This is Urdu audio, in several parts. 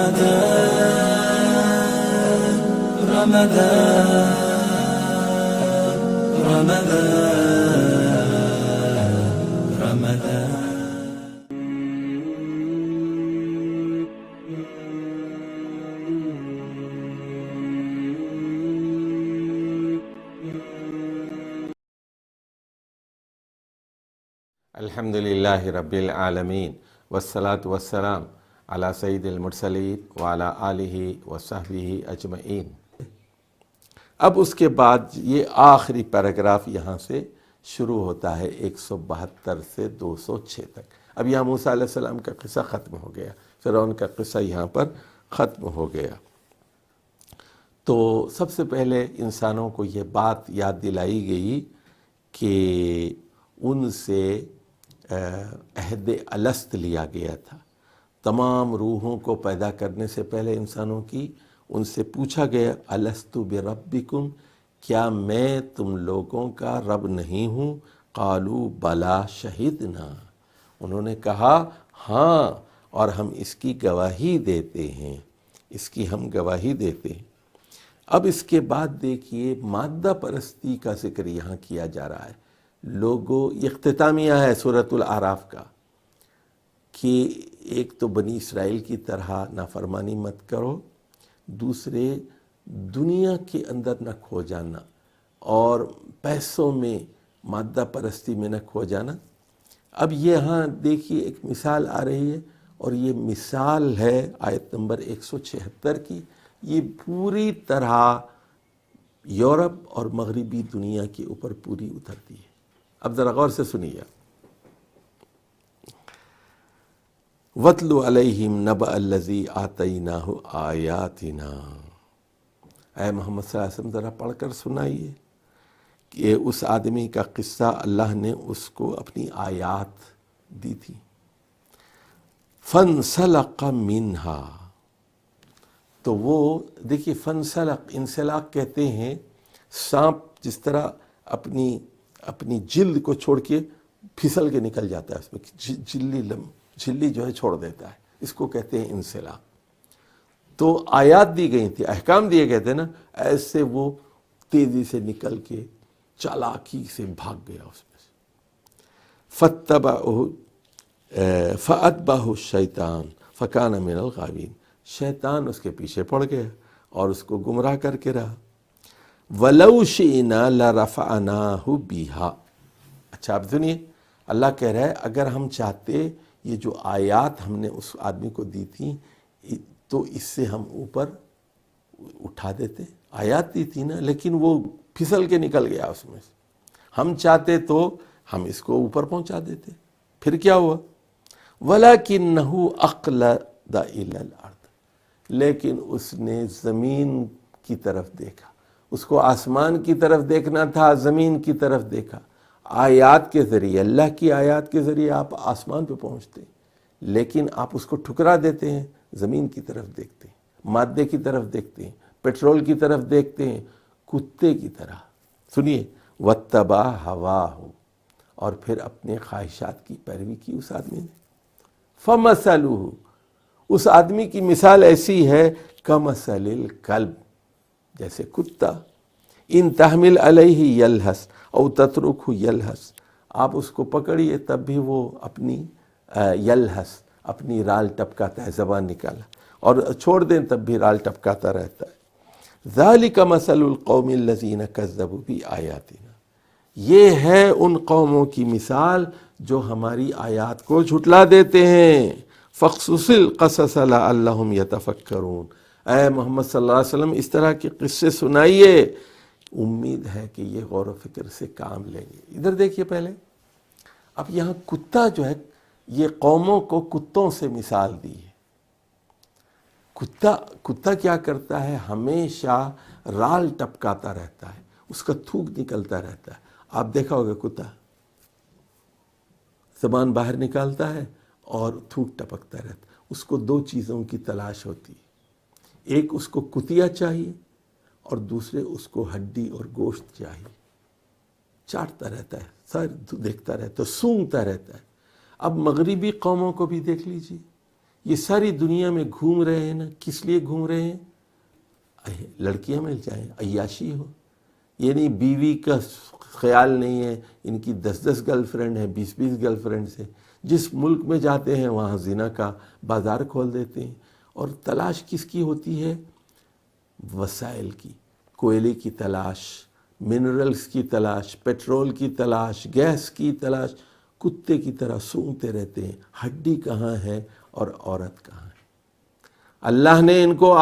رمضان رمضان رمضان رمضان. الحمدللہ رب العالمین والصلاة والسلام علی سید المرسلین وعلی آلہ وصحبہ اجمعین. اب اس کے بعد یہ آخری پیراگراف یہاں سے شروع ہوتا ہے 172 سے 206 تک. اب یہاں موسیٰ علیہ السلام کا قصہ ختم ہو گیا، فرعون کا قصہ یہاں پر ختم ہو گیا. تو سب سے پہلے انسانوں کو یہ بات یاد دلائی گئی کہ ان سے عہد الست لیا گیا تھا. تمام روحوں کو پیدا کرنے سے پہلے انسانوں کی ان سے پوچھا گیا الست بربکم، کیا میں تم لوگوں کا رب نہیں ہوں؟ قالوا بلا شہدنا، انہوں نے کہا ہاں اور ہم اس کی گواہی دیتے ہیں، اس کی ہم گواہی دیتے ہیں. اب اس کے بعد دیکھیے مادہ پرستی کا ذکر یہاں کیا جا رہا ہے. لوگوں یہ اختتامیہ ہے سورۃ الاعراف کا کہ ایک تو بنی اسرائیل کی طرح نافرمانی مت کرو، دوسرے دنیا کے اندر نہ کھو جانا اور پیسوں میں مادہ پرستی میں نہ کھو جانا. اب یہاں دیکھیے ایک مثال آ رہی ہے اور یہ مثال ہے آیت نمبر 176 کی. یہ پوری طرح یورپ اور مغربی دنیا کے اوپر پوری اترتی ہے. اب ذرا غور سے سنیے. وَاتْلُ عَلَيْهِمْ نَبَأَ الَّذِي آتَيْنَاهُ آيَاتِنَا، اے محمد صلی اللہ علیہ وسلم ذرا پڑھ کر سنائیے کہ اس آدمی کا قصہ اللہ نے اس کو اپنی آیات دی تھی. فَانْسَلَقَ مِنْهَا، تو وہ دیکھیے فنسلق، انسلاق کہتے ہیں سانپ جس طرح اپنی جلد کو چھوڑ کے پھسل کے نکل جاتا ہے، اس میں جھلی جو ہے چھوڑ دیتا ہے، اس کو کہتے ہیں انسلاق. تو آیات دی گئی تھی، احکام دیے گئے تھے نا، ایسے وہ تیزی سے نکل کے چالاکی سے بھاگ گیا اس میں سے. فَأَتْبَعَهُ الشَّيْطَانُ فَكَانَ مِنَ الْغَاوِينَ، شیطان اس کے پیچھے پڑ گیا اور اس کو گمراہ کر کے رہا. وَلَوْ شِئْنَا لَرَفَعْنَاهُ بِهَا. اچھا اب سنیے، اللہ کہہ رہا ہے اگر ہم چاہتے یہ جو آیات ہم نے اس آدمی کو دی تھی تو اس سے ہم اوپر اٹھا دیتے. آیات دی تھی نا، لیکن وہ پھسل کے نکل گیا اس میں سے. ہم چاہتے تو ہم اس کو اوپر پہنچا دیتے. پھر کیا ہوا؟ وَلَكِنَّهُ أَقْلَدَ إِلَى الْأَرْضِ، لیکن اس نے زمین کی طرف دیکھا. اس کو آسمان کی طرف دیکھنا تھا، زمین کی طرف دیکھا. آیات کے ذریعے، اللہ کی آیات کے ذریعے آپ آسمان پہ پہنچتے ہیں، لیکن آپ اس کو ٹھکرا دیتے ہیں، زمین کی طرف دیکھتے ہیں، مادے کی طرف دیکھتے ہیں، پیٹرول کی طرف دیکھتے ہیں، کتے کی طرح. سنیے وَاتَّبَعَ هَوَاهُ، اور پھر اپنے خواہشات کی پیروی کی اس آدمی نے. فَمَثَلُهُ، اس آدمی کی مثال ایسی ہے کَمَثَلِ الْكَلْبِ، جیسے کتا. ان تحمل علیہ یلہس او تترکہ یلہس، آپ اس کو پکڑیے تب بھی وہ اپنی یلہس، اپنی رال ٹپکاتا ہے، زبان نکالا، اور چھوڑ دیں تب بھی رال ٹپکاتا رہتا ہے. ذالک مثل القوم الذین کذبوا بآیاتنا، یہ ہے ان قوموں کی مثال جو ہماری آیات کو جھٹلا دیتے ہیں. فاقصص القصص لعلہم یتفکرون، اے محمد صلی اللہ علیہ وسلم اس طرح کے قصے سنائیے، امید ہے کہ یہ غور و فکر سے کام لیں گے. ادھر دیکھیے پہلے، اب یہاں کتا جو ہے یہ قوموں کو کتوں سے مثال دی ہے. کتا کیا کرتا ہے؟ ہمیشہ رال ٹپکاتا رہتا ہے، اس کا تھوک نکلتا رہتا ہے. آپ دیکھا ہوگا کتا زبان باہر نکالتا ہے اور تھوک ٹپکتا رہتا ہے. اس کو دو چیزوں کی تلاش ہوتی ہے، ایک اس کو کتیا چاہیے اور دوسرے اس کو ہڈی اور گوشت چاہیے. چاٹتا رہتا ہے، سر دیکھتا رہتا ہے، سونگھتا رہتا ہے. اب مغربی قوموں کو بھی دیکھ لیجیے، یہ ساری دنیا میں گھوم رہے ہیں نا، کس لیے گھوم رہے ہیں؟ لڑکیاں مل جائیں، عیاشی ہو، یعنی بیوی کا خیال نہیں ہے، ان کی 10 گرل فرینڈ ہیں، 20 گرل فرینڈ سے، جس ملک میں جاتے ہیں وہاں زنا کا بازار کھول دیتے ہیں۔ اور تلاش کس کی ہوتی ہے؟ وسائل کی، کوئلے کی تلاش، منرلز کی تلاش، پیٹرول کی تلاش، گیس کی تلاش، کتے کی طرح سونگتے رہتے ہیں ہڈی کہاں ہے اور عورت کہاں ہے۔ اللہ نے ان کو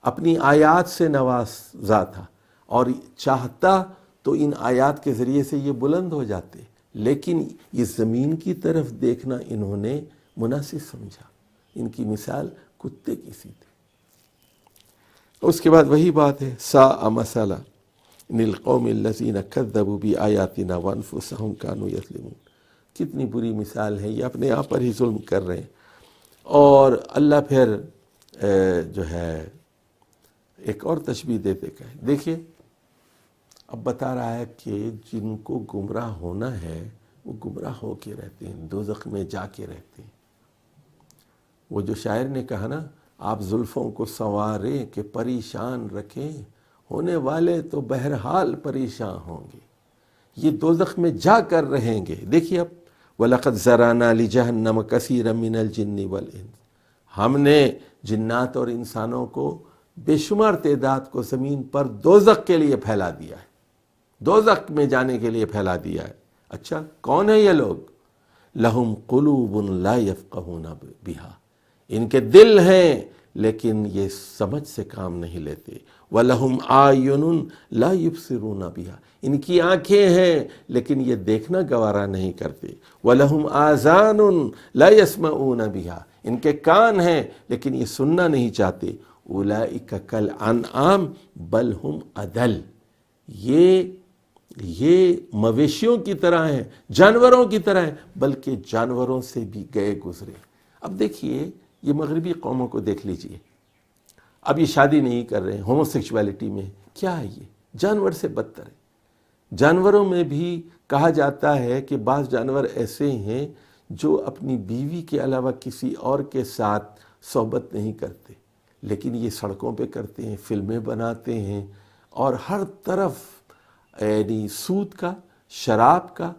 اپنی آیات سے نوازا تھا، اور چاہتا تو ان آیات کے ذریعے سے یہ بلند ہو جاتے، لیکن یہ زمین کی طرف دیکھنا انہوں نے مناسب سمجھا۔ ان کی مثال کتے کی سی تھی۔ اس کے بعد وہی بات ہے، ساء مثلا للقوم الذین کذبوا بآیاتنا وانفسهم كانوا یظلمون۔ کتنی بری مثال ہے، یہ اپنے آپ پر ہی ظلم کر رہے ہیں۔ اور اللہ پھر جو ہے ایک اور تشبیہ دیتے کہے، دیکھیے اب بتا رہا ہے کہ جن کو گمراہ ہونا ہے وہ گمراہ ہو کے رہتے ہیں، دوزخ میں جا کے رہتے ہیں۔ وہ جو شاعر نے کہا نا، آپ زلفوں کو سنواریں کہ پریشان رکھیں، ہونے والے تو بہرحال پریشان ہوں گے، یہ دوزخ میں جا کر رہیں گے۔ دیکھیے اب وَلَقَدْ زَرَعْنَا لِجَهَنَّمَ كَثِيرًا مِنَ الْجِنِّ وَالْإِنسِ، ہم نے جنات اور انسانوں کو بے شمار تعداد کو زمین پر دوزخ کے لیے پھیلا دیا ہے، دوزخ میں جانے کے لیے پھیلا دیا ہے۔ اچھا کون ہے یہ لوگ؟ لَهُمْ قُلُوبٌ لَا يَفْقَهُونَ بِهَا، ان کے دل ہیں لیکن یہ سمجھ سے کام نہیں لیتے۔ وَلَهُمْ أَعْيُنٌ لَا يُبْصِرُونَ بِهَا، ان کی آنکھیں ہیں لیکن یہ دیکھنا گوارا نہیں کرتے۔ وَلَهُمْ آذَانٌ لَا يَسْمَعُونَ بِهَا، ان کے کان ہیں لیکن یہ سننا نہیں چاہتے۔ أُولَئِكَ كَالْأَنْعَامِ بَلْ هُمْ أَضَلُّ، یہ مویشیوں کی طرح ہیں، جانوروں کی طرح ہیں، بلکہ جانوروں سے بھی گئے گزرے۔ اب دیکھیے یہ مغربی قوموں کو دیکھ لیجئے، اب یہ شادی نہیں کر رہے ہیں، ہومو سیکشولیٹی میں، کیا ہے یہ؟ جانور سے بدتر ہے۔ جانوروں میں بھی کہا جاتا ہے کہ بعض جانور ایسے ہیں جو اپنی بیوی کے علاوہ کسی اور کے ساتھ صحبت نہیں کرتے، لیکن یہ سڑکوں پہ کرتے ہیں، فلمیں بناتے ہیں، اور ہر طرف یعنی سود کا، شراب کا،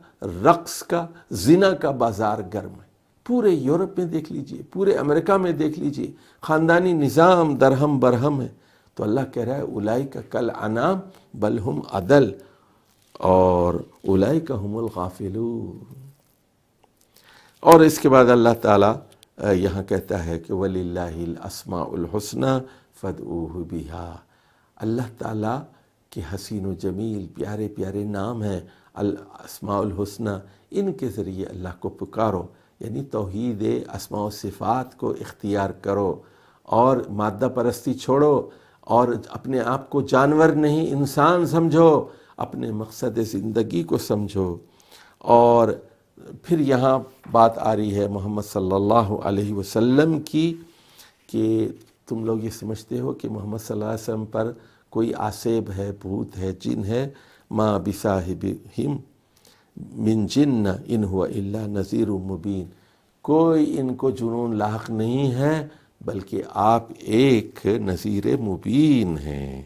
رقص کا، زنا کا بازار گرم ہے۔ پورے یورپ میں دیکھ لیجئے، پورے امریکہ میں دیکھ لیجئے، خاندانی نظام درہم برہم ہے۔ تو اللہ کہہ رہا ہے اولئک کالانعام بل ہم اضل، اور اولئک هم الغافلون۔ اور اس کے بعد اللہ تعالیٰ یہاں کہتا ہے کہ وَلِلَّهِ الْأَسْمَاءُ الْحُسْنَى فَادْعُوهُ بِهَا، اللہ تعالیٰ کے حسین و جمیل پیارے پیارے نام ہیں، الاسماء الحسنى، ان کے ذریعے اللہ کو پکارو، یعنی توحید اسماء و صفات کو اختیار کرو، اور مادہ پرستی چھوڑو، اور اپنے آپ کو جانور نہیں انسان سمجھو، اپنے مقصد زندگی کو سمجھو۔ اور پھر یہاں بات آ رہی ہے محمد صلی اللہ علیہ وسلم کی، کہ تم لوگ یہ سمجھتے ہو کہ محمد صلی اللہ علیہ وسلم پر کوئی آسیب ہے، بھوت ہے، جن ہے، ما بصاحبہم من جن ان هو الا نذیر مبین، کوئی ان کو جنون لاحق نہیں ہے بلکہ آپ ایک نذیر مبین ہیں۔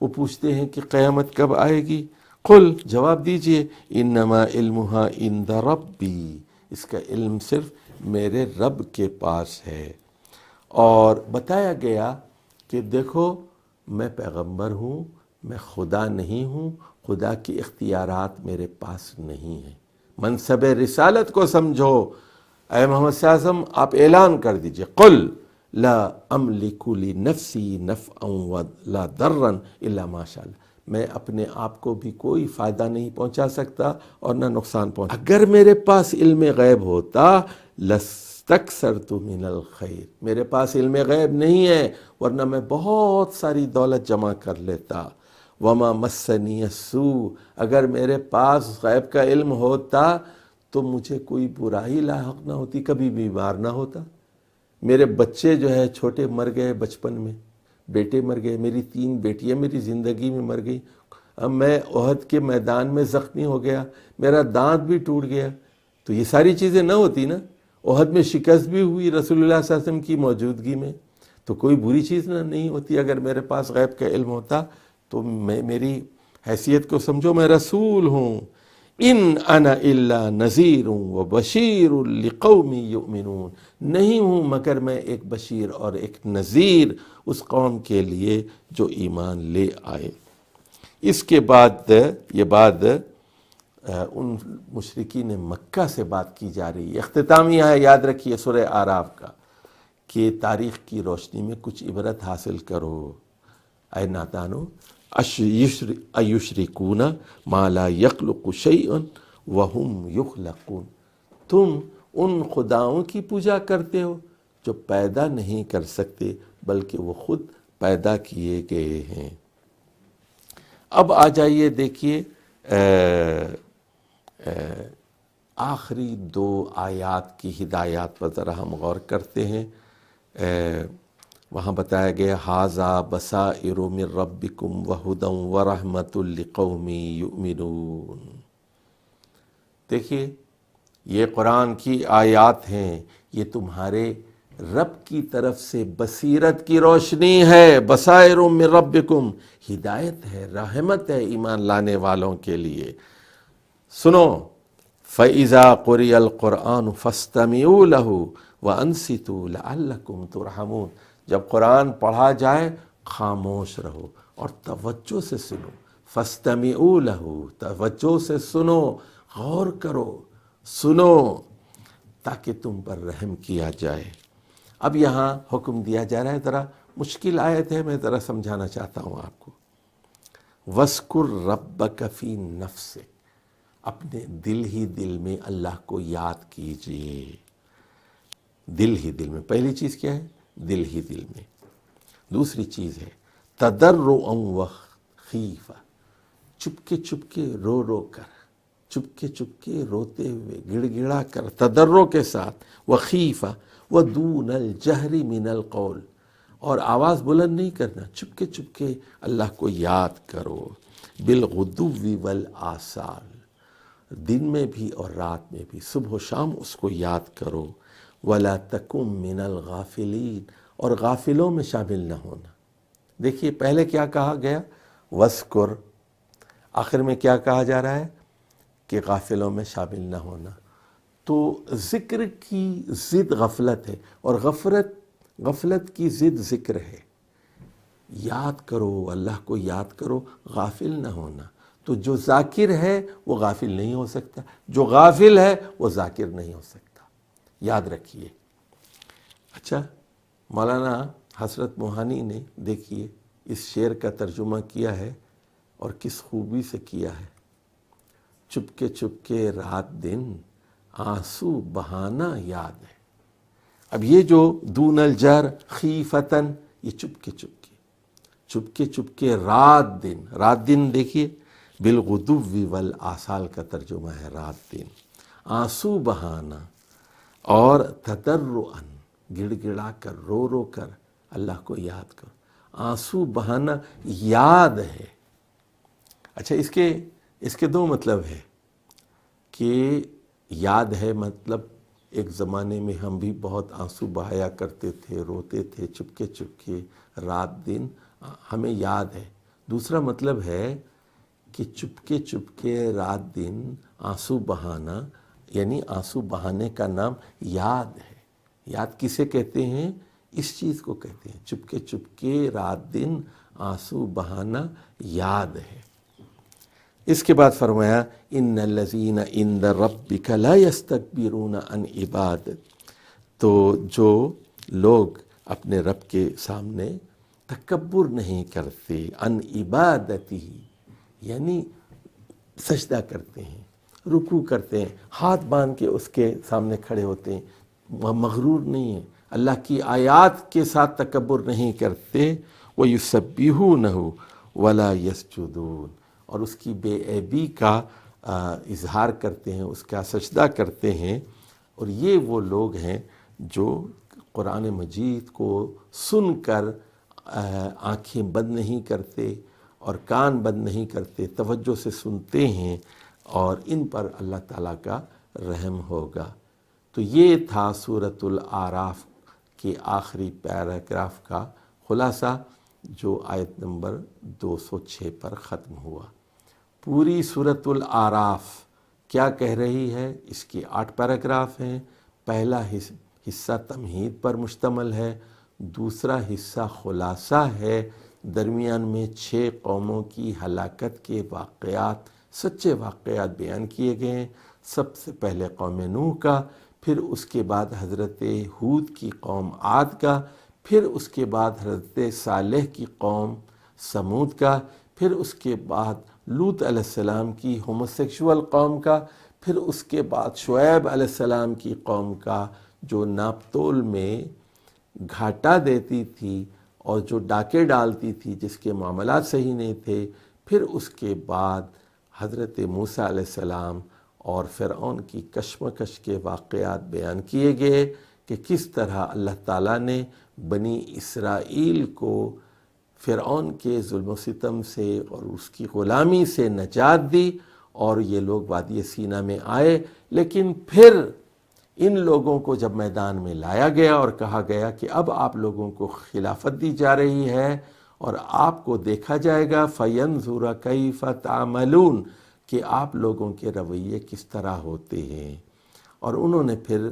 وہ پوچھتے ہیں کہ قیامت کب آئے گی؟ قل، جواب دیجئے، انما علمها عند ربی، اس کا علم صرف میرے رب کے پاس ہے۔ اور بتایا گیا کہ دیکھو میں پیغمبر ہوں، میں خدا نہیں ہوں، خدا کے اختیارات میرے پاس نہیں ہیں۔ منصب رسالت کو سمجھو، اے محمد صلی اللہ علیہ وسلم آپ اعلان کر دیجئے، قل لا املک لنفسی نفعا ولا ضرا الا ما شاء اللہ، میں اپنے آپ کو بھی کوئی فائدہ نہیں پہنچا سکتا اور نہ نقصان پہنچا، اگر میرے پاس علم غیب ہوتا لستکثرت من الخیر، میرے پاس علم غیب نہیں ہے ورنہ میں بہت ساری دولت جمع کر لیتا۔ وما مسنی السوء، اگر میرے پاس غیب کا علم ہوتا تو مجھے کوئی برائی لاحق نہ ہوتی، کبھی بیمار نہ ہوتا۔ میرے بچے جو ہے چھوٹے مر گئے بچپن میں، بیٹے مر گئے، میری 3 بیٹیاں میری زندگی میں مر گئی، اب میں احد کے میدان میں زخمی ہو گیا، میرا دانت بھی ٹوٹ گیا، تو یہ ساری چیزیں نہ ہوتی نا، احد میں شکست بھی ہوئی رسول اللہ صلی اللہ علیہ وسلم کی موجودگی میں، تو کوئی بری چیز نہیں ہوتی اگر میرے پاس غیب کا علم ہوتا تو میری حیثیت کو سمجھو، میں رسول ہوں، ان انا الا نذیر و بشیر لقوم یؤمنون، نہیں ہوں مگر میں ایک بشیر اور ایک نذیر اس قوم کے لیے جو ایمان لے آئے۔ اس کے بعد یہ بات ان مشرکین مکہ سے بات کی جا رہی ہے، اختتامیہ ہے، یاد رکھیے سورہ اعراف کا، کہ تاریخ کی روشنی میں کچھ عبرت حاصل کرو۔ اے نادانو ایشرکون ما لا یخلق شیئا وہم یخلقون، تم ان خداؤں کی پوجا کرتے ہو جو پیدا نہیں کر سکتے بلکہ وہ خود پیدا کیے گئے ہیں۔ اب آ جائیے دیکھیے آخری 2 آیات کی ہدایات پر ذرا ہم غور کرتے ہیں۔ وہاں بتایا گیا ھذا بصائر من ربکم وہدی ورحمۃ لقوم یؤمنون۔ دیکھیے یہ قرآن کی آیات ہیں، یہ تمہارے رب کی طرف سے بصیرت کی روشنی ہے، بصائر من ربکم، ہدایت ہے، رحمت ہے ایمان لانے والوں کے لیے۔ سنو، فَإِذَا قُرِئَ الْقُرْآنُ فَاسْتَمِعُوا لَهُ وَأَنصِتُوا لَعَلَّكُمْ تُرْحَمُونَ، جب قرآن پڑھا جائے خاموش رہو اور توجہ سے سنو، فَاسْتَمِعُوا لَهُ، توجہ سے سنو، غور کرو، سنو تاکہ تم پر رحم کیا جائے۔ اب یہاں حکم دیا جا رہا ہے، ذرا مشکل آیت ہے، میں ذرا سمجھانا چاہتا ہوں آپ کو۔ وَاذْكُرْ رَبَّكَ فِي نَفْسِكَ، اپنے دل ہی دل میں اللہ کو یاد کیجئے، دل ہی دل میں۔ پہلی چیز کیا ہے؟ دل ہی دل میں۔ دوسری چیز ہے تضرعا وخیفہ، چپکے چپکے رو رو کر، چپکے چپکے روتے ہوئے، گڑ گڑا کر، تضرع کے ساتھ، وخیفہ ودون الجہر من القول، اور آواز بلند نہیں کرنا، چپکے چپکے اللہ کو یاد کرو، بالغدو والآصال، دن میں بھی اور رات میں بھی، صبح و شام اس کو یاد کرو، ولا تکن من الغافلین، اور غافلوں میں شامل نہ ہونا۔ دیکھیے پہلے کیا کہا گیا؟ وَاذْكُرْ، آخر میں کیا کہا جا رہا ہے؟ کہ غافلوں میں شامل نہ ہونا۔ تو ذکر کی ضد غفلت ہے، اور غفلت کی ضد ذکر ہے۔ یاد کرو، اللہ کو یاد کرو، غافل نہ ہونا۔ تو جو ذاکر ہے وہ غافل نہیں ہو سکتا، جو غافل ہے وہ ذاکر نہیں ہو سکتا، یاد رکھیے۔ اچھا، مولانا حسرت موہانی نے دیکھیے اس شعر کا ترجمہ کیا ہے اور کس خوبی سے کیا ہے۔ چپکے چپکے رات دن آنسو بہانا یاد ہے۔ اب یہ جو دون الجر خیفتن، یہ چپکے چپکے، چپکے چپکے رات دن دیکھیے، بالغدو والآصال کا ترجمہ ہے رات دن، آنسو بہانا، اور تضرعا، گڑ گڑا کر، رو رو کر اللہ کو یاد کرو۔ آنسو بہانا یاد ہے۔ اچھا، اس کے 2 مطلب ہے کہ یاد ہے مطلب ایک زمانے میں ہم بھی بہت آنسو بہایا کرتے تھے، روتے تھے چپکے چپکے رات دن، ہمیں یاد ہے۔ دوسرا مطلب ہے کہ چپکے چپکے رات دن آنسو بہانا، یعنی آنسو بہانے کا نام یاد ہے۔ یاد کسے کہتے ہیں؟ اس چیز کو کہتے ہیں، چپکے چپکے رات دن آنسو بہانا یاد ہے۔ اس کے بعد فرمایا ان الذین عند ربک لا یستکبرون عن عبادت، تو جو لوگ اپنے رب کے سامنے تکبر نہیں کرتے، عن عبادتہ، یعنی سجدہ کرتے ہیں، رکوع کرتے ہیں، ہاتھ باندھ کے اس کے سامنے کھڑے ہوتے ہیں، مغرور نہیں ہیں، اللہ کی آیات کے ساتھ تکبر نہیں کرتے، وَيُسَبِّحُونَهُ وَلَا يَسْجُدُونَ، اور اس کی بے عیبی کا اظہار کرتے ہیں، اس کا سجدہ کرتے ہیں۔ اور یہ وہ لوگ ہیں جو قرآن مجید کو سن کر آنکھیں بند نہیں کرتے اور کان بند نہیں کرتے، توجہ سے سنتے ہیں، اور ان پر اللہ تعالیٰ کا رحم ہوگا۔ تو یہ تھا سورۃ الاعراف کے آخری پیراگراف کا خلاصہ، جو آیت نمبر 206 پر ختم ہوا۔ پوری سورۃ الاعراف کیا کہہ رہی ہے؟ اس کے 8 پیراگراف ہیں۔ پہلا حصہ تمہید پر مشتمل ہے، دوسرا حصہ خلاصہ ہے، درمیان میں 6 قوموں کی ہلاکت کے واقعات، سچے واقعات بیان کیے گئے ہیں۔ سب سے پہلے قوم نوح کا، پھر اس کے بعد حضرت ہود کی قوم عاد کا، پھر اس کے بعد حضرت صالح کی قوم سمود کا، پھر اس کے بعد لوط علیہ السلام کی ہوموسیکشول قوم کا، پھر اس کے بعد شعیب علیہ السلام کی قوم کا، جو ناپتول میں گھاٹا دیتی تھی اور جو ڈاکے ڈالتی تھی، جس کے معاملات صحیح نہیں تھے۔ پھر اس کے بعد حضرت موسیٰ علیہ السلام اور فرعون کی کشمکش کے واقعات بیان کیے گئے کہ کس طرح اللہ تعالیٰ نے بنی اسرائیل کو فرعون کے ظلم و ستم سے اور اس کی غلامی سے نجات دی، اور یہ لوگ وادی سینا میں آئے۔ لیکن پھر ان لوگوں کو جب میدان میں لایا گیا اور کہا گیا کہ اب آپ لوگوں کو خلافت دی جا رہی ہے اور آپ کو دیکھا جائے گا فَيَنْظُرَ كَيْفَ تَعْمَلُونَ، کہ آپ لوگوں کے رویے کس طرح ہوتے ہیں، اور انہوں نے پھر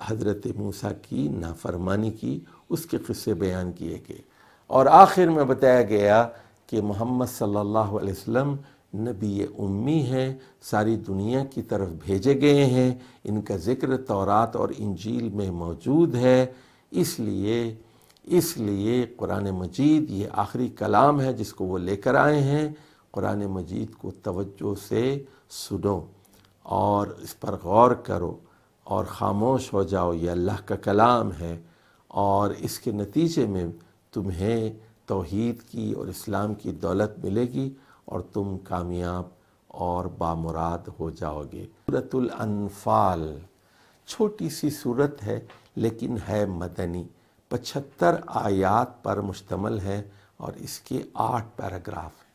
حضرت موسیٰ کی نافرمانی کی، اس کے قصے بیان کیے گئے، اور آخر میں بتایا گیا کہ محمد صلی اللہ علیہ وسلم نبی امی ہیں، ساری دنیا کی طرف بھیجے گئے ہیں، ان کا ذکر تورات اور انجیل میں موجود ہے۔ اس لیے قرآن مجید یہ آخری کلام ہے جس کو وہ لے کر آئے ہیں۔ قرآن مجید کو توجہ سے سنو اور اس پر غور کرو اور خاموش ہو جاؤ، یہ اللہ کا کلام ہے، اور اس کے نتیجے میں تمہیں توحید کی اور اسلام کی دولت ملے گی اور تم کامیاب اور بامراد ہو جاؤ گے۔ سورۃ الانفال چھوٹی سی سورت ہے لیکن ہے مدنی، 75 آیات پر مشتمل ہے اور اس کے 8 پیراگراف ہیں۔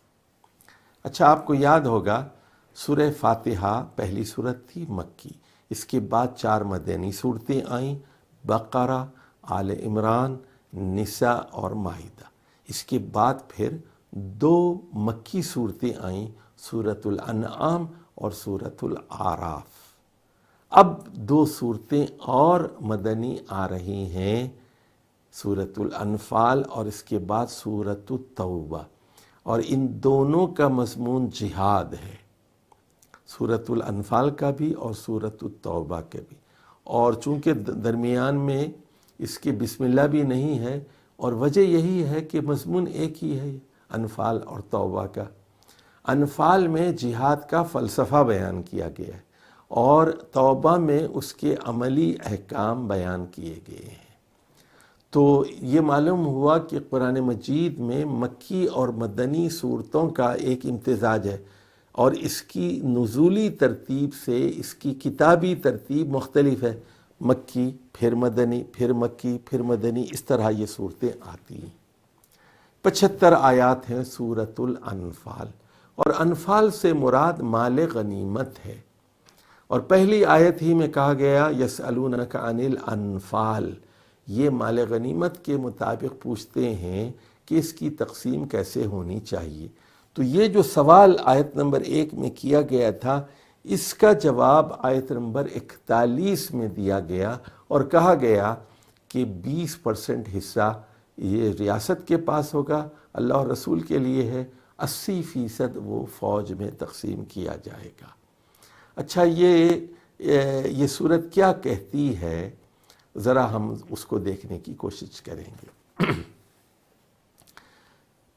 اچھا، آپ کو یاد ہوگا سورہ فاتحہ پہلی سورت تھی مکی، اس کے بعد 4 مدنی صورتیں آئیں، بقرہ، آل عمران، نساء اور مائدہ۔ اس کے بعد پھر 2 مکی صورتیں آئیں، سورۃ الانعام اور سورۃ الاعراف۔ اب 2 صورتیں اور مدنی آ رہی ہیں، سورۃ الانفال اور اس کے بعد سورۃ التوبہ، اور ان دونوں کا مضمون جہاد ہے، سورۃ الانفال کا بھی اور سورۃ التوبہ کا بھی، اور چونکہ درمیان میں اس کے بسم اللہ بھی نہیں ہے، اور وجہ یہی ہے کہ مضمون ایک ہی ہے انفال اور توبہ کا۔ انفال میں جہاد کا فلسفہ بیان کیا گیا ہے اور توبہ میں اس کے عملی احکام بیان کیے گئے ہیں۔ تو یہ معلوم ہوا کہ قرآن مجید میں مکی اور مدنی صورتوں کا ایک امتزاج ہے، اور اس کی نزولی ترتیب سے اس کی کتابی ترتیب مختلف ہے، مکی پھر مدنی پھر مکی پھر مدنی، اس طرح یہ صورتیں آتی ہیں۔ 75 آیات ہیں سورۃ الانفال، اور انفال سے مراد مال غنیمت ہے، اور پہلی آیت ہی میں کہا گیا یسألونک عن الانفال، یہ مال غنیمت کے مطابق پوچھتے ہیں کہ اس کی تقسیم کیسے ہونی چاہیے۔ تو یہ جو سوال آیت نمبر 1 میں کیا گیا تھا، اس کا جواب آیت نمبر 41 میں دیا گیا، اور کہا گیا کہ 20% حصہ یہ ریاست کے پاس ہوگا، اللہ اور رسول کے لیے ہے، 80% وہ فوج میں تقسیم کیا جائے گا۔ اچھا، یہ صورت کیا کہتی ہے، ذرا ہم اس کو دیکھنے کی کوشش کریں گے۔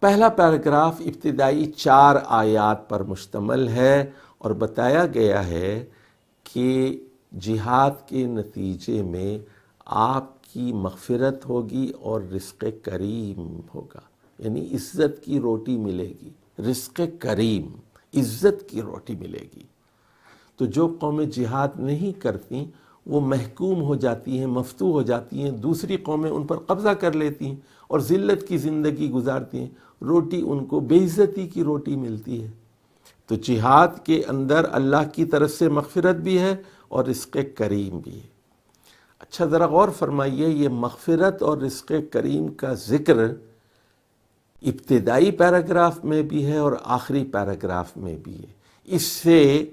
پہلا پیراگراف ابتدائی 4 آیات پر مشتمل ہے، اور بتایا گیا ہے کہ جہاد کے نتیجے میں آپ کی مغفرت ہوگی اور رزق کریم ہوگا، یعنی عزت کی روٹی ملے گی، رزق کریم، عزت کی روٹی ملے گی۔ تو جو قومیں جہاد نہیں کرتی وہ محکوم ہو جاتی ہیں، مفتوح ہو جاتی ہیں، دوسری قومیں ان پر قبضہ کر لیتی ہیں اور ذلت کی زندگی گزارتی ہیں، روٹی ان کو بے عزتی کی روٹی ملتی ہے۔ تو جہاد کے اندر اللہ کی طرف سے مغفرت بھی ہے اور رزق کریم بھی ہے۔ اچھا ذرا غور فرمائیے، یہ مغفرت اور رزق کریم کا ذکر ابتدائی پیراگراف میں بھی ہے اور آخری پیراگراف میں بھی ہے۔ اس سے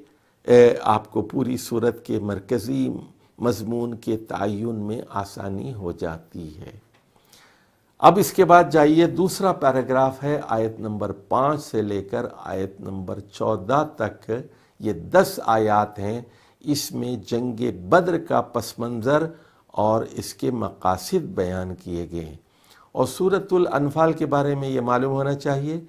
آپ کو پوری صورت کے مرکزی مضمون کے تعین میں آسانی ہو جاتی ہے۔ اب اس کے بعد جائیے، دوسرا پیراگراف ہے آیت نمبر 5 سے لے کر آیت نمبر 14 تک، یہ 10 آیات ہیں۔ اس میں جنگ بدر کا پس منظر اور اس کے مقاصد بیان کیے گئے ہیں۔ اور سورۃ الانفال کے بارے میں یہ معلوم ہونا چاہیے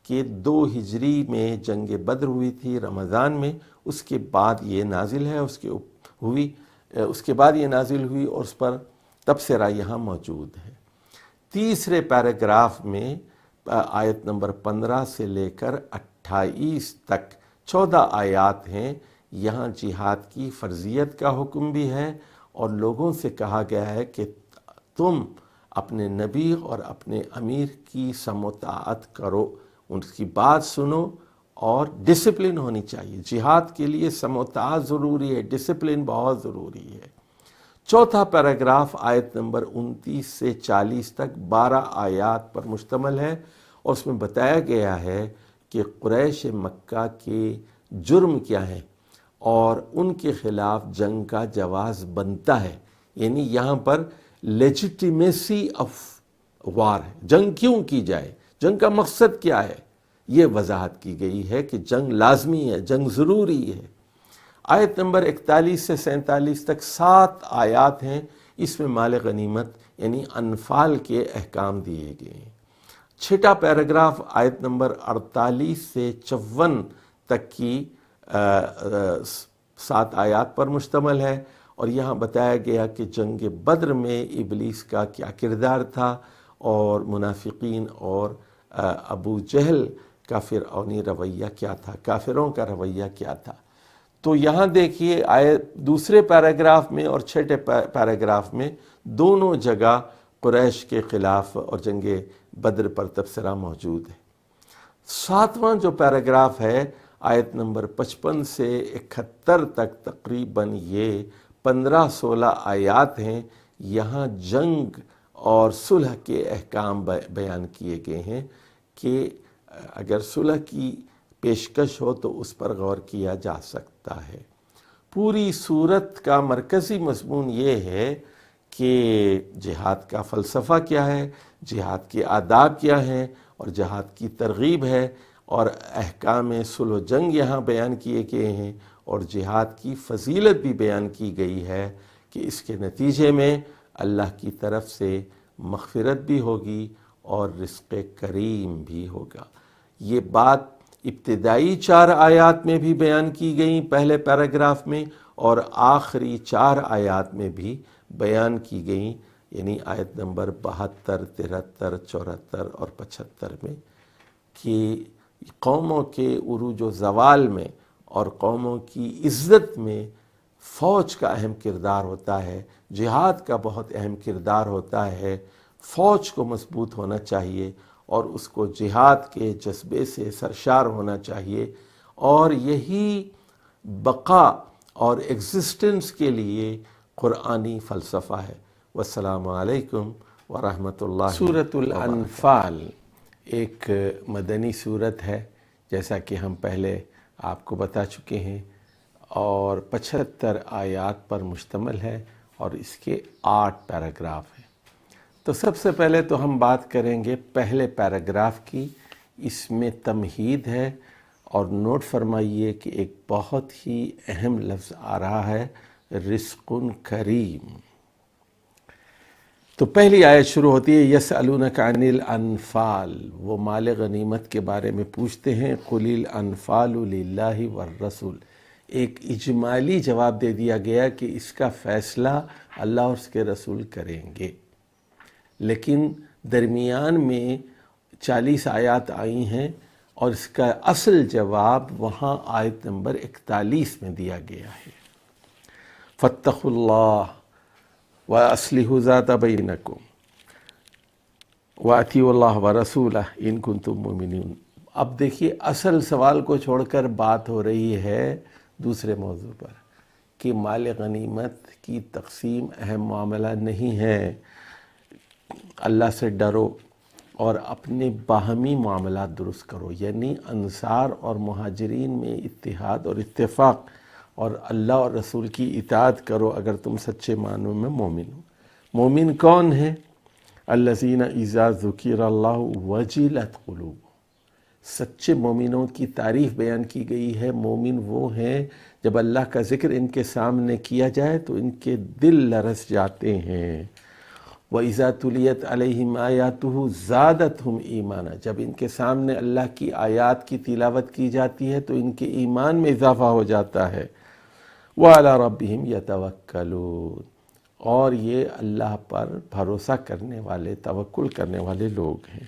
کہ 2 ہجری میں جنگ بدر ہوئی تھی رمضان میں، اس کے بعد یہ نازل ہے، اس کے بعد یہ نازل ہوئی اور اس پر تبصرہ یہاں موجود ہے۔ تیسرے پیراگراف میں آیت نمبر 15 سے لے کر 28 تک 14 آیات ہیں۔ یہاں جہاد کی فرضیت کا حکم بھی ہے اور لوگوں سے کہا گیا ہے کہ تم اپنے نبی اور اپنے امیر کی سمع و طاعت کرو، ان کی بات سنو اور ڈسپلن ہونی چاہیے۔ جہاد کے لیے سمع و طاعت ضروری ہے، ڈسپلن بہت ضروری ہے۔ چوتھا پیراگراف آیت نمبر 29 سے 40 تک 12 آیات پر مشتمل ہے اور اس میں بتایا گیا ہے کہ قریش مکہ کے جرم کیا ہیں اور ان کے خلاف جنگ کا جواز بنتا ہے، یعنی یہاں پر لیجیٹیمیسی آف وار ہے، جنگ کیوں کی جائے، جنگ کا مقصد کیا ہے، یہ وضاحت کی گئی ہے کہ جنگ لازمی ہے، جنگ ضروری ہے۔ آیت نمبر 41 سے 47 تک 7 آیات ہیں، اس میں مال غنیمت یعنی انفال کے احکام دیے گئے ہیں۔ چھٹا پیراگراف آیت نمبر 48 سے 54 تک کی 7 آیات پر مشتمل ہے اور یہاں بتایا گیا کہ جنگ بدر میں ابلیس کا کیا کردار تھا اور منافقین اور ابو جہل کا فرعونی رویہ کیا تھا، کافروں کا رویہ کیا تھا۔ تو یہاں دیکھیے دوسرے پیراگراف میں اور چھٹے پیراگراف میں دونوں جگہ قریش کے خلاف اور جنگ بدر پر تبصرہ موجود ہے۔ 7واں جو پیراگراف ہے آیت نمبر 55 سے 71 تک تقریباً یہ 15-16 آیات ہیں۔ یہاں جنگ اور صلح کے احکام بیان کیے گئے ہیں کہ اگر صلح کی پیشکش ہو تو اس پر غور کیا جا سکتا ہے۔ پوری صورت کا مرکزی مضمون یہ ہے کہ جہاد کا فلسفہ کیا ہے، جہاد کے آداب کیا ہیں اور جہاد کی ترغیب ہے، اور احکام صلح و جنگ یہاں بیان کیے گئے ہیں اور جہاد کی فضیلت بھی بیان کی گئی ہے کہ اس کے نتیجے میں اللہ کی طرف سے مغفرت بھی ہوگی اور رزق کریم بھی ہوگا۔ یہ بات ابتدائی 4 آیات میں بھی بیان کی گئیں پہلے پیراگراف میں اور آخری 4 آیات میں بھی بیان کی گئیں، یعنی آیت نمبر 72، 73، 74 اور 75 میں، کہ قوموں کے عروج و زوال میں اور قوموں کی عزت میں فوج کا اہم کردار ہوتا ہے، جہاد کا بہت اہم کردار ہوتا ہے۔ فوج کو مضبوط ہونا چاہیے اور اس کو جہاد کے جذبے سے سرشار ہونا چاہیے، اور یہی بقا اور ایگزسٹنس کے لیے قرآنی فلسفہ ہے۔ والسلام علیکم ورحمۃ اللہ۔ سورۃ الانفال ایک مدنی سورت ہے، جیسا کہ ہم پہلے آپ کو بتا چکے ہیں، اور 75 آیات پر مشتمل ہے اور اس کے 8 پیراگراف ہیں۔ تو سب سے پہلے تو ہم بات کریں گے پہلے پیراگراف کی۔ اس میں تمہید ہے اور نوٹ فرمائیے کہ ایک بہت ہی اہم لفظ آ رہا ہے، رزق کریم۔ تو پہلی آیت شروع ہوتی ہے یسألونک عن الانفال، وہ مال غنیمت کے بارے میں پوچھتے ہیں، قل الانفال للہ والرسول۔ ایک اجمالی جواب دے دیا گیا کہ اس کا فیصلہ اللہ اور اس کے رسول کریں گے، لیکن درمیان میں 40 آیات آئی ہیں اور اس کا اصل جواب وہاں آیت نمبر 41 میں دیا گیا ہے۔ فاتقوا اللہ وَأَصْلِحُوا ذَاتَ بَيْنَكُمْ وَأَطِیعُوا اللَّهَ وَرَسُولَهُ إِن كُنتُم مُؤْمِنِینَ۔ اب دیکھیے اصل سوال کو چھوڑ کر بات ہو رہی ہے دوسرے موضوع پر کہ مال غنیمت کی تقسیم اہم معاملہ نہیں ہے، اللہ سے ڈرو اور اپنے باہمی معاملات درست کرو، یعنی انصار اور مہاجرین میں اتحاد اور اتفاق، اور اللہ اور رسول کی اطاعت کرو اگر تم سچے معنوں میں مومن ہو۔ مومن کون ہے؟ الذین اذا ذکر اللہ وجلت قلوبہم، سچے مومنوں کی تعریف بیان کی گئی ہے۔ مومن وہ ہیں جب اللہ کا ذکر ان کے سامنے کیا جائے تو ان کے دل لرز جاتے ہیں۔ وَإِذَا تُلِيَتْ عَلَيْهِمْ آيَاتُهُ زَادَتْهُمْ ایمانا، جب ان کے سامنے اللہ کی آیات کی تلاوت کی جاتی ہے تو ان کے ایمان میں اضافہ ہو جاتا ہے۔ وَعَلَى رَبِّهِمْ يَتَوَكَّلُونَ، اور یہ اللہ پر بھروسہ کرنے والے، توکل کرنے والے لوگ ہیں۔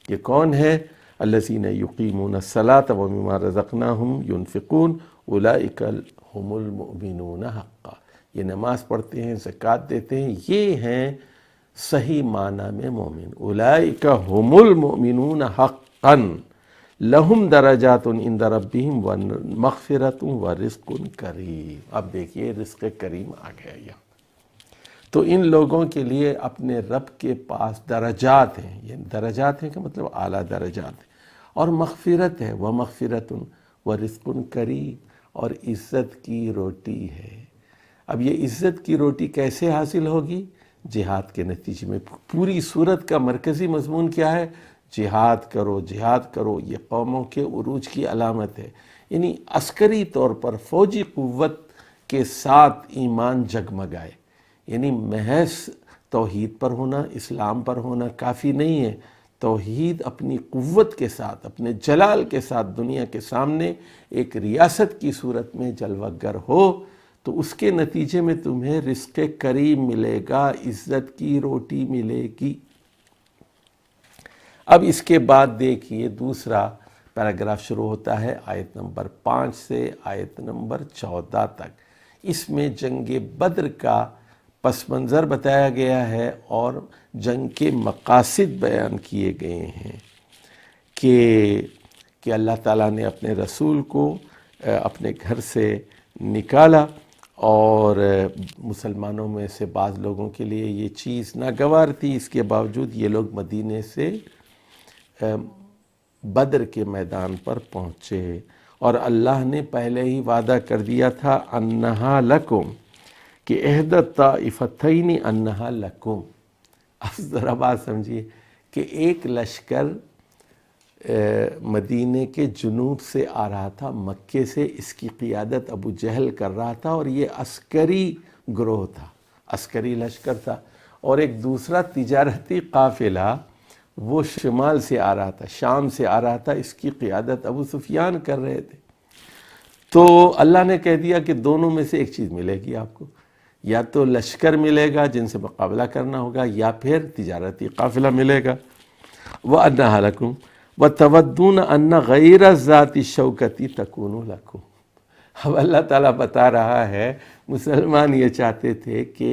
یہ کون ہے؟ الَّذِينَ يُقِيمُونَ الصَّلَاةَ وَمِمَّا رَزَقْنَاهُمْ يُنْفِقُونَ أُولَئِكَ هُمُ الْمُؤْمِنُونَ حَقًّا، یہ نماز پڑھتے ہیں، زکوٰۃ دیتے ہیں، یہ ہیں صحیح معنی میں مومن۔ اولئک هم المؤمنون حقا لہم درجات عند ربہم ومغفرۃ ورزق کریم۔ اب دیکھیے رزق کریم آ گیا یہاں، تو ان لوگوں کے لیے اپنے رب کے پاس درجات ہیں، یہ درجات ہیں کہ مطلب اعلیٰ درجات ہیں، اور مغفرت ہے، ومغفرۃ ورزق کریم، اور عزت کی روٹی ہے۔ اب یہ عزت کی روٹی کیسے حاصل ہوگی؟ جہاد کے نتیجے میں۔ پوری صورت کا مرکزی مضمون کیا ہے؟ جہاد کرو، جہاد کرو، یہ قوموں کے عروج کی علامت ہے۔ یعنی عسکری طور پر فوجی قوت کے ساتھ ایمان جگمگائے، یعنی محض توحید پر ہونا، اسلام پر ہونا کافی نہیں ہے، توحید اپنی قوت کے ساتھ، اپنے جلال کے ساتھ دنیا کے سامنے ایک ریاست کی صورت میں جلوہ گر ہو، تو اس کے نتیجے میں تمہیں رزق کریم ملے گا، عزت کی روٹی ملے گی۔ اب اس کے بعد دیکھیے دوسرا پیراگراف شروع ہوتا ہے آیت نمبر 5 سے آیت نمبر 14 تک۔ اس میں جنگ بدر کا پس منظر بتایا گیا ہے اور جنگ کے مقاصد بیان کیے گئے ہیں کہ اللہ تعالیٰ نے اپنے رسول کو اپنے گھر سے نکالا، اور مسلمانوں میں سے بعض لوگوں کے لیے یہ چیز ناگوار تھی، اس کے باوجود یہ لوگ مدینے سے بدر کے میدان پر پہنچے، اور اللہ نے پہلے ہی وعدہ کر دیا تھا انہا لکم، کہ احدی الطائفتین انہا لکم۔ اب ذرا بات سمجھیے کہ ایک لشکر مدینے کے جنوب سے آ رہا تھا، مکے سے، اس کی قیادت ابو جہل کر رہا تھا، اور یہ عسکری گروہ تھا، عسکری لشکر تھا، اور ایک دوسرا تجارتی قافلہ وہ شمال سے آ رہا تھا، شام سے آ رہا تھا، اس کی قیادت ابو سفیان کر رہے تھے۔ تو اللہ نے کہہ دیا کہ دونوں میں سے ایک چیز ملے گی آپ کو، یا تو لشکر ملے گا جن سے مقابلہ کرنا ہوگا، یا پھر تجارتی قافلہ ملے گا۔ وَأَنَّهَا لَكُمْ وَتَوَدُّونَ أَنَّ غَيْرَ ذَاتِ الشَّوْكَةِ تَكُونُ لَكُمْ۔ اب اللہ تعالیٰ بتا رہا ہے مسلمان یہ چاہتے تھے کہ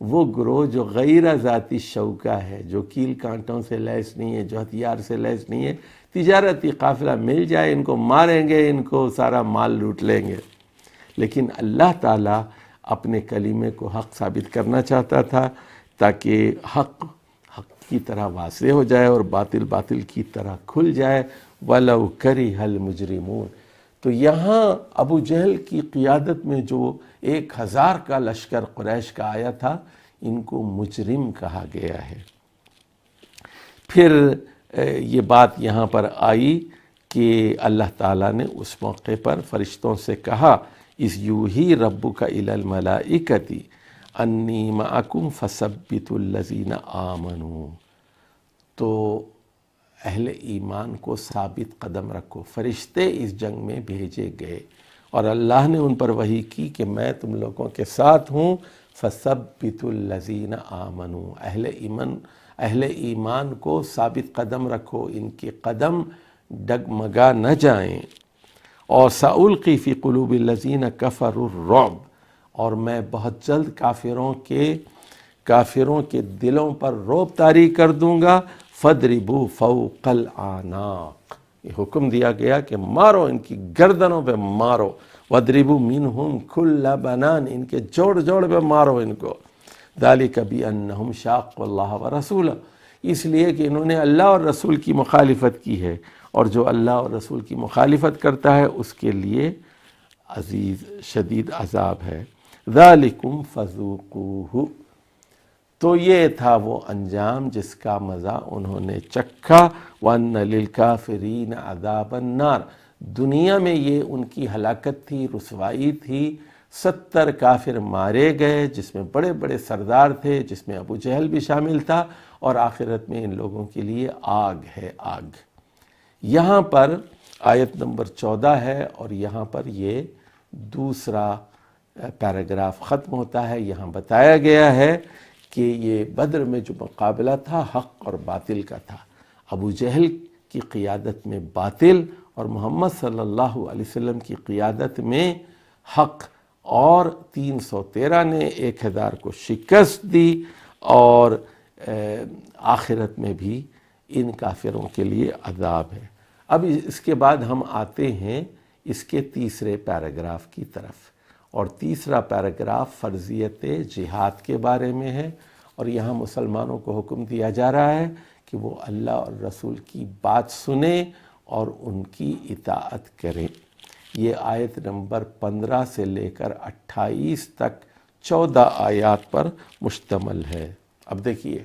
وہ گروہ جو غیر ذاتی شوکہ ہے، جو کیل کانٹوں سے لیس نہیں ہے، جو ہتھیار سے لیس نہیں ہے، تجارتی قافلہ مل جائے، ان کو ماریں گے، ان کو سارا مال لوٹ لیں گے۔ لیکن اللہ تعالیٰ اپنے کلمے کو حق ثابت کرنا چاہتا تھا تاکہ حق کی طرح واضح ہو جائے اور باطل باطل کی طرح کھل جائے۔ وَلَوْ كَرِهَ الْمُجْرِمُونَ، تو یہاں ابو جہل کی قیادت میں جو 1000 کا لشکر قریش کا آیا تھا، ان کو مجرم کہا گیا ہے۔ پھر یہ بات یہاں پر آئی کہ اللہ تعالیٰ نے اس موقع پر فرشتوں سے کہا اِذْ یُوحِی رَبُّکَ إِلَى الْمَلَائِکَةِ أَنِّی مَعَکُمْ فَثَبِّتُوا الَّذِینَ آمَنُوا، تو اہل ایمان کو ثابت قدم رکھو۔ فرشتے اس جنگ میں بھیجے گئے اور اللہ نے ان پر وحی کی کہ میں تم لوگوں کے ساتھ ہوں۔ فَثَبِّتُوا الَّذِینَ آمَنُوا، اہل ایمان کو ثابت قدم رکھو، ان کے قدم ڈگمگا نہ جائیں۔ اور سَأُلْقِی فِی قُلُوبِ الَّذِینَ كَفَرُوا الرُّعْبَ، اور میں بہت جلد کافروں کے دلوں پر رعب طاری کر دوں گا۔ فَاضْرِبُوا فَوْقَ الْأَعْنَاقِ، یہ حکم دیا گیا کہ مارو، ان کی گردنوں پہ مارو۔ وَاضْرِبُوا مِنْهُمْ كُلَّ بَنَانٍ، ان کے جوڑ جوڑ پہ مارو ان کو. ذَلِكَ بِأَنَّهُمْ شَاقُّوا اللَّهَ وَرَسُولَهُ، اس لیے کہ انہوں نے اللہ اور رسول کی مخالفت کی ہے، اور جو اللہ اور رسول کی مخالفت کرتا ہے اس کے لیے عزیز شدید عذاب ہے. ذَلِكُمْ فَذُوقُوهُ، تو یہ تھا وہ انجام جس کا مزہ انہوں نے چکھا. وَأَنَّ لِلْكَافِرِينَ عَذَابَ النَّارِ، دنیا میں یہ ان کی ہلاکت تھی، رسوائی تھی. 70 کافر مارے گئے جس میں بڑے بڑے سردار تھے، جس میں ابو جہل بھی شامل تھا، اور آخرت میں ان لوگوں کے لیے آگ ہے، آگ. یہاں پر آیت نمبر 14 ہے، اور یہاں پر یہ دوسرا پیراگراف ختم ہوتا ہے. یہاں بتایا گیا ہے کہ یہ بدر میں جو مقابلہ تھا حق اور باطل کا تھا. ابو جہل کی قیادت میں باطل، اور محمد صلی اللہ علیہ وسلم کی قیادت میں حق، اور 313 نے 1000 کو شکست دی. اور آخرت میں بھی ان کافروں کے لیے عذاب ہے. اب اس کے بعد ہم آتے ہیں اس کے تیسرے پیراگراف کی طرف، اور تیسرا پیراگراف فرضیت جہاد کے بارے میں ہے. اور یہاں مسلمانوں کو حکم دیا جا رہا ہے کہ وہ اللہ اور رسول کی بات سنیں اور ان کی اطاعت کریں. یہ آیت نمبر 15 سے لے کر 28 تک 14 آیات پر مشتمل ہے. اب دیکھیے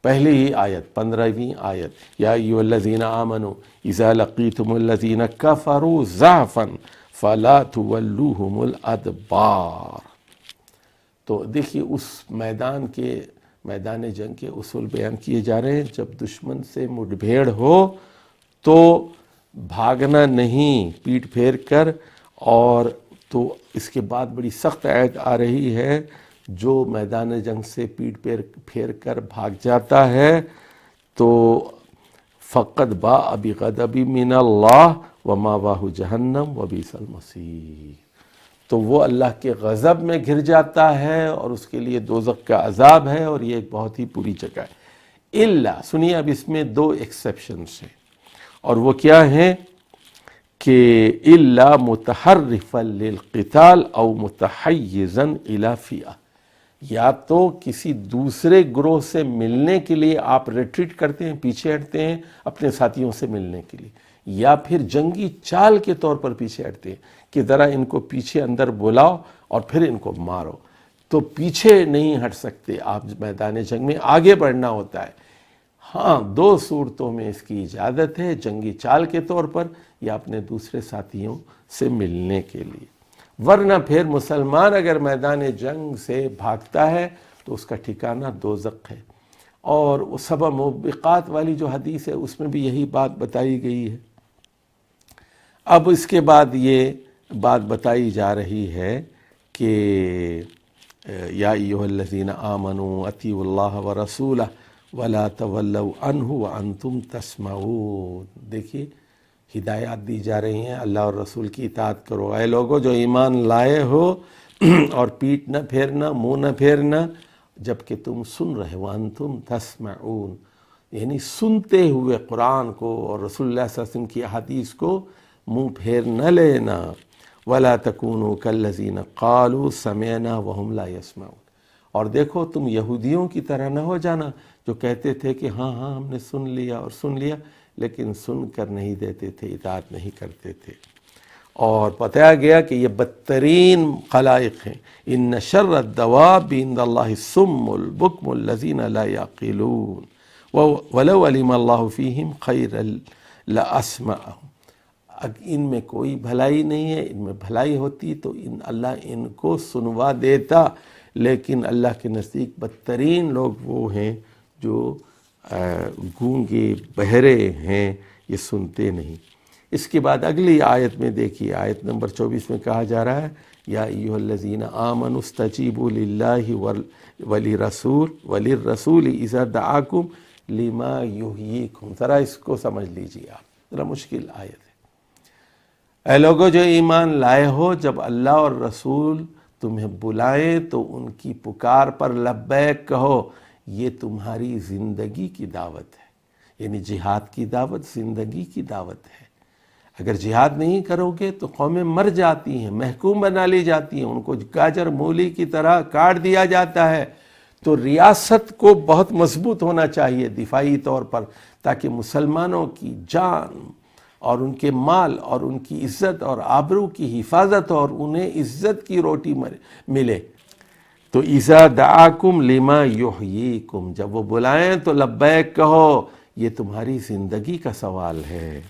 پہلی ہی آیت 15ویں آیت، یا ایھا الذین آمنوا اذا لقیتم الذین کفروا زحفا فلا تولوہم الادبار. تو دیکھیے اس میدان جنگ کے اصول بیان کیے جا رہے ہیں. جب دشمن سے مٹبھیڑ ہو تو بھاگنا نہیں پیٹ پھیر کر. اور تو اس کے بعد بڑی سخت آیت آ رہی ہے، جو میدان جنگ سے پیٹ پھیر کر بھاگ جاتا ہے تو فقط باء بغضب من اللہ ومأواہ جہنم وبئس المصیر، تو وہ اللہ کے غضب میں گر جاتا ہے اور اس کے لیے دوزخ کا عذاب ہے، اور یہ ایک بہت ہی بری جگہ ہے. الا، سنیے اب اس میں 2 ایکسیپشنز ہیں، اور وہ کیا ہیں کہ الا متحرفا للقتال او متحیزا الی فئہ، یا تو کسی دوسرے گروہ سے ملنے کے لیے آپ ریٹریٹ کرتے ہیں، پیچھے ہٹتے ہیں اپنے ساتھیوں سے ملنے کے لیے، یا پھر جنگی چال کے طور پر پیچھے ہٹتے ہیں کہ ذرا ان کو پیچھے اندر بلاؤ اور پھر ان کو مارو. تو پیچھے نہیں ہٹ سکتے آپ، میدان جنگ میں آگے بڑھنا ہوتا ہے. ہاں 2 صورتوں میں اس کی اجازت ہے، جنگی چال کے طور پر یا اپنے دوسرے ساتھیوں سے ملنے کے لیے. ورنہ پھر مسلمان اگر میدان جنگ سے بھاگتا ہے تو اس کا ٹھکانہ دوزخ ہے. اور سبع موبقات والی جو حدیث ہے اس میں بھی یہی بات بتائی گئی ہے. اب اس کے بعد یہ بات بتائی جا رہی ہے کہ یا ایھا الذین آمنوا اطیعوا اللہ ورسولہ ولا تولوا عنہ وانتم تسمعون. دیکھیے ہدایات دی جا رہی ہیں، اللہ اور رسول کی اطاعت کرو، اے لوگو جو ایمان لائے ہو، اور پیٹ نہ پھیرنا، منہ نہ پھیرنا جبکہ تم سن رہے ہو. وانتم تسمعون یعنی سنتے ہوئے قرآن کو اور رسول اللہ صلی اللہ علیہ وسلم کی احادیث کو منہ پھیر نہ لینا. ولا تکونوا کالذین قالوا سمعنا وهم لا يسمعون. اور دیکھو تم یہودیوں کی طرح نہ ہو جانا جو کہتے تھے کہ ہاں ہم نے سن لیا لیکن سن کر نہیں دیتے تھے، اطاعت نہیں کرتے تھے. اور بتایا گیا کہ یہ بدترین خلائق ہیں. ان شر الدواب عند اللہ الصم البکم الذین لا یعقلون ولو علم اللہ فیہم خیرا لاسمعہم. ان میں کوئی بھلائی نہیں ہے، ان میں بھلائی ہوتی تو اللہ ان کو سنوا دیتا، لیکن اللہ کے نزدیک بدترین لوگ وہ ہیں جو گونگے بہرے ہیں، یہ سنتے نہیں. اس کے بعد اگلی آیت میں دیکھیے، آیت نمبر 24 میں کہا جا رہا ہے یا ایھا الذین آمنوا استجیبوا للہ وللرسول اذا دعاکم لما یحییکم. ذرا اس کو سمجھ لیجیے آپ، ذرا مشکل آیت ہے. اے لوگو جو ایمان لائے ہو، جب اللہ اور رسول تمہیں بلائیں تو ان کی پکار پر لبیک کہو. یہ تمہاری زندگی کی دعوت ہے، یعنی جہاد کی دعوت زندگی کی دعوت ہے. اگر جہاد نہیں کرو گے تو قومیں مر جاتی ہیں، محکوم بنا لی جاتی ہیں، ان کو گاجر مولی کی طرح کاٹ دیا جاتا ہے۔ تو ریاست کو بہت مضبوط ہونا چاہیے دفاعی طور پر، تاکہ مسلمانوں کی جان اور ان کے مال اور ان کی عزت اور آبرو کی حفاظت اور انہیں عزت کی روٹی ملے۔ تو اذا دعاکم لما یحییکم، جب وہ بلائیں تو لبیک کہو، یہ تمہاری زندگی کا سوال ہے۔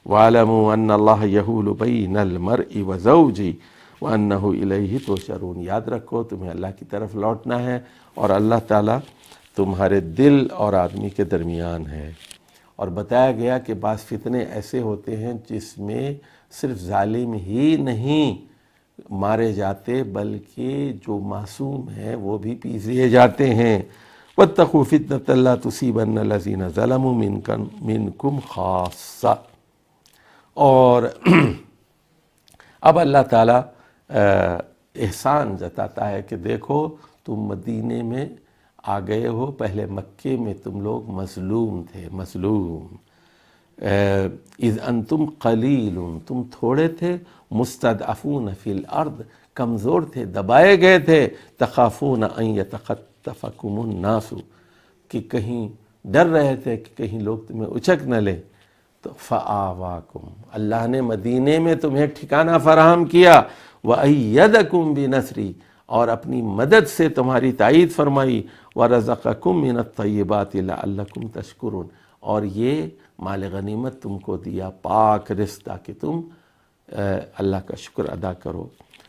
وَاعْلَمُوا أَنَّ اللَّهَ يَحُولُ بَيْنَ الْمَرْءِ وَزَوْجِهِ وَأَنَّهُ إِلَيْهِ تُحْشَرُونَ، یاد رکھو تمہیں اللہ کی طرف لوٹنا ہے اور اللہ تعالیٰ تمہارے دل اور آدمی کے درمیان ہے۔ اور بتایا گیا کہ بعض فتنے ایسے ہوتے ہیں جس میں صرف ظالم ہی نہیں مارے جاتے بلکہ جو معصوم ہیں وہ بھی پیس دیے جاتے ہیں۔ وَاتَّقُوا فِتْنَةً لَا تُصِيبَنَّ الَّذِينَ ظَلَمُوا مِنْكُمْ خَاصَّةً۔ اور اب اللہ تعالیٰ احسان جتاتا ہے کہ دیکھو تم مدینے میں آ گئے ہو، پہلے مکے میں تم لوگ مظلوم تھے، مظلوم۔ اذ انتم قلیل، تم تھوڑے تھے، مستضعفون فی الارض، کمزور تھے، دبائے گئے تھے، تخافون ان یتخطفکم الناس، کہ کہیں ڈر رہے تھے کہ کہیں لوگ تمہیں اچک نہ لیں۔ تو فآواکم، اللہ نے مدینے میں تمہیں ٹھکانہ فراہم کیا، وَأَيَّدَكُمْ بِنَصْرِهِ، اور اپنی مدد سے تمہاری تائید فرمائی، وَرَزَقَكُمْ مِنَ الطَّيِّبَاتِ لَعَلَّكُمْ تَشْكُرُونَ، اور یہ مال غنیمت تم کو دیا، پاک رزق، تاکہ تم اللہ کا شکر ادا کرو۔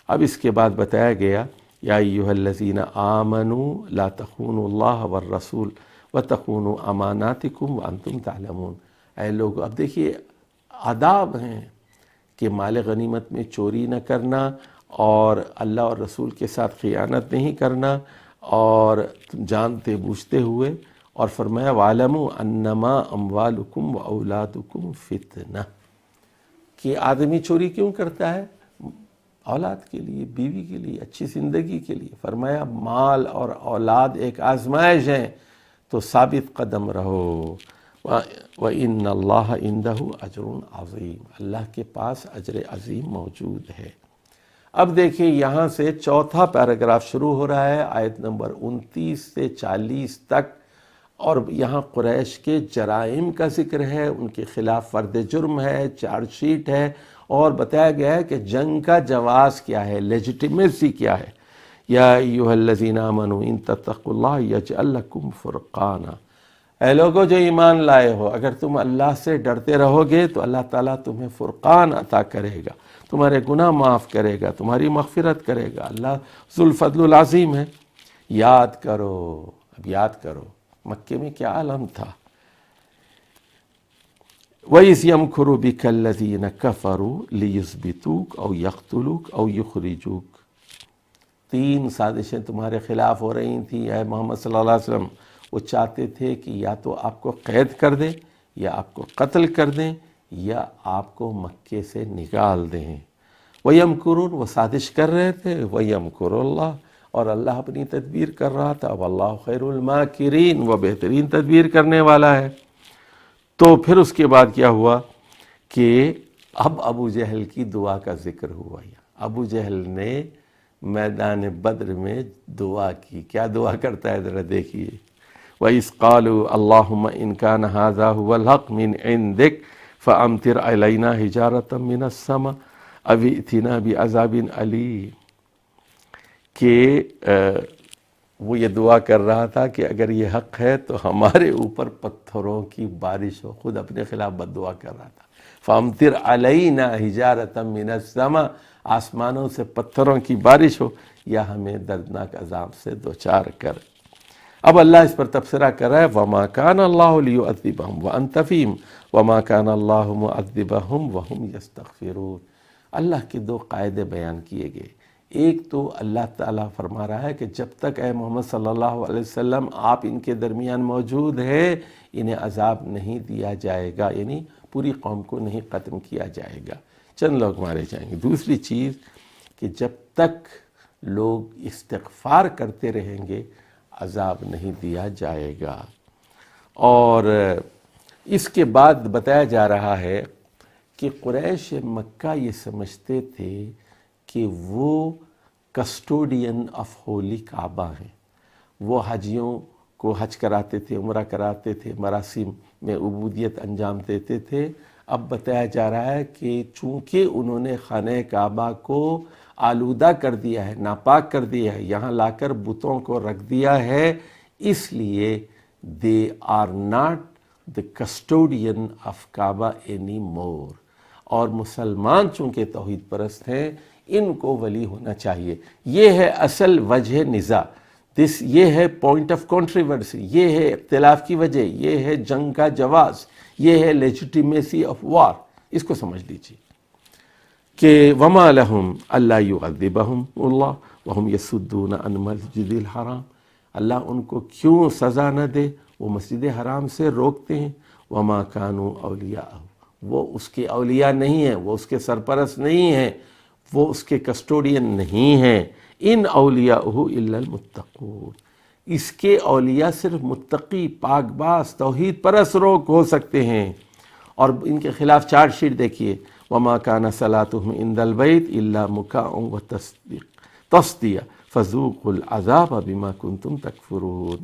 اب اس کے بعد بتایا گیا یا ایھا الذین آمنوا لا تخونوا اللہ والرسول وتخونوا اماناتکم وانتم تعلمون، اے لوگ، اب دیکھیے آداب ہیں کہ مال غنیمت میں چوری نہ کرنا اور اللہ اور رسول کے ساتھ خیانت نہیں کرنا، اور جانتے بوجھتے ہوئے، اور فرمایا وَاعْلَمُوا أَنَّمَا أَمْوَالُكُمْ وَأَوْلَادُكُمْ فِتْنَةٌ، کہ آدمی چوری کیوں کرتا ہے؟ اولاد کے لیے، بیوی کے لیے، اچھی زندگی کے لیے۔ فرمایا مال اور اولاد ایک آزمائش ہیں، تو ثابت قدم رہو۔ وَإِنَّ اللَّهَ عِندَهُ أَجْرٌ عَظِيمٌ، اللہ کے پاس اجر عظیم موجود ہے۔ اب دیکھیں یہاں سے چوتھا پیراگراف شروع ہو رہا ہے، آیت نمبر 29 سے 40 تک، اور یہاں قریش کے جرائم کا ذکر ہے، ان کے خلاف فرد جرم ہے، چارج شیٹ ہے، اور بتایا گیا ہے کہ جنگ کا جواز کیا ہے، لیجیٹیمیسی کیا ہے۔ یا ایھا الذین آمنوا ان تتقوا اللہ یجعل لکم فرقانا، اے لوگو جو ایمان لائے ہو، اگر تم اللہ سے ڈرتے رہو گے تو اللہ تعالیٰ تمہیں فرقان عطا کرے گا، تمہارے گناہ معاف کرے گا، تمہاری مغفرت کرے گا۔ اللہ ذو الفضل العظیم ہے۔ یاد کرو، اب یاد کرو مکے میں کیا عالم تھا۔ وَإِذْ يَمْكُرُ بِكَ الَّذِينَ كَفَرُوا لِيُثْبِتُوكَ أَوْ يَقْتُلُوكَ أَوْ يُخْرِجُوكَ، 3 سازشیں تمہارے خلاف ہو رہی تھیں اے محمد صلی اللہ علیہ وسلم۔ وہ چاہتے تھے کہ یا تو آپ کو قید کر دیں، یا آپ کو قتل کر دیں، یا آپ کو مکے سے نکال دیں۔ وَيَمْكُرُونَ، وہ سازش کر رہے تھے، وَيَمْكُرُ اللَّهُ، اور اللہ اپنی تدبیر کر رہا تھا، وَاللَّهُ خَيْرُ الْمَاكِرِينَ، وہ بہترین تدبیر کرنے والا ہے۔ تو پھر اس کے بعد کیا ہوا کہ اب ابو جہل کی دعا کا ذکر ہوا۔ ابو جہل نے میدان بدر میں دعا کی، کیا دعا کرتا ہے ذرا دیکھیے۔ وَإِذْ قَالُوا اللَّهُمَّ إِنْ كَانَ هَذَا هُوَ الْحَقُّ مِنْ عِنْدِكَ فَأَمْطِرْ عَلَيْنَا حِجَارَةً مِنَ السَّمَاءِ أَوِ ائْتِنَا بِعَذَابٍ أَلِيمٍ، کہ وہ یہ دعا کر رہا تھا کہ اگر یہ حق ہے تو ہمارے اوپر پتھروں کی بارش ہو، خود اپنے خلاف بد دعا کر رہا تھا۔ فَأَمْطِرْ عَلَيْنَا حِجَارَةً مِنَ السَّمَاءِ، آسمانوں سے پتھروں کی بارش ہو، یا ہمیں دردناک عذاب سے دوچار کر۔ اب اللہ اس پر تبصرہ کر رہا ہے، وَمَا كَانَ اللَّهُ لِيُعَذِّبَهُمْ وَأَنْتَ فِيهِمْ وَمَا كَانَ اللَّهُ مُعَذِّبَهُمْ وَهُمْ يَسْتَغْفِرُونَ۔ اللہ کے 2 قاعدے بیان کیے گئے۔ ایک تو اللہ تعالیٰ فرما رہا ہے کہ جب تک اے محمد صلی اللہ علیہ وسلم آپ ان کے درمیان موجود ہیں، انہیں عذاب نہیں دیا جائے گا، یعنی پوری قوم کو نہیں ختم کیا جائے گا، چند لوگ مارے جائیں گے۔ دوسری چیز کہ جب تک لوگ استغفار کرتے رہیں گے عذاب نہیں دیا جائے گا۔ اور اس کے بعد بتایا جا رہا ہے کہ قریش مکہ یہ سمجھتے تھے کہ وہ کسٹوڈین آف ہولی کعبہ ہیں، وہ حجیوں کو حج کراتے تھے، عمرہ کراتے تھے، مراسم میں عبودیت انجام دیتے تھے۔ اب بتایا جا رہا ہے کہ چونکہ انہوں نے خانہ کعبہ کو آلودہ کر دیا ہے، ناپاک کر دیا ہے، یہاں لا کر بتوں کو رکھ دیا ہے، اس لیے they are not the custodian of Kaaba any more, اور مسلمان چونکہ توحید پرست ہیں ان کو ولی ہونا چاہیے۔ یہ ہے اصل وجہ نزاع، یہ ہے پوائنٹ آف کنٹروورسی، یہ ہے اختلاف کی وجہ، یہ ہے جنگ کا جواز، یہ ہے لیجیٹیمیسی آف وار۔ اس کو سمجھ لیجیے کہ وما لہم الا یعذبہم اللہ وہم یصدون عن مسجد الحرام، اللہ ان کو کیوں سزا نہ دے، وہ مسجد حرام سے روکتے ہیں۔ وما کانوا اولیاءہ، وہ اس کے اولیاء نہیں ہیں، وہ اس کے سرپرست نہیں ہیں، وہ اس کے کسٹوڈین نہیں ہیں۔ ان اولیاءہ الا المتقون، اس کے اولیاء صرف متقی، پاک باز، توحید پرست روک ہو سکتے ہیں۔ اور ان کے خلاف چارج شیٹ دیکھیے، وما کان صلاتهم عند البیت الا مکاء وتصدیہ فذوقوا العذاب بما کنتم تکفرون۔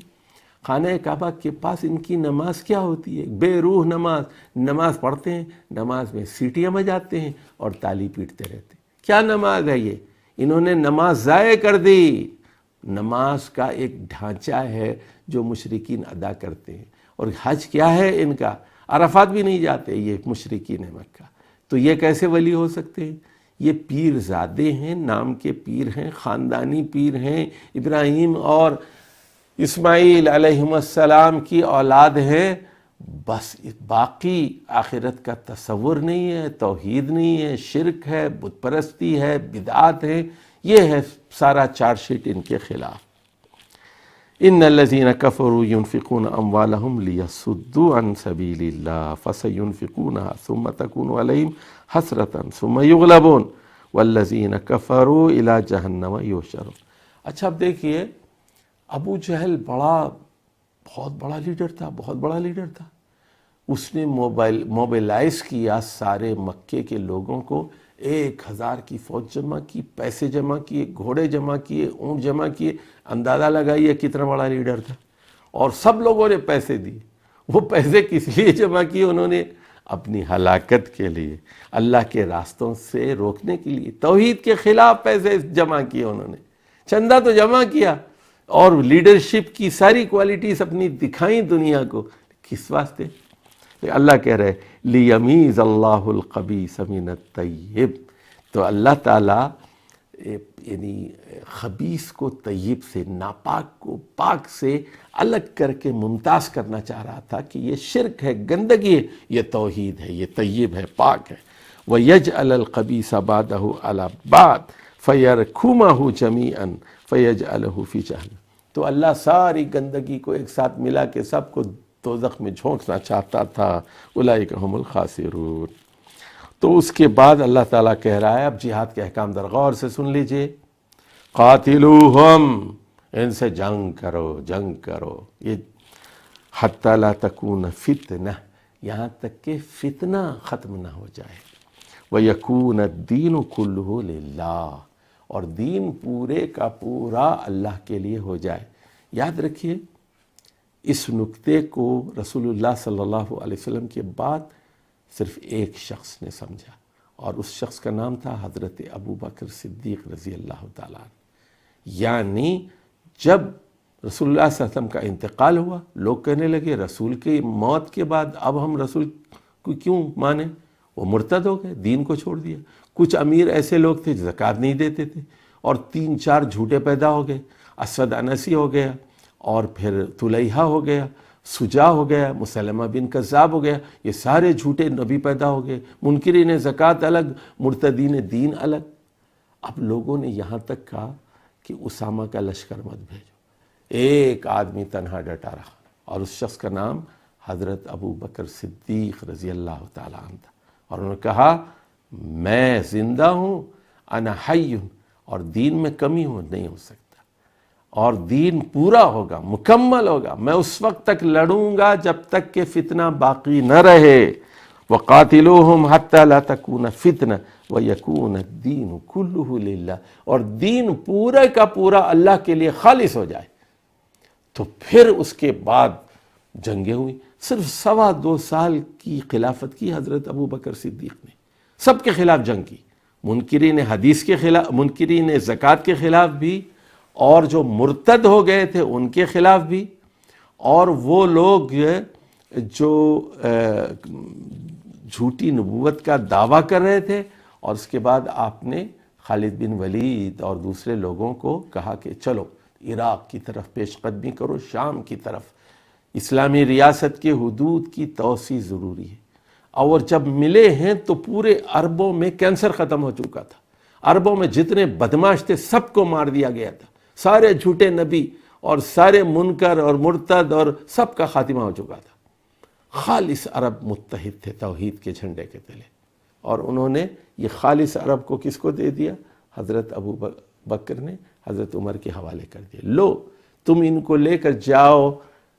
خانہ کعبہ کے پاس ان کی نماز کیا ہوتی ہے؟ بے روح نماز، نماز پڑھتے ہیں، نماز میں سیٹیاں بجاتے ہیں اور تالی پیٹتے رہتے ہیں۔ کیا نماز ہے یہ؟ انہوں نے نماز ضائع کر دی۔ نماز کا ایک ڈھانچہ ہے جو مشرکین ادا کرتے ہیں، اور حج کیا ہے ان کا؟ عرفات بھی نہیں جاتے یہ مشرکین مکہ، تو یہ کیسے ولی ہو سکتے ہیں؟ یہ پیر زادے ہیں، نام کے پیر ہیں، خاندانی پیر ہیں، ابراہیم اور اسماعیل علیہم السلام کی اولاد ہیں، بس باقی آخرت کا تصور نہیں ہے، توحید نہیں ہے، شرک ہے، بت پرستی ہے، بدعات ہے۔ یہ ہے سارا چارج شیٹ ان کے خلاف۔ ان الذین کفروا ينفقون اموالهم لیصدوا عن سبیل اللہ فسینفقونها ثم تکون علیہم حسرۃ ثم یغلبون والذین کفروا الی جہنم یحشرون۔ اچھا اب دیکھیے، ابو جہل بہت بڑا لیڈر تھا، بہت بڑا لیڈر تھا۔ اس نے موبیلائز کیا سارے مکے کے لوگوں کو، 1000 کی فوج جمع کی، پیسے جمع کیے، گھوڑے جمع کیے، اونٹ جمع کیے۔ اندازہ لگائیے کتنا بڑا لیڈر تھا، اور سب لوگوں نے پیسے دیے۔ وہ پیسے کس لیے جمع کیے انہوں نے؟ اپنی ہلاکت کے لیے، اللہ کے راستوں سے روکنے کے لیے، توحید کے خلاف پیسے جمع کیے انہوں نے۔ چندہ تو جمع کیا اور لیڈرشپ کی ساری کوالٹیز اپنی دکھائیں دنیا کو، کس واسطے؟ اللہ کہہ رہے لیمیز اللہ الخبیث من الطیب، تو اللہ تعالیٰ یعنی خبیث کو طیب سے، ناپاک کو پاک سے الگ کر کے ممتاز کرنا چاہ رہا تھا کہ یہ شرک ہے، گندگی ہے، یہ توحید ہے، یہ طیب ہے، پاک ہے۔ وَيَجْعَلَ الْخَبِيثَ بَعْدَهُ عَلَى بَعْضٍ فَيَرْكُمَهُ جَمِيعًا فَيَجْعَلَهُ فِي جَهَنَّمَ، تو اللہ ساری گندگی کو ایک ساتھ ملا کے سب کو دوزخ میں جھونکنا چاہتا تھا۔ اولئک هم الخاسرون۔ تو اس کے بعد اللہ تعالیٰ کہہ رہا ہے، اب جہاد کے احکام در غور سے سن لیجئے، قاتلوہم، ان سے جنگ کرو، جنگ کرو، یہ حتی لا تکون فتنہ، یہاں تک کہ فتنہ ختم نہ ہو جائے، وَيَكُونَ الدِّينُ كُلُّهُ لِلَّهِ، اور دین پورے کا پورا اللہ کے لیے ہو جائے۔ یاد رکھیے اس نکتے کو رسول اللہ صلی اللہ علیہ وسلم کے بعد صرف ایک شخص نے سمجھا، اور اس شخص کا نام تھا حضرت ابو بکر صدیق رضی اللہ تعالیٰ عنہ۔ یعنی جب رسول اللہ صلی اللہ علیہ وسلم کا انتقال ہوا، لوگ کہنے لگے رسول کی موت کے بعد اب ہم رسول کو کیوں مانیں؟ وہ مرتد ہو گئے، دین کو چھوڑ دیا۔ کچھ امیر ایسے لوگ تھے جو زکوٰۃ نہیں دیتے تھے، اور 3-4 جھوٹے پیدا ہو گئے، اسود انسی ہو گیا، اور پھر طلیحہ ہو گیا، سجا ہو گیا، مسلمہ بن کذاب ہو گیا، یہ سارے جھوٹے نبی پیدا ہو گئے، منکرین زکوٰۃ الگ، مرتدین دین الگ۔ اب لوگوں نے یہاں تک کہا کہ اسامہ کا لشکر مت بھیجو۔ ایک آدمی تنہا ڈٹا رہا، اور اس شخص کا نام حضرت ابو بکر صدیق رضی اللہ تعالیٰ عنہ تھا، اور انہوں نے کہا میں زندہ ہوں، انا حی، اور دین میں کمی نہیں ہو سکتا، اور دین پورا ہوگا، مکمل ہوگا، میں اس وقت تک لڑوں گا جب تک کہ فتنہ باقی نہ رہے۔ وَقَاتِلُوهُمْ حَتَّى لَا تَكُونَ فِتْنَةٌ وَيَكُونَ الدِّينُ كُلُّهُ لِلَّهِ، اور دین پورا کا پورا اللہ کے لیے خالص ہو جائے۔ تو پھر اس کے بعد جنگیں ہوئی، صرف 2.25 سال کی خلافت کی حضرت ابو بکر صدیق نے، سب کے خلاف جنگ کی، منکرین حدیث کے خلاف، منکرین زکوٰۃ کے خلاف بھی، اور جو مرتد ہو گئے تھے ان کے خلاف بھی، اور وہ لوگ جو جھوٹی نبوت کا دعویٰ کر رہے تھے، اور اس کے بعد آپ نے خالد بن ولید اور دوسرے لوگوں کو کہا کہ چلو عراق کی طرف پیش قدمی کرو، شام کی طرف، اسلامی ریاست کے حدود کی توسیع ضروری ہے۔ اور جب ملے ہیں تو پورے عربوں میں کینسر ختم ہو چکا تھا، عربوں میں جتنے بدماش تھے سب کو مار دیا گیا تھا، سارے جھوٹے نبی اور سارے منکر اور مرتد اور سب کا خاتمہ ہو چکا تھا۔ خالص عرب متحد تھے توحید کے جھنڈے کے تلے، اور انہوں نے یہ خالص عرب کو کس کو دے دیا؟ حضرت ابو بکر نے حضرت عمر کے حوالے کر دیا، لو تم ان کو لے کر جاؤ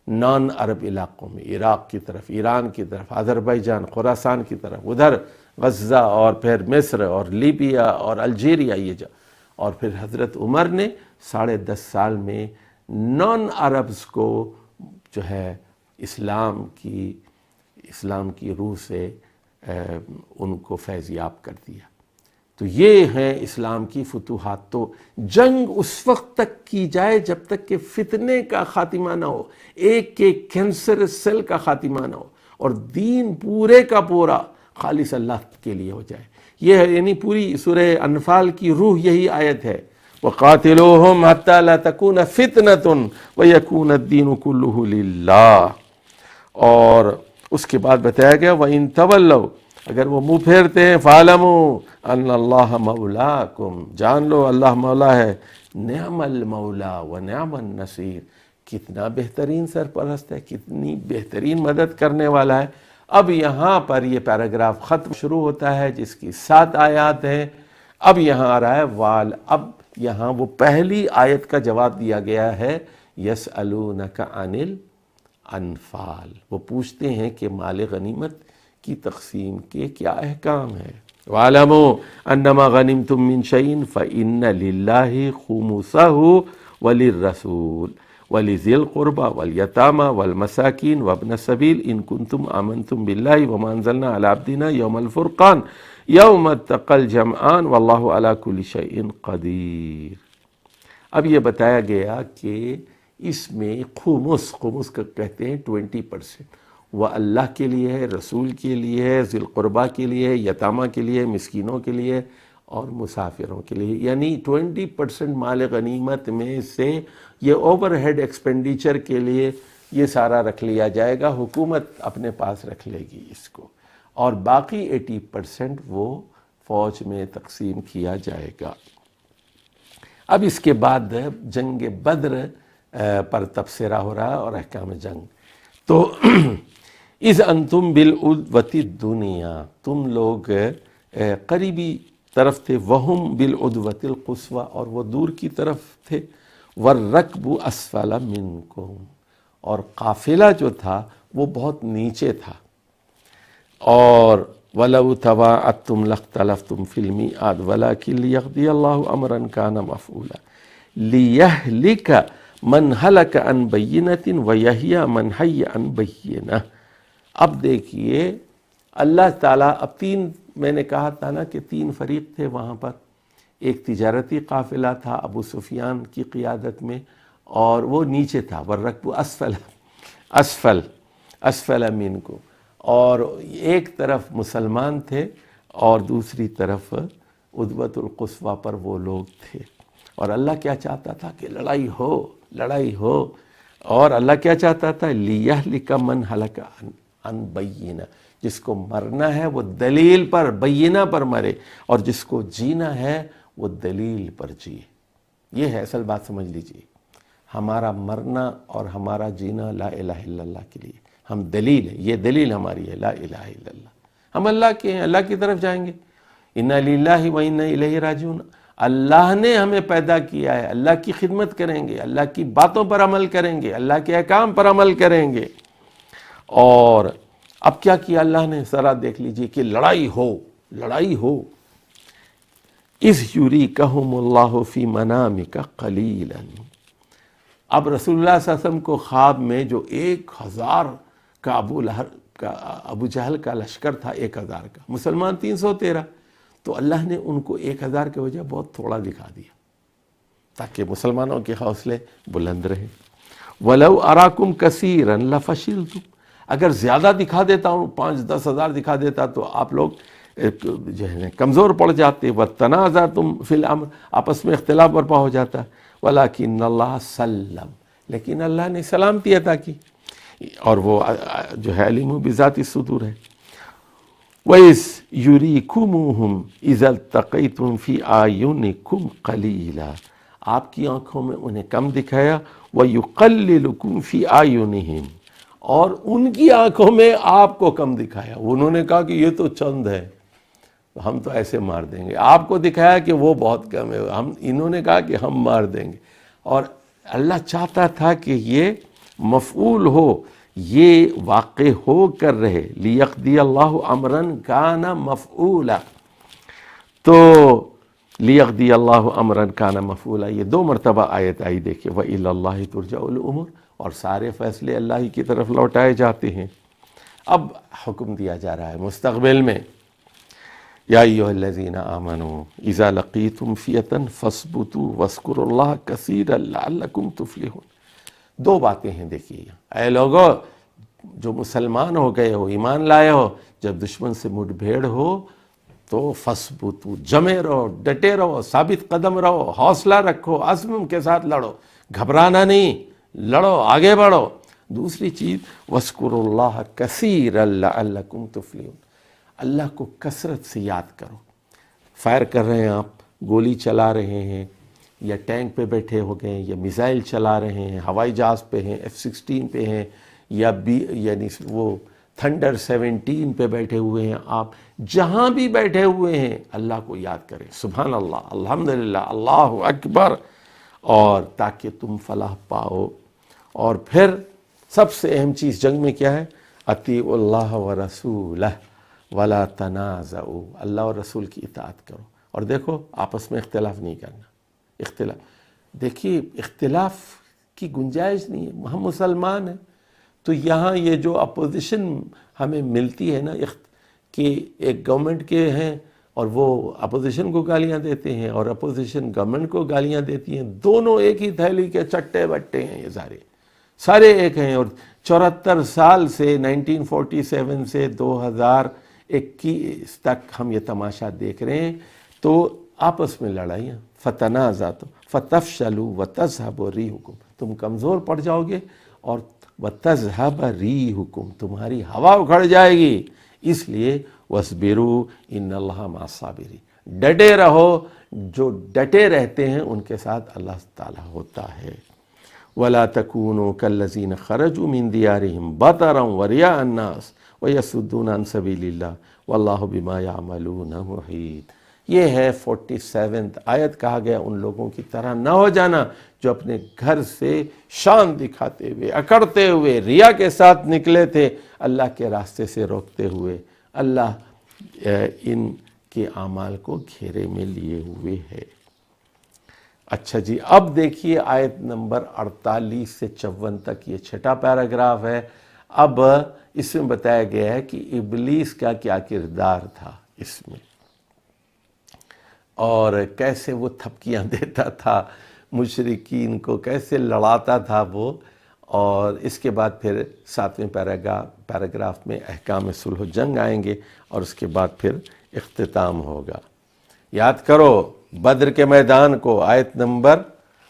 نان عرب علاقوں میں، عراق کی طرف، ایران کی طرف، آذربائیجان، خراسان کی طرف، ادھر غزہ اور پھر مصر اور لیبیا اور الجیریا، یہ جا۔ اور پھر حضرت عمر نے 10.5 سال میں نان عربز کو جو ہے اسلام کی روح سے ان کو فیضیاب کر دیا۔ تو یہ ہیں اسلام کی فتوحات۔ تو جنگ اس وقت تک کی جائے جب تک کہ فتنے کا خاتمہ نہ ہو، ایک کینسر سیل کا خاتمہ نہ ہو، اور دین پورے کا پورا خالص اللہ کے لیے ہو جائے۔ یہ ہے یعنی پوری سورہ انفال کی روح یہی آیت ہے، وَقَاتِلُوهُمْ حَتَّى لَا تَكُونَ فِتْنَةٌ وَيَكُونَ الدِّينُ كُلُّهُ لِلَّهِ۔ اور اس کے بعد بتایا گیا وَإِن تَوَلَّوْا، اگر وہ منہ پھیرتے ہیں، فَاعْلَمُوا أَنَّ اللَّهَ مَوْلَاكُمْ، جان لو اللہ مولا ہے، نعم المولا ونعم النصیر، کتنا بہترین سرپرست ہے، کتنی بہترین مدد کرنے والا ہے۔ اب یہاں پر یہ پیراگراف ختم شروع ہوتا ہے جس کی 7 آیات ہیں۔ اب یہاں آ رہا ہے وال، اب یہاں وہ پہلی آیت کا جواب دیا گیا ہے، یسألونک عن الانفال، وہ پوچھتے ہیں کہ مال غنیمت کی تقسیم کے کیا احکام ہے۔ وَاعْلَمُوا أَنَّمَا غَنِمْتُم مِّن شَيْءٍ فَإِنَّ لِلَّهِ خُمُسَهُ وَلِلرَّسُولِ وَلِذِي الْقُرْبَى وَالْيَتَامَى وَالْمَسَاكِينِ وَابْنِ السَّبِيلِ إِن كُنتُمْ آمَنتُم بِاللَّهِ وَمَا أَنزَلْنَا عَلَىٰ عَبْدِنَا يَوْمَ الْفُرْقَانِ يَوْمَ التَّقَى الْجَمْعَانِ وَاللَّهُ عَلَىٰ كُلِّ شَيْءٍ قَدِيرٌ۔ اب یہ بتایا گیا کہ اس میں خمس کا کہتے ہیں 20%، وہ اللہ کے لیے ہے، رسول کے لیے ہے، ذی القربہ کے لیے ہے، یتامہ کے لیے، مسکینوں کے لیے اور مسافروں کے لیے، یعنی 20% مال غنیمت میں سے یہ اوور ہیڈ ایکسپینڈیچر کے لیے یہ سارا رکھ لیا جائے گا، حکومت اپنے پاس رکھ لے گی اس کو، اور باقی 80% وہ فوج میں تقسیم کیا جائے گا۔ اب اس کے بعد جنگ بدر پر تبصرہ ہو رہا اور احکام جنگ۔ تو اذ انتم بالعدوۃ الدنیا، تم لوگ قریبی طرف تھے، وہم بالعدوۃ القصویٰ، اور وہ دور کی طرف تھے، والرکب اسفل منکم، اور قافلہ جو تھا وہ بہت نیچے تھا، اور وَلَوْ تَوَاعَدتُّمْ لَاخْتَلَفْتُمْ فِي الْمِيعَادِ وَلَٰكِن لِّيَقْضِيَ اللَّهُ أَمْرًا كَانَ مَفْعُولًا لِيَهْلِكَ مَنْ هَلَكَ عَنْ بَيِّنَةٍ وَيَحْيَىٰ مَنْ حَيَّ عَنْ بَيِّنَةٍ۔ اب دیکھیے اللہ تعالیٰ، اب میں نے کہا تھا نا کہ 3 فریق تھے وہاں پر، ایک تجارتی قافلہ تھا ابو سفیان کی قیادت میں، اور وہ نیچے تھا، والرکب اسفل منکم، اور ایک طرف مسلمان تھے اور دوسری طرف عدوۃ القصویٰ پر وہ لوگ تھے، اور اللہ کیا چاہتا تھا کہ لڑائی ہو، اور اللہ کیا چاہتا تھا، لیہلک من ہلک عن بینہ، جس کو مرنا ہے وہ دلیل پر، بینہ پر مرے، اور جس کو جینا ہے وہ دلیل پر جیے۔ یہ ہے اصل بات، سمجھ لیجئے، ہمارا مرنا اور ہمارا جینا لا الہ الا اللہ کے لیے، ہم دلیل ہے، یہ دلیل ہماری ہے، لا الہ الا اللہ، ہم اللہ کے ہیں، اللہ کی طرف جائیں گے، انا للہ و انا الیہ راجعون، اللہ نے ہمیں پیدا کیا ہے، اللہ کی خدمت کریں گے، اللہ کی باتوں پر عمل کریں گے، اللہ کے احکام پر عمل کریں گے، اور اب کیا کیا اللہ نے ذرا دیکھ لیجئے کہ لڑائی ہو اذ یریکہم اللہ فی منامک قلیلا، اب رسول اللہ صلی اللہ علیہ وسلم کو خواب میں جو 1000 کا ابو جہل کا لشکر تھا، 1000 کا، مسلمان 313، تو اللہ نے ان کو 1000 کے وجہ بہت تھوڑا دکھا دیا تاکہ مسلمانوں کے حوصلے بلند رہیں۔ وَلَوْ أَرَاكُمْ كَثِيرًا لَفَشِلْتُمْ، اگر زیادہ دکھا دیتا ہوں، 5-10 ہزار دکھا دیتا تو آپ لوگ جو ہے کمزور پڑ جاتے، وَتَنَازَعْتُمْ فِي الْأَمْرِ، آپس میں اختلاف برپا ہو جاتا، وَلَكِنَّ اللَّهَ سَلَّمَ، لیکن اللہ نے سلامتی عطا کی، اور وہ جو ہے علیم بذات الصدور ہے۔ وَإِذْ يُرِيكُمُوهُمْ إِذَا الْتَقَيْتُمْ فِي أَعْيُنِكُمْ قَلِيلًا، آپ کی آنکھوں میں انہیں کم دکھایا، وَيُقَلِّلُكُمْ فِي أَعْيُنِهِمْ، اور ان کی آنکھوں میں آپ کو کم دکھایا۔ انہوں نے کہا کہ یہ تو چند ہے، ہم تو ایسے مار دیں گے، آپ کو دکھایا کہ وہ بہت کم ہے، انہوں نے کہا کہ ہم مار دیں گے۔ اور اللہ چاہتا تھا کہ یہ مفعول ہو، یہ واقع ہو کر رہے، لیقضی اللہ امرا کان مفعولا، تو لیقضی اللہ امرا کان مفعولا، یہ 2 مرتبہ آیت آئی، دیکھیں وَإِلَى اللَّهِ تُرْجَعُ الْأُمُورُ، اور سارے فیصلے اللہ ہی کی طرف لوٹائے جاتے ہیں۔ اب حکم دیا جا رہا ہے مستقبل میں، یا ایھا الذین آمنوا اذا لقیتم فئۃ فاثبتوا واذکروا اللہ کثیرا لعلکم تفلحون۔ 2 باتیں ہیں، دیکھیے، اے لوگو جو مسلمان ہو گئے ہو، ایمان لائے ہو، جب دشمن سے مٹ بھیڑ ہو تو فاثبتوا، جمے رہو، ڈٹے رہو، ثابت قدم رہو، حوصلہ رکھو، عزم کے ساتھ لڑو، گھبرانا نہیں، لڑو، آگے بڑھو۔ دوسری چیز واذکروا اللہ کثیرا لعلکم تفلحون، اللہ کو کثرت سے یاد کرو۔ فائر کر رہے ہیں آپ، گولی چلا رہے ہیں، یا ٹینک پہ بیٹھے ہو گئے، یا میزائل چلا رہے ہیں، ہوائی جہاز پہ ہیں، F-16 پہ ہیں، یا یعنی وہ تھنڈر 17 پہ بیٹھے ہوئے ہیں، آپ جہاں بھی بیٹھے ہوئے ہیں اللہ کو یاد کریں، سبحان اللہ، الحمدللہ، اللہ اکبر، اور تاکہ تم فلاح پاؤ۔ اور پھر سب سے اہم چیز جنگ میں کیا ہے؟ اطیعوا اللہ ورسولہ ولا تنازعوا، اللہ اور رسول کی اطاعت کرو، اور دیکھو آپس میں اختلاف نہیں کرنا۔ دیکھیے اختلاف کی گنجائش نہیں ہے، ہم مسلمان ہیں، تو یہاں یہ جو اپوزیشن ہمیں ملتی ہے نا، کہ ایک گورنمنٹ کے ہیں اور وہ اپوزیشن کو گالیاں دیتے ہیں، اور اپوزیشن گورنمنٹ کو گالیاں دیتی ہیں، دونوں ایک ہی تھیلی کے چٹے بٹے ہیں، یہ سارے ایک ہیں۔ اور 74 سال سے 1947 سے 2021 تک ہم یہ تماشا دیکھ رہے ہیں، تو آپس میں لڑائیاں، فتنازعتم فتفشلوا وتذهب ريحكم، تم کمزور پڑ جاؤ گے، اور وتذهب ريحكم، تمہاری ہوا اکھڑ جائے گی، اس لیے واصبروا ان اللہ مع الصابرین، ڈٹے رہو، جو ڈٹے رہتے ہیں ان کے ساتھ اللہ تعالیٰ ہوتا ہے۔ ولا تكونوا كالذين خرجوا من ديارهم بطرا ورئاء الناس ويصدون عن سبيل الله والله بما يعملون محيط۔ یہ ہے 47 آیت، کہا گیا ان لوگوں کی طرح نہ ہو جانا جو اپنے گھر سے شان دکھاتے ہوئے، اکڑتے ہوئے، ریا کے ساتھ نکلے تھے، اللہ کے راستے سے روکتے ہوئے۔ اللہ ان کے اعمال کو گھیرے میں لیے ہوئے ہے۔ اچھا جی، اب دیکھیے آیت نمبر 48 سے 54 تک، یہ 6واں پیراگراف ہے۔ اب اس میں بتایا گیا ہے کہ ابلیس کا کیا کردار تھا اس میں، اور کیسے وہ تھپکیاں دیتا تھا مشرکین کو، کیسے لڑاتا تھا وہ، اور اس کے بعد پھر 7ویں پیراگراف میں احکام صلح و جنگ آئیں گے، اور اس کے بعد پھر اختتام ہوگا۔ یاد کرو بدر کے میدان کو، آیت نمبر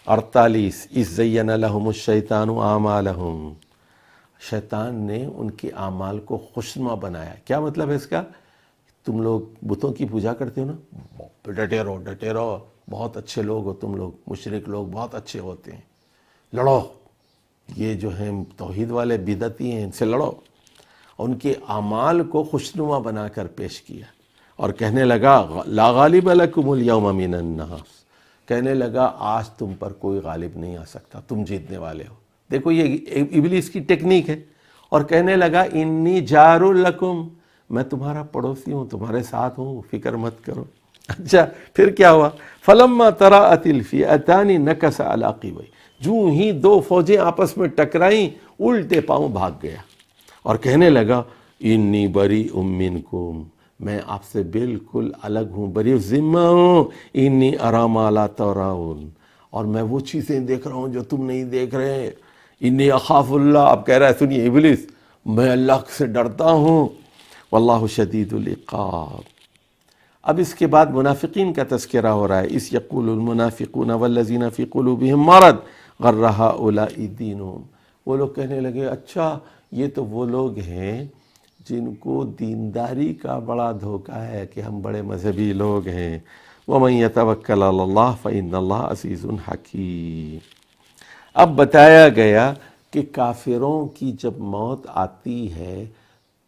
48، اذ زین لہم الشیطان اعمالہم، شیطان نے ان کے اعمال کو خوشنما بنایا۔ کیا مطلب ہے اس کا؟ تم لوگ بتوں کی پوجا کرتے ہو نا، ڈٹے رہو، بہت اچھے لوگ ہو تم لوگ، مشرک لوگ بہت اچھے ہوتے ہیں، لڑو، یہ جو ہیں توحید والے بدعتی ہیں، ان سے لڑو۔ ان کے اعمال کو خوشنما بنا کر پیش کیا، اور کہنے لگا لا غالب لکم اليوم من الناس، کہنے لگا آج تم پر کوئی غالب نہیں آ سکتا، تم جیتنے والے ہو۔ دیکھو یہ ابلیس کی ٹیکنیک ہے، اور کہنے لگا انی جار لکم، میں تمہارا پڑوسی ہوں، تمہارے ساتھ ہوں، فکر مت کرو۔ اچھا پھر کیا ہوا؟ فلما تراءت الفئتان نکص علی عقبیہ، جو ہی دو فوجیں آپس میں ٹکرائیں الٹے پاؤں بھاگ گیا اور کہنے لگا انی بریء منکم، میں آپ سے بالکل الگ ہوں، بری ذمہ ہوں، انی اری ما لا ترون، اور میں وہ چیزیں دیکھ رہا ہوں جو تم نہیں دیکھ رہے، انی اخاف اللہ۔ اب کہہ رہا ہے سنیے ابلیس، میں اللہ سے ڈرتا ہوں، واللہ شدید العقاب۔ اب اس کے بعد منافقین کا تذکرہ ہو رہا ہے، اس یقول المنافقون والذین فی قلوبہم مرض غر ہؤلاء دینہم، وہ لوگ کہنے لگے اچھا یہ تو وہ لوگ ہیں جن کو دینداری کا بڑا دھوکہ ہے کہ ہم بڑے مذہبی لوگ ہیں، وَمَن يَتَوَكَّلْ عَلَى اللَّهِ فَإِنَّ اللَّهَ عَزِيزٌ حَكِيمٌ۔ اب بتایا گیا کہ کافروں کی جب موت آتی ہے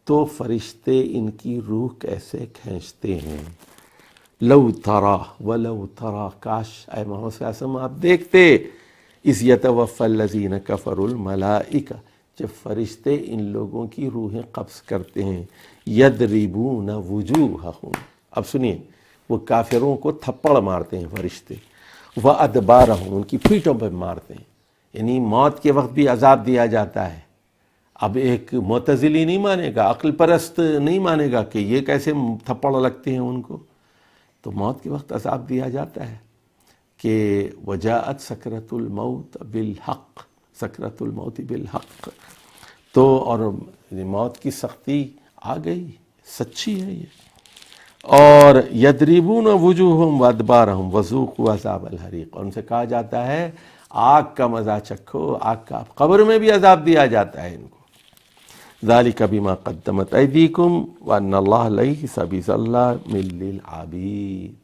تو فرشتے ان کی روح کیسے کھینچتے ہیں۔ لو ترا ولو ترا، کاش اے محمد صلی اللہ علیہ وسلم آپ دیکھتے، اذ یتوفی الذین کفروا الملائکہ، جب فرشتے ان لوگوں کی روحیں قبض کرتے ہیں، یضربون وجوہہم، اب سنیے وہ کافروں کو تھپڑ مارتے ہیں فرشتے، وادبارہم، ان کی پیٹھوں پہ مارتے ہیں، یعنی موت کے وقت بھی عذاب دیا جاتا ہے۔ اب ایک معتزلی نہیں مانے گا، عقل پرست نہیں مانے گا کہ یہ کیسے تھپڑ لگتے ہیں ان کو، تو موت کے وقت عذاب دیا جاتا ہے کہ وجاءت سکرۃ الموت بالحق، سکرۃ الموت بالحق، تو اور موت کی سختی آ گئی، سچی ہے یہ۔ اور یضربون وجوہہم وادبارہم وذوقوا عذاب الحریق، اور ان سے کہا جاتا ہے آگ کا مزہ چکھو، آگ کا، قبر میں بھی عذاب دیا جاتا ہے ان کو۔ ذالک بما قدمت ایدیکم وان اللہ لیس بظلام للعبید،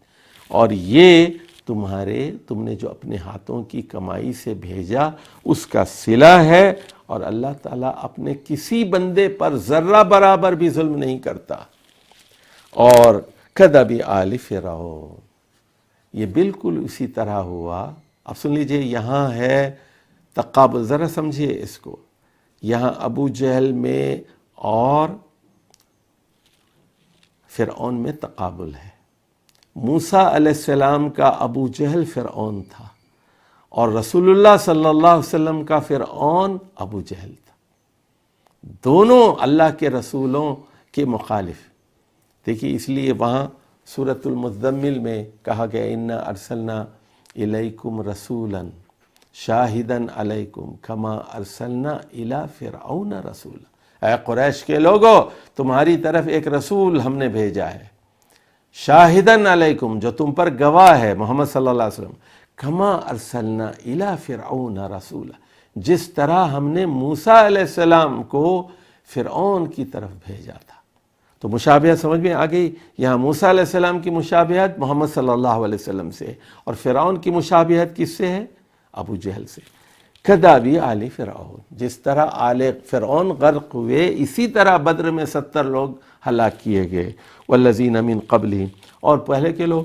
اور یہ تم نے جو اپنے ہاتھوں کی کمائی سے بھیجا اس کا صلہ ہے، اور اللہ تعالیٰ اپنے کسی بندے پر ذرہ برابر بھی ظلم نہیں کرتا۔ اور کدب آل فرعون، یہ بالکل اسی طرح ہوا۔ اب سن لیجئے، یہاں ہے تقابل، ذرا سمجھیے اس کو، یہاں ابو جہل میں اور فرعون میں تقابل ہے۔ موسیٰ علیہ السلام کا ابو جہل فرعون تھا، اور رسول اللہ صلی اللہ علیہ وسلم کا فرعون ابو جہل تھا، دونوں اللہ کے رسولوں کے مخالف۔ دیکھیے اس لیے وہاں سورۃ المزمل میں کہا گیا انا ارسلنا الیکم رسولا شاہدا علیکم کما ارسلنا الی فرعون رسولا، اے قریش کے لوگو تمہاری طرف ایک رسول ہم نے بھیجا ہے، شاہدن علیکم، جو تم پر گواہ ہے، محمد صلی اللہ علیہ وسلم، کما ارسلنا الی فرعون رسولا، جس طرح ہم نے موسیٰ علیہ السلام کو فرعون کی طرف بھیجا تھا۔ تو مشابہت سمجھ میں آ گئی، یہاں موسیٰ علیہ السلام کی مشابہت محمد صلی اللہ علیہ وسلم سے، اور فرعون کی مشابہت کس سے ہے؟ ابو جہل سے۔ کداب آل فرعون، جس طرح آل فرعون غرق ہوئے اسی طرح بدر میں 70 لوگ ہلاک کیے گئے، والذین من قبلہم، اور پہلے کے لوگ،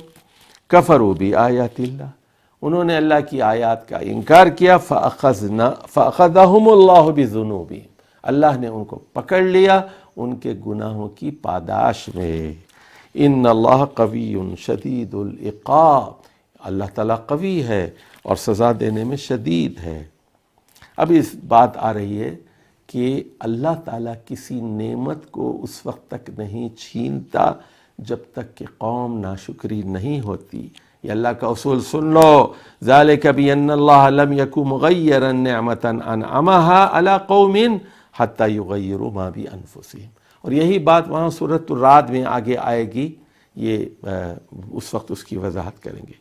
کفروا بآیات اللہ، انہوں نے اللہ کی آیات کا انکار کیا، فأخذہم اللہ بذنوبہم، اللہ نے ان کو پکڑ لیا ان کے گناہوں کی پاداش میں۔ ان اللہ قوی شدید العقاب، اللہ تعالیٰ قوی ہے اور سزا دینے میں شدید ہے۔ اب اس بات آ رہی ہے کہ اللہ تعالیٰ کسی نعمت کو اس وقت تک نہیں چھینتا جب تک کہ قوم ناشکری نہیں ہوتی۔ یہ اللہ کا اصول سن لو، ذالک بأن اللہ لم یک مغیرا نعمتا انعمها علی قوم حتی یغیروا ما بانفسہم، اور یہی بات وہاں سورۃ الرعد میں آگے آئے گی، یہ اس وقت اس کی وضاحت کریں گے۔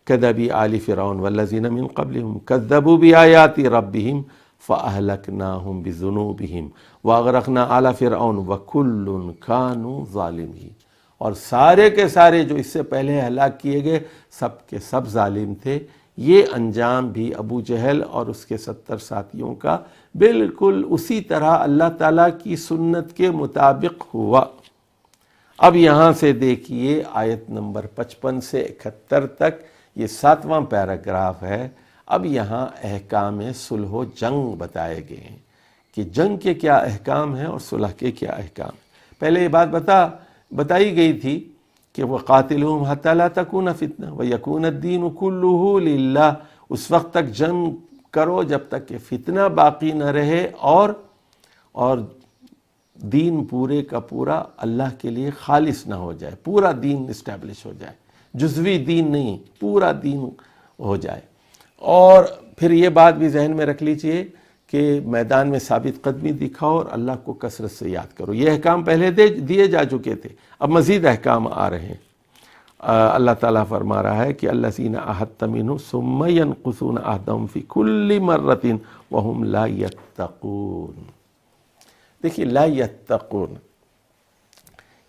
کدب آل فرعون والذین من قبلہم کذبوا بآیات ربہم فأہلکناہم بذنوبہم واغرقنا آل فرعون وکل کانوا ظالمین، اور سارے کے سارے جو اس سے پہلے ہلاک کیے گئے سب کے سب ظالم تھے۔ یہ انجام بھی ابو جہل اور اس کے 70 ساتھیوں کا بالکل اسی طرح اللہ تعالیٰ کی سنت کے مطابق ہوا۔ اب یہاں سے دیکھیے آیت نمبر 55 سے 71 تک، یہ 7واں پیراگراف ہے۔ اب یہاں احکام صلح و جنگ بتائے گئے ہیں کہ جنگ کے کیا احکام ہیں اور صلح کے کیا احکام ہیں۔ پہلے یہ بات بتائی گئی تھی کہ وَقَاتِلُوهُمْ حَتَّى لَا تَكُونَ فِتْنَةٌ وَيَكُونَ الدِّينُ كُلُّهُ لِلَّهِ، اس وقت تک جنگ کرو جب تک کہ فتنہ باقی نہ رہے اور دین پورے کا پورا اللہ کے لیے خالص نہ ہو جائے، پورا دین اسٹیبلش ہو جائے، جزوی دین نہیں، پورا دین ہو جائے۔ اور پھر یہ بات بھی ذہن میں رکھ لیجئے کہ میدان میں ثابت قدمی دکھاؤ اور اللہ کو کثرت سے یاد کرو۔ یہ احکام پہلے دیے جا چکے تھے، اب مزید احکام آ رہے ہیں۔ اللہ تعالیٰ فرما رہا ہے کہ الذین عاہدت منہم ثم ینقضون عہدہم فی کل مرۃ وہم لا یتقون۔ دیکھیے لا یتقون،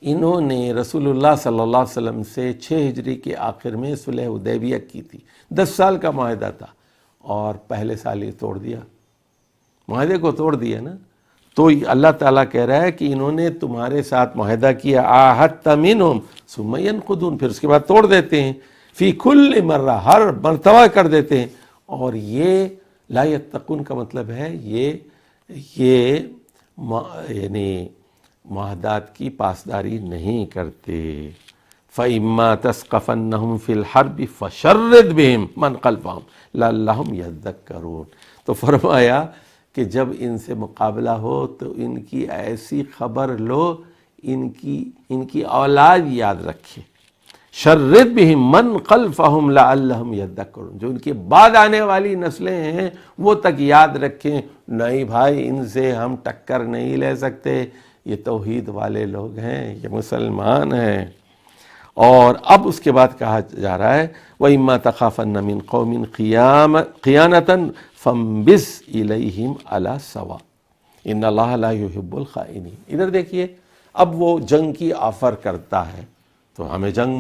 انہوں نے رسول اللہ صلی اللہ علیہ وسلم سے 6 ہجری کے آخر میں صلح حدیبیہ کی تھی، 10 سال کا معاہدہ تھا، اور پہلے سال ہی توڑ دیا، معاہدے کو توڑ دیا نا۔ تو اللہ تعالیٰ کہہ رہا ہے کہ انہوں نے تمہارے ساتھ معاہدہ کیا، عاہدت منہم ثم ینقضون، پھر اس کے بعد توڑ دیتے ہیں، فی کل مرہ، ہر مرتبہ کر دیتے ہیں۔ اور یہ لا یتقون کا مطلب ہے یہ یعنی معاہدات کی پاسداری نہیں کرتے۔ فَإِمَّا تَثْقَفَنَّهُمْ فِي الْحَرْبِ فَشَرِّدْ بِهِمْ مَنْ خَلْفَهُمْ لَعَلَّهُمْ يَذَّكَّرُونَ، تو فرمایا کہ جب ان سے مقابلہ ہو تو ان کی ایسی خبر لو، ان کی اولاد یاد رکھے، شرد بہم من خلفہم لعلہم یذکرون، جو ان کے بعد آنے والی نسلیں ہیں وہ تک یاد رکھیں، نہیں بھائی ان سے ہم ٹکر نہیں لے سکتے، یہ توحید والے لوگ ہیں، یہ مسلمان ہیں۔ اور اب اس کے بعد کہا جا رہا ہے وَإِمَّا تَخَافَنَّ مِنْ قَوْمٍ خِيَانَةً فَانبِذْ إِلَيْهِمْ عَلَى سَوَاءٍ إِنَّ اللَّهَ لَا يُحِبُّ الْخَائِنِينَ۔ ادھر دیکھیے اب وہ جنگ کی آفر کرتا ہے تو ہمیں جنگ،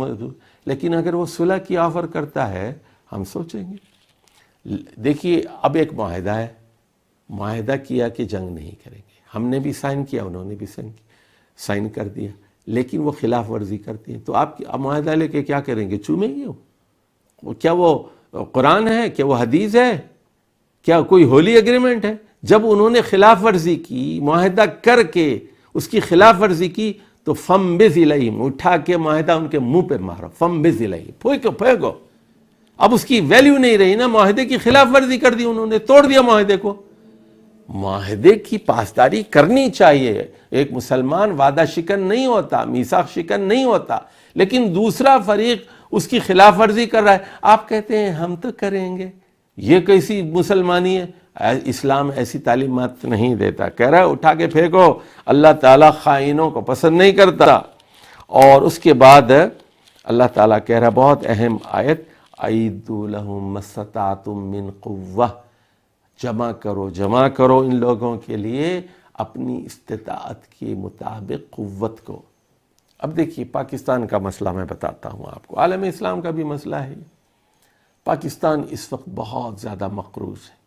لیکن اگر وہ صلح کی آفر کرتا ہے ہم سوچیں گے۔ دیکھیے اب ایک معاہدہ ہے، معاہدہ کیا کہ جنگ نہیں کریں گے، ہم نے بھی سائن کیا، انہوں نے بھی سائن کر دیا، لیکن وہ خلاف ورزی کرتی ہیں، تو آپ معاہدہ لے کے کیا کریں گے؟ چومیں گے؟ کیا وہ قرآن ہے؟ کیا وہ حدیث ہے؟ کیا کوئی ہولی ایگریمنٹ ہے؟ جب انہوں نے خلاف ورزی کی، معاہدہ کر کے اس کی خلاف ورزی کی تو فَانبِذْ إِلَيْهِمْ، اٹھا کے معاہدہ ان کے منہ پہ مارو، فَانبِذْ إِلَيْهِمْ، پھینکو۔ اب اس کی ویلیو نہیں رہی نا، معاہدے کی خلاف ورزی کر دی انہوں نے، توڑ دیا معاہدے کو۔ معاہدے کی پاسداری کرنی چاہیے، ایک مسلمان وعدہ شکن نہیں ہوتا، میثاق شکن نہیں ہوتا، لیکن دوسرا فریق اس کی خلاف ورزی کر رہا ہے، آپ کہتے ہیں ہم تو کریں گے، یہ کیسی مسلمانی ہے؟ اسلام ایسی تعلیمات نہیں دیتا، کہہ رہا ہے اٹھا کے پھینکو، اللہ تعالیٰ خائنوں کو پسند نہیں کرتا۔ اور اس کے بعد اللہ تعالیٰ کہہ رہا ہے بہت اہم آیت، اعیدوا لہم ما استطعتم من قوہ، جمع کرو ان لوگوں کے لیے اپنی استطاعت کے مطابق قوت کو۔ اب دیکھیے پاکستان کا مسئلہ میں بتاتا ہوں آپ کو، عالم اسلام کا بھی مسئلہ ہے۔ پاکستان اس وقت بہت زیادہ مقروض ہے،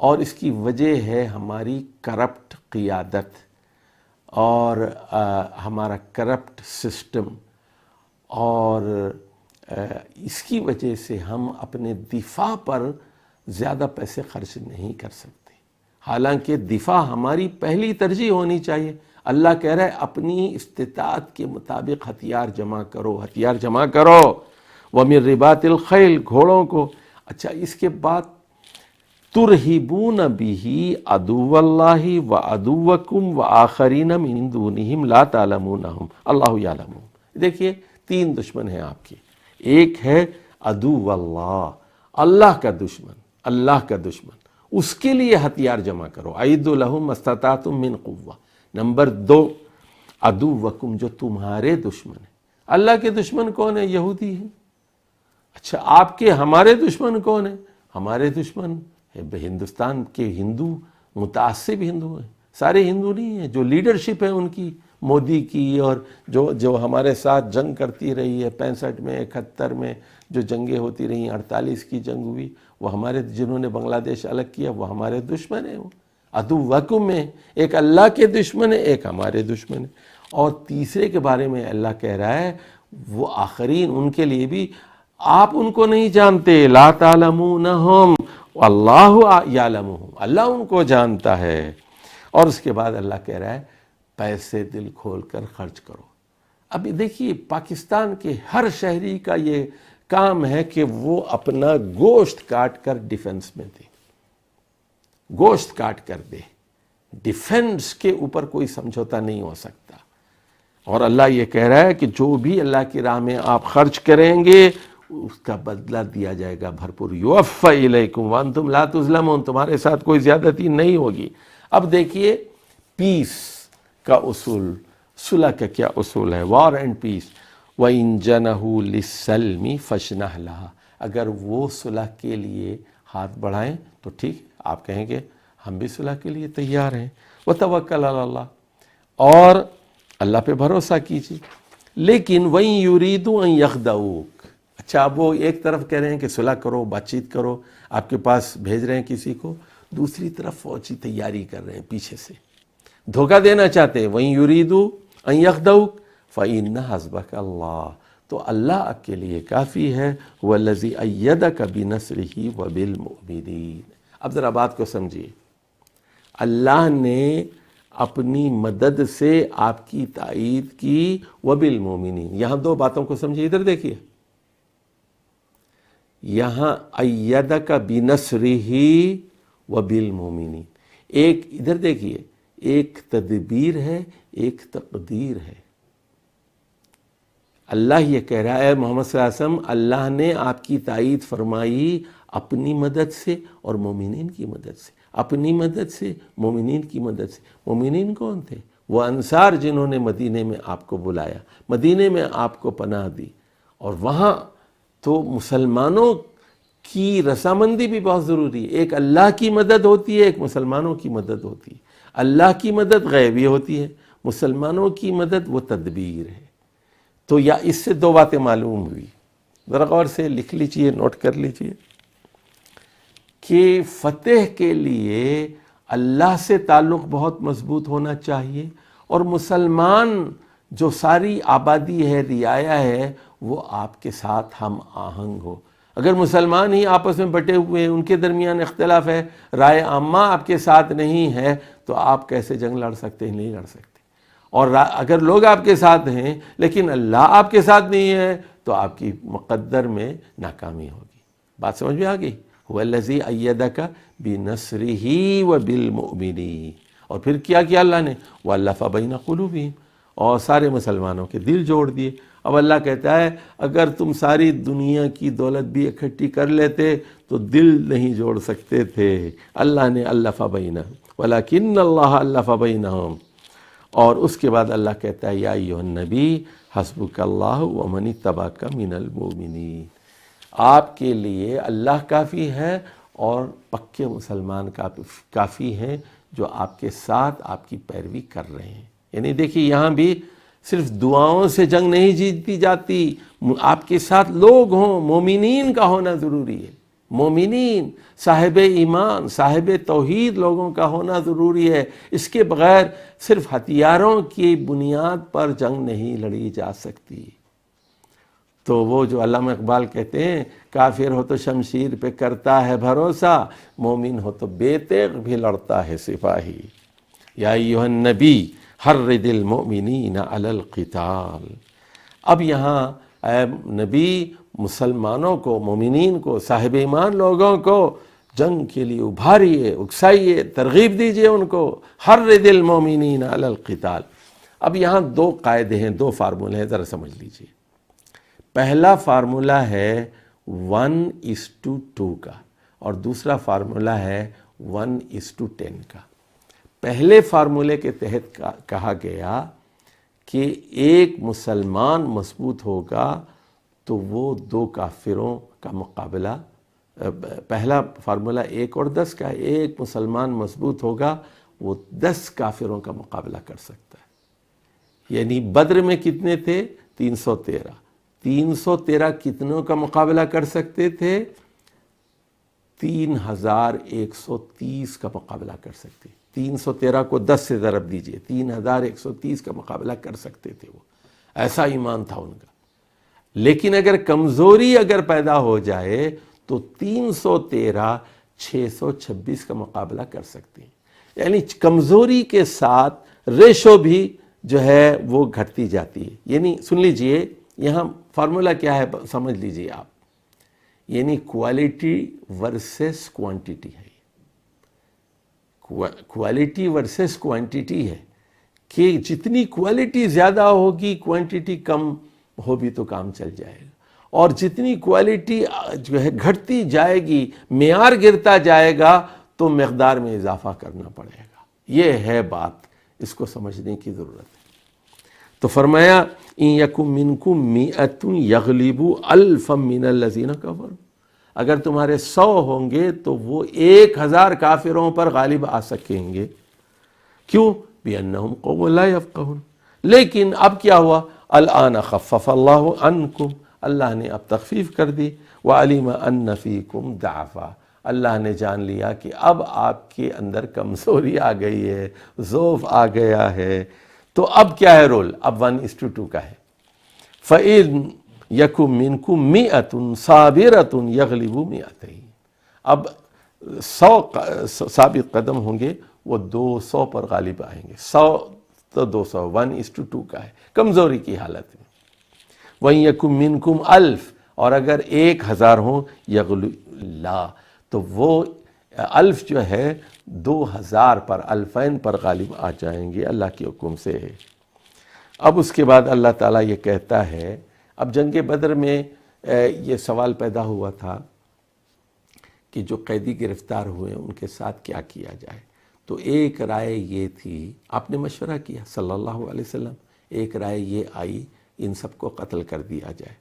اور اس کی وجہ ہے ہماری کرپٹ قیادت اور ہمارا کرپٹ سسٹم، اور اس کی وجہ سے ہم اپنے دفاع پر زیادہ پیسے خرچ نہیں کر سکتے، حالانکہ دفاع ہماری پہلی ترجیح ہونی چاہیے۔ اللہ کہہ رہا ہے اپنی استطاعت کے مطابق ہتھیار جمع کرو، وَمِن رِبَاطِ الْخَيْلِ، گھوڑوں کو۔ اچھا اس کے بعد تُرْہِبُونَ بِهِ عَدُوَّ اللَّهِ وَعَدُوَّكُمْ وَآخَرِينَ مِن دُونِهِمْ لَا تَعْلَمُونَهُمْ اللَّهُ يَعْلَمُونَ۔ دیکھیے 3 دشمن ہیں آپ کے، ایک ہے عدو اللہ، اللہ کا دشمن، اس کے لیے ہتھیار جمع کرو، اعیدوا لہم ما استطعتم من قوہ۔ نمبر 2 عدوکم، جو تمہارے دشمن ہیں۔ اللہ کے دشمن کون ہیں؟ یہودی ہیں۔ اچھا آپ کے ہمارے دشمن کون ہیں؟ ہمارے دشمن ہندوستان کے ہندو، متعصب ہندو ہیں، سارے ہندو نہیں ہیں، جو لیڈرشپ ہے ان کی، مودی کی، اور جو ہمارے ساتھ جنگ کرتی رہی ہے 65 میں، 71 میں جو جنگیں ہوتی رہی، 48 کی جنگ ہوئی، وہ ہمارے، جنہوں نے بنگلہ دیش الگ کیا وہ ہمارے دشمن ہیں۔ وہ عدوکم میں ایک اللہ کے دشمن ہے، ایک ہمارے دشمن ہے، اور تیسرے کے بارے میں اللہ کہہ رہا ہے وہ آخرین، ان کے لیے بھی آپ ان کو نہیں جانتے، لا تعلمونہم واللہ یعلمہم، اللہ ان کو جانتا ہے۔ اور اس کے بعد اللہ کہہ رہا ہے پیسے دل کھول کر خرچ کرو۔ ابھی دیکھیے پاکستان کے ہر شہری کا یہ کام ہے کہ وہ اپنا گوشت کاٹ کر ڈیفنس میں دے، گوشت کاٹ کر دے، ڈیفنس کے اوپر کوئی سمجھوتا نہیں ہو سکتا۔ اور اللہ یہ کہہ رہا ہے کہ جو بھی اللہ کی راہ میں آپ خرچ کریں گے اس کا بدلہ دیا جائے گا بھرپور، یوفی الیکم وانتم لا تظلمون، تمہارے ساتھ کوئی زیادتی نہیں ہوگی۔ اب دیکھیے پیس کا اصول، صلح کا کیا اصول ہے، وار اینڈ پیس۔ وَإِن جَنَحُوا لِلسَّلْمِ فَاجْنَحْ لَهَا، اگر وہ صلح کے لیے ہاتھ بڑھائیں تو ٹھیک، آپ کہیں گے ہم بھی صلح کے لیے تیار ہیں۔ وَتَوَكَّلْ عَلَى اللَّهِ، اور اللہ پہ بھروسہ کیجیے۔ لیکن وَإِن يُرِيدُوا أَن يَخْدَعُوكَ، اچھا اب وہ ایک طرف کہہ رہے ہیں کہ صلح کرو، بات چیت کرو، آپ کے پاس بھیج رہے ہیں کسی کو، دوسری طرف فوجی تیاری کر رہے ہیں پیچھے سے، دھوکہ دینا چاہتے ہیں۔ وَإِن يُرِيدُوا أَن يَخْدَعُوكَ فَإِنَّ حَسْبَكَ اللَّهُ، تو اللہ آپ کے لیے کافی ہے، وَالَّذِي أَيَّدَكَ بِنَصْرِهِ وَبِالْمُؤْمِنِينَ۔ اب ذرا بات کو سمجھیے، اللہ نے اپنی مدد سے آپ کی تائید کی، وَبِالْمُؤْمِنِينَ، یہاں دو باتوں کو سمجھیے، ادھر دیکھیے، یہاں أَيَّدَكَ بِنَصْرِهِ وَبِالْمُؤْمِنِينَ، ایک ادھر دیکھیے، ایک تدبیر ہے، ایک تقدیر ہے۔ اللہ یہ کہہ رہا ہے محمد صلی اللہ علیہ وسلم، اللہ نے آپ کی تائید فرمائی اپنی مدد سے اور مومنین کی مدد سے، اپنی مدد سے، مومنین کی مدد سے۔ مومنین کون تھے؟ وہ انصار جنہوں نے مدینے میں آپ کو بلایا، مدینے میں آپ کو پناہ دی، اور وہاں تو مسلمانوں کی رضامندی بھی بہت ضروری ہے۔ ایک اللہ کی مدد ہوتی ہے، ایک مسلمانوں کی مدد ہوتی ہے۔ اللہ کی مدد غیبی ہوتی ہے، مسلمانوں کی مدد وہ تدبیر ہے۔ تو یا اس سے دو باتیں معلوم ہوئی، ذرا غور سے لکھ لیجئے، نوٹ کر لیجئے، کہ فتح کے لیے اللہ سے تعلق بہت مضبوط ہونا چاہیے، اور مسلمان جو ساری آبادی ہے، رعایا ہے، وہ آپ کے ساتھ ہم آہنگ ہو۔ اگر مسلمان ہی آپس میں بٹے ہوئے ہیں، ان کے درمیان اختلاف ہے، رائے عامہ آپ کے ساتھ نہیں ہے، تو آپ کیسے جنگ لڑ سکتے ہیں؟ نہیں لڑ سکتے۔ اور اگر لوگ آپ کے ساتھ ہیں لیکن اللہ آپ کے ساتھ نہیں ہے تو آپ کی مقدر میں ناکامی ہوگی۔ بات سمجھ میں آ گئی؟ هو الذی ایدک بنصرہ وبالمؤمنین، اور پھر کیا کیا اللہ نے؟ والف بین قلوبہم، اور سارے مسلمانوں کے دل جوڑ دیے۔ اب اللہ کہتا ہے اگر تم ساری دنیا کی دولت بھی اکٹھی کر لیتے تو دل نہیں جوڑ سکتے تھے۔ اللہ نے الف بینہم ولکن اللہ الف بینہم، اور اس کے بعد اللہ کہتا ہے یا ایھا النبی حسبک اللہ ومن اتبعک من المؤمنین، آپ کے لیے اللہ کافی ہے اور پکے مسلمان کافی ہیں جو آپ کے ساتھ آپ کی پیروی کر رہے ہیں۔ یعنی دیکھیے یہاں بھی صرف دعاؤں سے جنگ نہیں جیتی جاتی، آپ کے ساتھ لوگ ہوں، مومنین کا ہونا ضروری ہے۔ مومنین، صاحب ایمان، صاحب توحید لوگوں کا ہونا ضروری ہے۔ اس کے بغیر صرف ہتھیاروں کی بنیاد پر جنگ نہیں لڑی جا سکتی۔ تو وہ جو علامہ اقبال کہتے ہیں، کافر ہو تو شمشیر پہ کرتا ہے بھروسہ، مومن ہو تو بے تیغ بھی لڑتا ہے سپاہی۔ یا ایھا النبی حرض المؤمنین علی القتال، اب یہاں اے نبی مسلمانوں کو، مومنین کو، صاحب ایمان لوگوں کو جنگ کے لیے ابھاریے، اکسائیے، ترغیب دیجئے ان کو۔ حرض المؤمنین علی القتال۔ اب یہاں دو قاعدے ہیں، دو فارمولے ہیں، ذرا سمجھ لیجئے۔ پہلا فارمولہ ہے 1:2 کا، اور دوسرا فارمولہ ہے 1:10 کا۔ پہلے فارمولے کے تحت کہا گیا کہ ایک مسلمان مضبوط ہوگا تو وہ 2 کافروں کا مقابلہ، پہلا فارمولہ 1 اور 10 کا ہے، ایک مسلمان مضبوط ہوگا وہ 10 کافروں کا مقابلہ کر سکتا ہے۔ یعنی بدر میں کتنے تھے؟ 313۔ 313 کتنوں کا مقابلہ کر سکتے تھے؟ 3130 کا مقابلہ کر سکتے۔ 313 کو 10 سے ضرب دیجئے، 3130 کا مقابلہ کر سکتے تھے وہ، ایسا ایمان تھا ان کا۔ لیکن اگر کمزوری پیدا ہو جائے تو 313 626 کا مقابلہ کر سکتے ہیں۔ یعنی کمزوری کے ساتھ ریشو بھی جو ہے وہ گھٹتی جاتی ہے. یعنی سن لیجئے یہاں فارمولا کیا ہے سمجھ لیجئے آپ, یعنی کوالٹی ورسز کوانٹیٹی ہے. کوالٹی ورسز کوانٹیٹی ہے کہ جتنی کوالٹی زیادہ ہوگی کوانٹیٹی کم ہو بھی تو کام چل جائے گا, اور جتنی کوالٹی جو ہے گھٹتی جائے گی, معیار گرتا جائے گا تو مقدار میں اضافہ کرنا پڑے گا. یہ ہے بات, اس کو سمجھنے کی ضرورت ہے. تو فرمایا ان یکم منکم مئۃ یغلبوا الفا من الذین کفروا, اگر تمہارے 100 ہوں گے تو وہ 1000 کافروں پر غالب آ سکیں گے. کیوں؟ بِأَنَّهُمْ قَوْمٌ لَا يَفْقَهُونَ. لیکن اب کیا ہوا؟ الآن خفف اللہ عنکم, اللہ نے اب تخفیف کر دی. وَعَلِمَ أَنَّ فِيكُمْ ضَعْفًا, اللہ نے جان لیا کہ اب آپ کے اندر کمزوری آ گئی ہے, ضعف آ گیا ہے. تو اب کیا ہے رول؟ اب 1:2 کا ہے. فَإِن یکم منکم مئۃ صابرۃ یغلبوا مئتین, اب 100 ثابت قدم ہوں گے وہ 200 پر غالب آئیں گے. 100 تو 200, 1:2 کا ہے کمزوری کی حالت میں. وَإِن یکم منکم الف, اور اگر 1000 ہوں یغلب لا, تو وہ الف جو ہے 2000 پر, الفین پر غالب آ جائیں گے اللہ کے حکم سے. اب اس کے بعد اللہ تعالیٰ یہ کہتا ہے, اب جنگ بدر میں یہ سوال پیدا ہوا تھا کہ جو قیدی گرفتار ہوئے ان کے ساتھ کیا کیا جائے. تو ایک رائے یہ تھی, آپ نے مشورہ کیا صلی اللہ علیہ وسلم, ایک رائے یہ آئی ان سب کو قتل کر دیا جائے.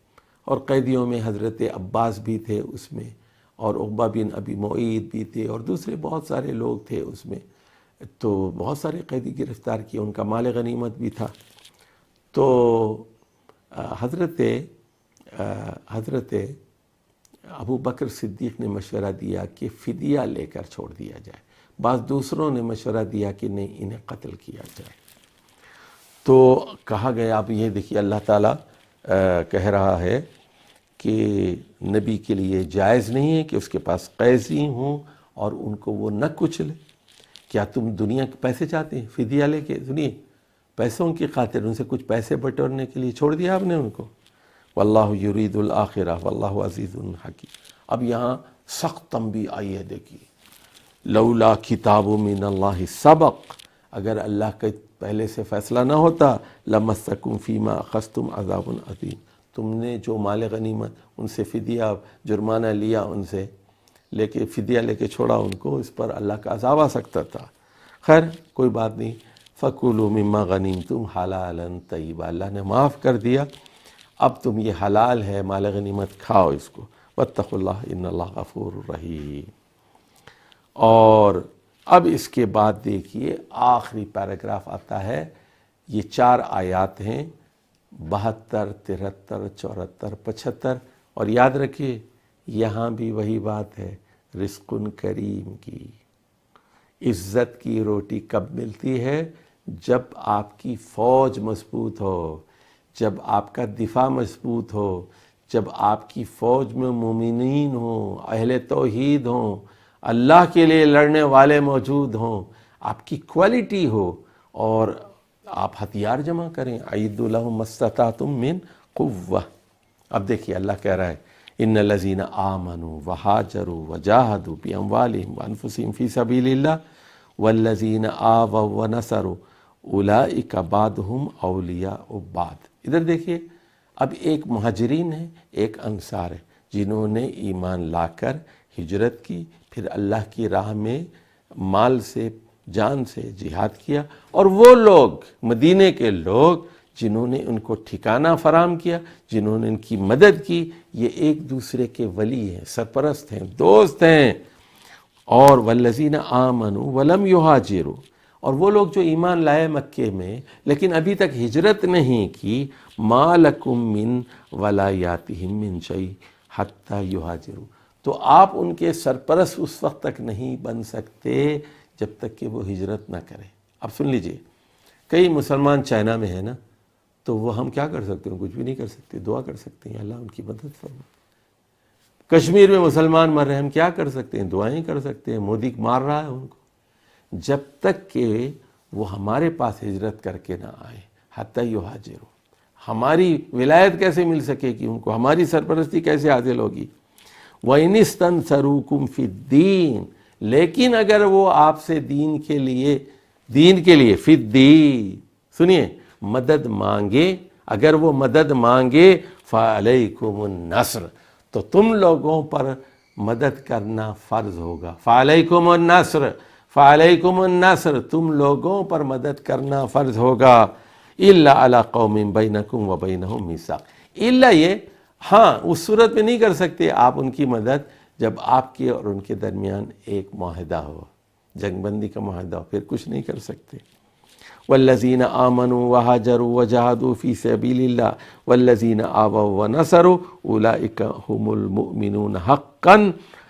اور قیدیوں میں حضرت عباس بھی تھے اس میں, اور عقبہ بن ابی معیط بھی تھے, اور دوسرے بہت سارے لوگ تھے اس میں. تو بہت سارے قیدی گرفتار کیے, ان کا مال غنیمت بھی تھا. تو حضرت ابو بکر صدیق نے مشورہ دیا کہ فدیہ لے کر چھوڑ دیا جائے. بعض دوسروں نے مشورہ دیا کہ نہیں, انہیں قتل کیا جائے. تو کہا گیا, اب یہ دیکھیے اللہ تعالیٰ کہہ رہا ہے کہ نبی کے لیے جائز نہیں ہے کہ اس کے پاس قیدی ہوں اور ان کو وہ نہ کچلے. کیا تم دنیا کے پیسے چاہتے ہیں؟ فدیہ لے کے سنیے, پیسوں کی خاطر ان سے کچھ پیسے بٹورنے کے لیے چھوڑ دیا آپ نے ان کو. واللہ یرید الآخرہ واللہ عزیز حکیم. اب یہاں سخت تنبیہ آئی ہے, دیکھیے, لولا کتاب من اللہ سبق, اگر اللہ کا پہلے سے فیصلہ نہ ہوتا, لمسکم فیما اخذتم عذاب عظیم, تم نے جو مال غنیمت ان سے فدیہ جرمانہ لیا, ان سے لے کے فدیہ لے کے چھوڑا ان کو, اس پر اللہ کا عذاب آ سکتا تھا. خیر کوئی بات نہیں. فَكُلُوا مِمَّا غَنِمْتُمْ حَلَالًا طَيِّبًا, اللہ نے معاف کر دیا, اب تم یہ حلال ہے مال غنیمت کھاؤ اس کو. وَاتَّقُوا اللَّهَ إِنَّ اللَّهَ غَفُورٌ رَحِيمٌ. اور اب اس کے بعد دیکھیے آخری پیراگراف آتا ہے. یہ 4 آیات ہیں, 72, 73, 74, 75. اور یاد رکھیے یہاں بھی وہی بات ہے, رزق کریم کی. عزت کی روٹی کب ملتی ہے؟ جب آپ کی فوج مضبوط ہو, جب آپ کا دفاع مضبوط ہو, جب آپ کی فوج میں مومنین ہوں, اہل توحید ہوں, اللہ کے لیے لڑنے والے موجود ہوں, آپ کی کوالٹی ہو, اور آپ ہتھیار جمع کریں. اعدوا لهم ما استطعتم من قوة. اب دیکھیے اللہ کہہ رہا ہے, ان الذین آمنوا وہاجروا وجاہدوا باموالہم وانفسہم فی سبیل اللہ والذین آووا ونصروا اولئک بعضهم اولیاء بعض. ادھر دیکھیے, اب ایک مہاجرین ہے, ایک انصار ہے, جنہوں نے ایمان لا کر ہجرت کی, پھر اللہ کی راہ میں مال سے جان سے جہاد کیا, اور وہ لوگ مدینے کے لوگ جنہوں نے ان کو ٹھکانہ فراہم کیا, جنہوں نے ان کی مدد کی, یہ ایک دوسرے کے ولی ہیں, سرپرست ہیں, دوست ہیں. اور والذین آمنوا ولم یہاجروا, اور وہ لوگ جو ایمان لائے مکے میں لیکن ابھی تک ہجرت نہیں کی, ما لکم من ولایاتہم من شیء حتی یہاجروا, تو آپ ان کے سرپرست اس وقت تک نہیں بن سکتے جب تک کہ وہ ہجرت نہ کریں. اب سن لیجئے, کئی مسلمان چائنا میں ہیں نا, تو وہ ہم کیا کر سکتے ہیں؟ کچھ بھی نہیں کر سکتے, دعا کر سکتے ہیں اللہ ان کی مدد فرمائے. کشمیر میں مسلمان مر رہے ہیں, ہم کیا کر سکتے ہیں؟ دعائیں کر سکتے ہیں. مودی مار رہا ہے ان کو, جب تک کہ وہ ہمارے پاس ہجرت کر کے نہ آئے، حتی یہاجروا، ہماری ولایت کیسے مل سکے گی ان کو، ہماری سرپرستی کیسے حاصل ہوگی؟ وَإِنِ اسْتَنْصَرُوكُمْ فِي الدِّينِ، لیکن اگر وہ آپ سے دین کے لیے فی الدین، سنیے، مدد مانگے، اگر وہ مدد مانگے فَعَلَيْكُمُ النَّصْرُ، تو تم لوگوں پر مدد کرنا فرض ہوگا۔ فَعَلَيْكُمُ النَّصْرُ، فَعَلَيْكُمُ النَّصْرُ، تم لوگوں پر مدد کرنا فرض ہوگا۔ إِلَّا عَلَىٰ قَوْمٍ بَيْنَكُمْ وَبَيْنَهُمْ مِيثَاقٌ، الا یہ، ہاں اس صورت میں نہیں کر سکتے آپ ان کی مدد جب آپ کے اور ان کے درمیان ایک معاہدہ ہو، جنگ بندی کا معاہدہ ہو، پھر کچھ نہیں کر سکتے۔ والذین آمنوا وہاجروا وجاہدوا فی سبیل اللہ والذین آووا ونصروا اولئک هم المؤمنون حقا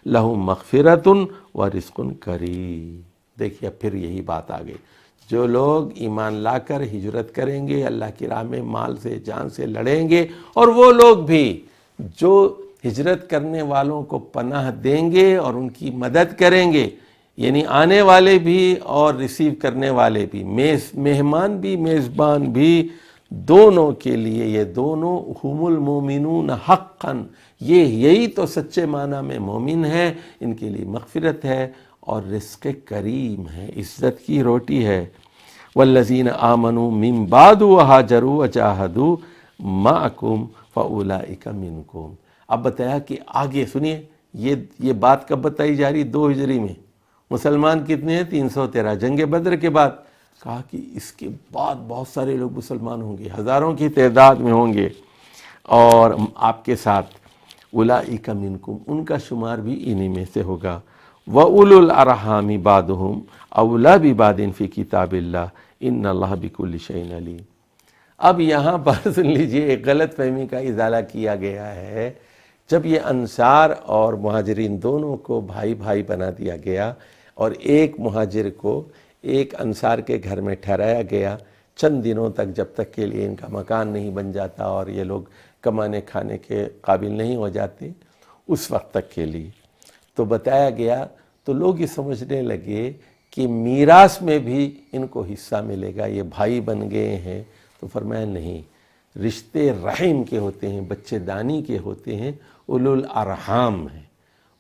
لہم مغفرۃ ورزق کریم۔ دیکھیے پھر یہی بات آ گئی، جو لوگ ایمان لا کر ہجرت کریں گے، اللہ کی راہ میں مال سے جان سے لڑیں گے، اور وہ لوگ بھی جو ہجرت کرنے والوں کو پناہ دیں گے اور ان کی مدد کریں گے، یعنی آنے والے بھی اور ریسیو کرنے والے بھی، مہمان بھی میزبان بھی، دونوں کے لیے یہ دونوں ہم المومنون حقا، یہی تو سچے معنی میں مومن ہے، ان کے لیے مغفرت ہے اور رزق کریم ہے، عزت کی روٹی ہے۔ والذین آمنوا من بعد وہاجروا وجاہدوا معکم فاولئک منکم۔ اب بتایا کہ آگے سنیے، یہ بات کب بتائی جا رہی؟ 2 ہجری میں۔ مسلمان کتنے ہیں؟ 313، جنگ بدر کے بعد۔ کہا کہ اس کے بعد بہت سارے لوگ مسلمان ہوں گے، ہزاروں کی تعداد میں ہوں گے، اور آپ کے ساتھ اولئک منکم، ان کا شمار بھی انہی میں سے ہوگا۔ وَأُولُو الْأَرْحَامِ بَعْضُهُمْ أَوْلَىٰ بِبَعْضٍ فِي کتاب اللہ ان اللہ بِكُلِّ شَيْءٍ علیم۔ اب یہاں پر سن لیجئے، ایک غلط فہمی کا ازالہ کیا گیا ہے۔ جب یہ انصار اور مہاجرین دونوں کو بھائی بھائی بنا دیا گیا، اور ایک مہاجر کو ایک انصار کے گھر میں ٹھہرایا گیا چند دنوں تک، جب تک کے لیے ان کا مکان نہیں بن جاتا اور یہ لوگ کمانے کھانے کے قابل نہیں ہو جاتے، اس وقت تک کے لیے تو بتایا گیا، تو لوگ یہ سمجھنے لگے کہ میراث میں بھی ان کو حصہ ملے گا، یہ بھائی بن گئے ہیں۔ تو فرمایا نہیں، رشتے رحم کے ہوتے ہیں، بچے دانی کے ہوتے ہیں، اولو الارحام ہیں۔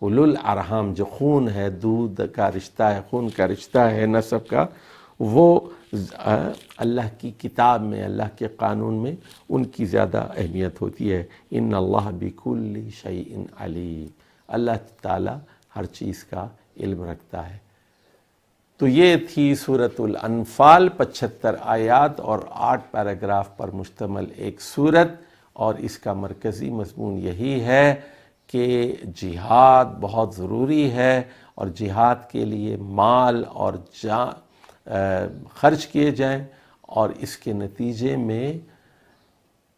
اولو الارحام جو خون ہے، دودھ کا رشتہ ہے، خون کا رشتہ ہے، نسب کا، وہ اللہ کی کتاب میں، اللہ کے قانون میں ان کی زیادہ اہمیت ہوتی ہے۔ ان اللہ بکل شیء علیم، اللہ تعالی ہر چیز کا علم رکھتا ہے۔ تو یہ تھی سورۃ الانفال، 75 آیات اور 8 پیراگراف پر مشتمل ایک سورت، اور اس کا مرکزی مضمون یہی ہے کہ جہاد بہت ضروری ہے، اور جہاد کے لیے مال اور جان خرچ کیے جائیں، اور اس کے نتیجے میں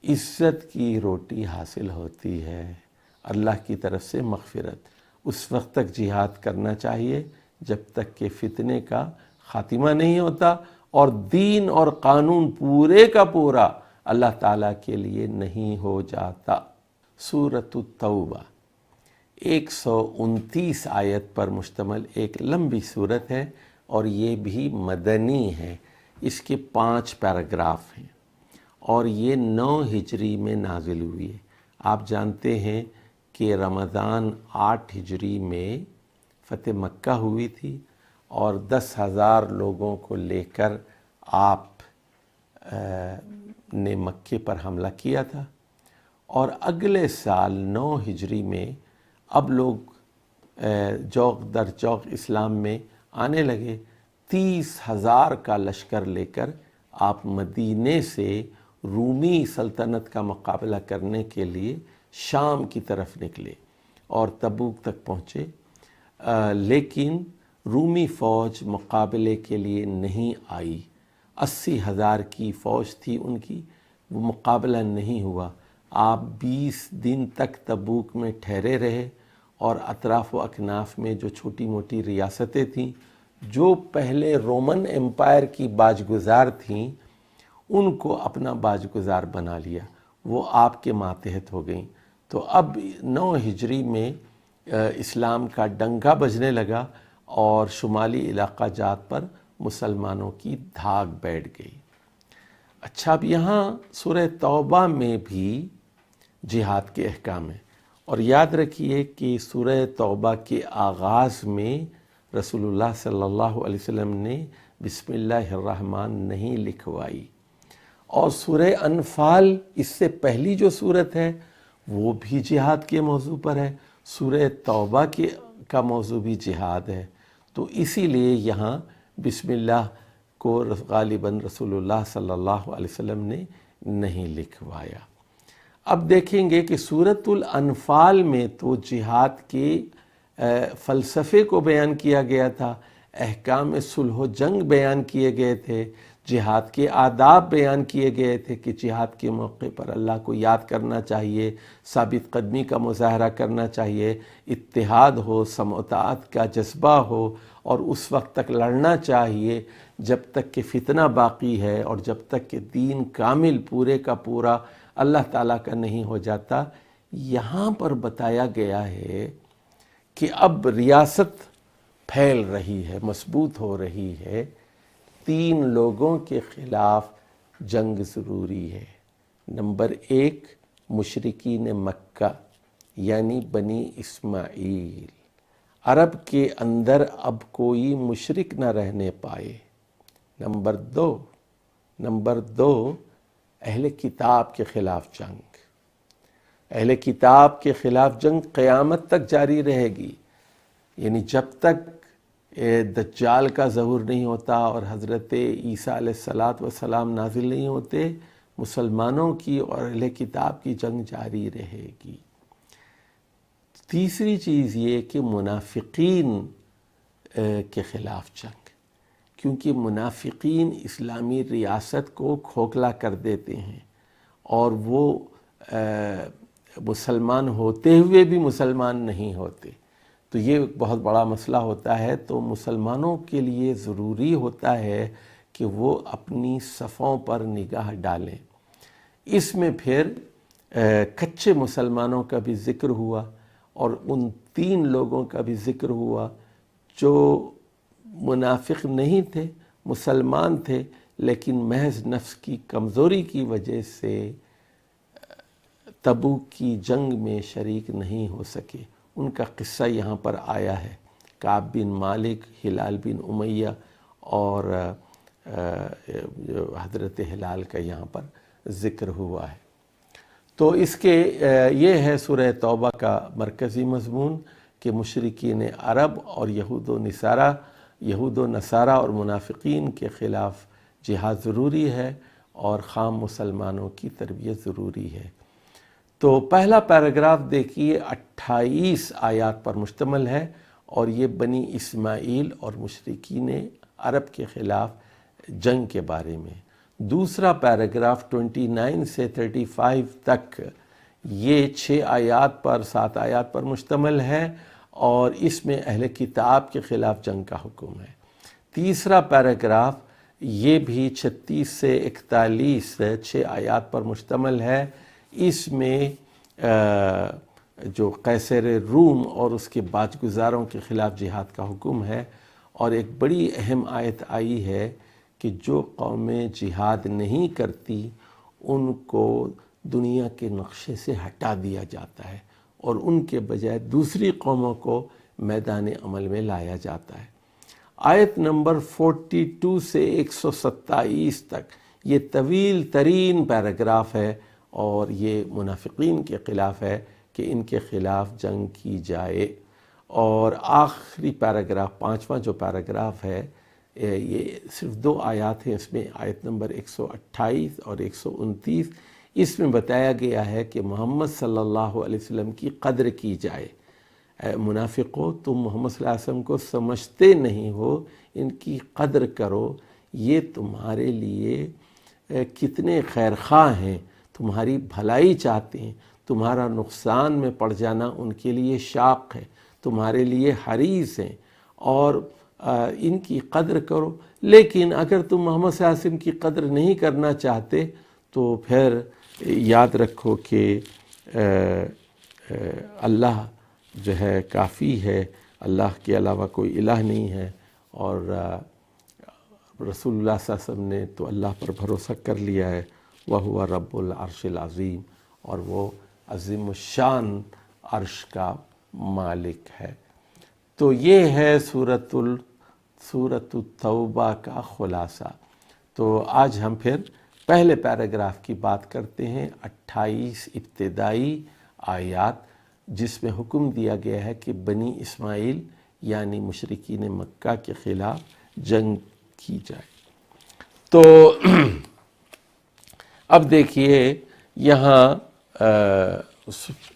عزت کی روٹی حاصل ہوتی ہے، اللہ کی طرف سے مغفرت۔ اس وقت تک جہاد کرنا چاہیے جب تک کہ فتنے کا خاتمہ نہیں ہوتا اور دین اور قانون پورے کا پورا اللہ تعالیٰ کے لیے نہیں ہو جاتا۔ سورۃ التوبہ 129 آیت پر مشتمل ایک لمبی سورت ہے، اور یہ بھی مدنی ہے۔ اس کے 5 پیراگراف ہیں، اور یہ 9 ہجری میں نازل ہوئی ہے۔ آپ جانتے ہیں کہ رمضان 8 ہجری میں فتح مکہ ہوئی تھی، اور 10,000 لوگوں کو لے کر آپ نے مکے پر حملہ کیا تھا، اور اگلے سال 9 ہجری میں اب لوگ چوک در چوک اسلام میں آنے لگے۔ 30,000 کا لشکر لے کر آپ مدینے سے رومی سلطنت کا مقابلہ کرنے کے لیے شام کی طرف نکلے اور تبوک تک پہنچے، لیکن رومی فوج مقابلے کے لیے نہیں آئی۔ 80,000 کی فوج تھی ان کی، وہ مقابلہ نہیں ہوا۔ آپ 20 دن تک تبوک میں ٹھہرے رہے، اور اطراف و اکناف میں جو چھوٹی موٹی ریاستیں تھیں جو پہلے رومن امپائر کی باجگزار تھیں، ان کو اپنا باجگزار بنا لیا، وہ آپ کے ماتحت ہو گئیں۔ تو اب 9 ہجری میں اسلام کا ڈنکا بجنے لگا، اور شمالی علاقہ جات پر مسلمانوں کی دھاک بیٹھ گئی۔ اچھا، اب یہاں سورہ توبہ میں بھی جہاد کے احکام ہیں، اور یاد رکھیے کہ سورہ توبہ کے آغاز میں رسول اللہ صلی اللہ علیہ وسلم نے بسم اللہ الرحمن نہیں لکھوائی، اور سورہ انفال اس سے پہلی جو صورت ہے وہ بھی جہاد کے موضوع پر ہے، سورہ توبہ کا موضوع بھی جہاد ہے، تو اسی لیے یہاں بسم اللہ کو غالباً رسول اللہ صلی اللہ علیہ وسلم نے نہیں لکھوایا۔ اب دیکھیں گے کہ سورۃ الانفال میں تو جہاد کے فلسفے کو بیان کیا گیا تھا، احکام صلح و جنگ بیان کیے گئے تھے، جہاد کے آداب بیان کیے گئے تھے کہ جہاد کے موقع پر اللہ کو یاد کرنا چاہیے، ثابت قدمی کا مظاہرہ کرنا چاہیے، اتحاد ہو، سمع و طاعت کا جذبہ ہو، اور اس وقت تک لڑنا چاہیے جب تک کہ فتنہ باقی ہے، اور جب تک کہ دین کامل پورے کا پورا اللہ تعالیٰ کا نہیں ہو جاتا۔ یہاں پر بتایا گیا ہے کہ اب ریاست پھیل رہی ہے، مضبوط ہو رہی ہے، 3 لوگوں کے خلاف جنگ ضروری ہے۔ نمبر 1، مشرکین مکہ یعنی بنی اسماعیل، عرب کے اندر اب کوئی مشرک نہ رہنے پائے۔ نمبر 2، اہل کتاب کے خلاف جنگ۔ اہل کتاب کے خلاف جنگ قیامت تک جاری رہے گی، یعنی جب تک دجال کا ظہور نہیں ہوتا اور حضرت عیسیٰ علیہ السلام نازل نہیں ہوتے، مسلمانوں کی اور اہل کتاب کی جنگ جاری رہے گی۔ تیسری چیز یہ کہ منافقین کے خلاف جنگ، کیونکہ منافقین اسلامی ریاست کو کھوکھلا کر دیتے ہیں، اور وہ مسلمان ہوتے ہوئے بھی مسلمان نہیں ہوتے، تو یہ ایک بہت بڑا مسئلہ ہوتا ہے۔ تو مسلمانوں کے لیے ضروری ہوتا ہے کہ وہ اپنی صفوں پر نگاہ ڈالیں۔ اس میں پھر کچے مسلمانوں کا بھی ذکر ہوا، اور ان 3 لوگوں کا بھی ذکر ہوا جو منافق نہیں تھے، مسلمان تھے، لیکن محض نفس کی کمزوری کی وجہ سے تبوک کی جنگ میں شریک نہیں ہو سکے۔ ان کا قصہ یہاں پر آیا ہے، کعب بن مالک، ہلال بن امیہ، اور حضرت ہلال کا یہاں پر ذکر ہوا ہے۔ تو اس کے یہ ہے سورہ توبہ کا مرکزی مضمون کہ مشرکین عرب اور یہود و نصارہ اور منافقین کے خلاف جہاد ضروری ہے، اور خام مسلمانوں کی تربیت ضروری ہے۔ تو پہلا پیراگراف دیکھیے 28 آیات پر مشتمل ہے، اور یہ بنی اسماعیل اور مشرکین عرب کے خلاف جنگ کے بارے میں۔ دوسرا پیراگراف 29 سے 35 تک یہ 6 آیات پر 7 آیات پر مشتمل ہے، اور اس میں اہل کتاب کے خلاف جنگ کا حکم ہے۔ تیسرا پیراگراف یہ بھی 36 سے 41 6 آیات پر مشتمل ہے، اس میں جو قیصر روم اور اس کے باج گزاروں کے خلاف جہاد کا حکم ہے، اور ایک بڑی اہم آیت آئی ہے کہ جو قومیں جہاد نہیں کرتی ان کو دنیا کے نقشے سے ہٹا دیا جاتا ہے، اور ان کے بجائے دوسری قوموں کو میدان عمل میں لایا جاتا ہے۔ آیت نمبر 42 سے 127 تک یہ طویل ترین پیراگراف ہے، اور یہ منافقین کے خلاف ہے کہ ان کے خلاف جنگ کی جائے۔ اور آخری پیراگراف 5واں جو پیراگراف ہے، یہ صرف 2 آیات ہیں، اس میں آیت نمبر 128 اور 129، اس میں بتایا گیا ہے کہ محمد صلی اللہ علیہ وسلم کی قدر کی جائے۔ اے منافقو، تم محمد صلی اللہ علیہ وسلم کو سمجھتے نہیں ہو، ان کی قدر کرو، یہ تمہارے لیے کتنے خیرخواہ ہیں، تمہاری بھلائی چاہتے ہیں، تمہارا نقصان میں پڑ جانا ان کے لیے شاق ہے، تمہارے لیے حریص ہیں، اور ان کی قدر کرو۔ لیکن اگر تم محمد صلی اللہ علیہ وسلم کی قدر نہیں کرنا چاہتے تو پھر یاد رکھو کہ اللہ جو ہے کافی ہے، اللہ کے علاوہ کوئی الہ نہیں ہے، اور رسول اللہ صلی اللہ علیہ وسلم نے تو اللہ پر بھروسہ کر لیا ہے، وَهُوَ رَبُّ الْعَرْشِ الْعَظِيمِ، اور وہ عظیم الشان عرش کا مالک ہے۔ تو یہ ہے سورۃ التوبہ کا خلاصہ۔ تو آج ہم پھر پہلے پیراگراف کی بات کرتے ہیں، 28 ابتدائی آیات، جس میں حکم دیا گیا ہے کہ بنی اسماعیل یعنی مشرکین مکہ کے خلاف جنگ کی جائے۔ تو اب دیکھیے یہاں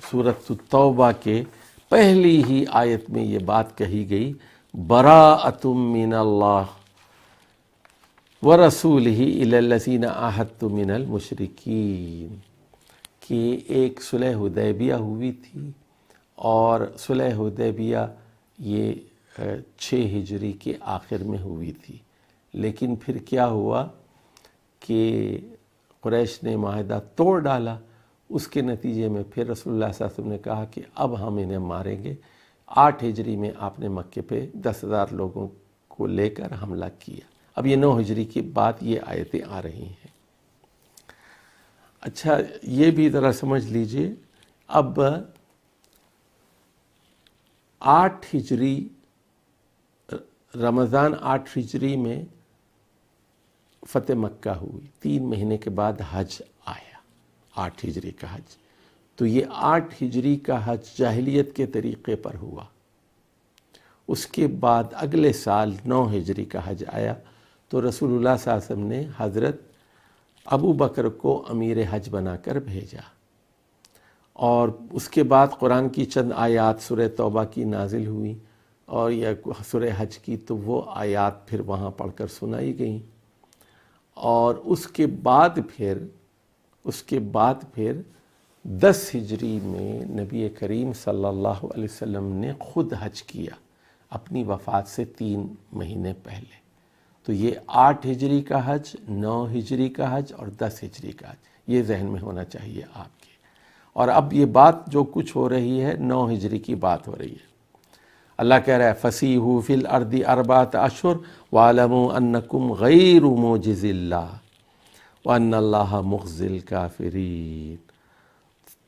سورۃ التوبہ کے پہلی ہی آیت میں یہ بات کہی گئی، براءۃ من اللہ ورسولہ الی الذین عاہدتم من المشرکین، کہ ایک صلح حدیبیہ ہوئی تھی، اور صلح حدیبیہ یہ 6 ہجری کے آخر میں ہوئی تھی، لیکن پھر کیا ہوا کہ قریش نے معاہدہ توڑ ڈالا۔ اس کے نتیجے میں پھر رسول اللہ صلی اللہ علیہ وسلم نے کہا کہ اب ہم انہیں ماریں گے۔ 8 ہجری میں آپ نے مکے پہ 10,000 لوگوں کو لے کر حملہ کیا۔ اب یہ 9 ہجری کی بات یہ آیتیں آ رہی ہیں۔ اچھا یہ بھی ذرا سمجھ لیجئے، اب 8 ہجری رمضان 8 ہجری میں فتح مکہ ہوئی، 3 مہینے کے بعد حج آیا، 8 ہجری کا حج۔ تو یہ 8 ہجری کا حج جاہلیت کے طریقے پر ہوا۔ اس کے بعد اگلے سال 9 ہجری کا حج آیا، تو رسول اللہ صلی اللہ علیہ وسلم نے حضرت ابو بکر کو امیر حج بنا کر بھیجا، اور اس کے بعد قرآن کی چند آیات سورہ توبہ کی نازل ہوئی، اور یا سورہ حج کی، تو وہ آیات پھر وہاں پڑھ کر سنائی گئیں۔ اور اس کے بعد پھر 10 ہجری میں نبی کریم صلی اللہ علیہ وسلم نے خود حج کیا، اپنی وفات سے 3 مہینے پہلے۔ تو یہ 8 ہجری کا حج، 9 ہجری کا حج اور 10 ہجری کا حج، یہ ذہن میں ہونا چاہیے آپ کے۔ اور اب یہ بات جو کچھ ہو رہی ہے 9 ہجری کی بات ہو رہی ہے۔ اللہ کہہ رہا ہے فَسِیحُوا فِی الْأَرْضِ 4 أَشْهُرٍ وَاعْلَمُوا أَنَّکُمْ غَیْرُ مُعْجِزِی اللّٰہِ وَأَنَّ اللّٰہِ مُخْزِی الْکَافِرِینَ۔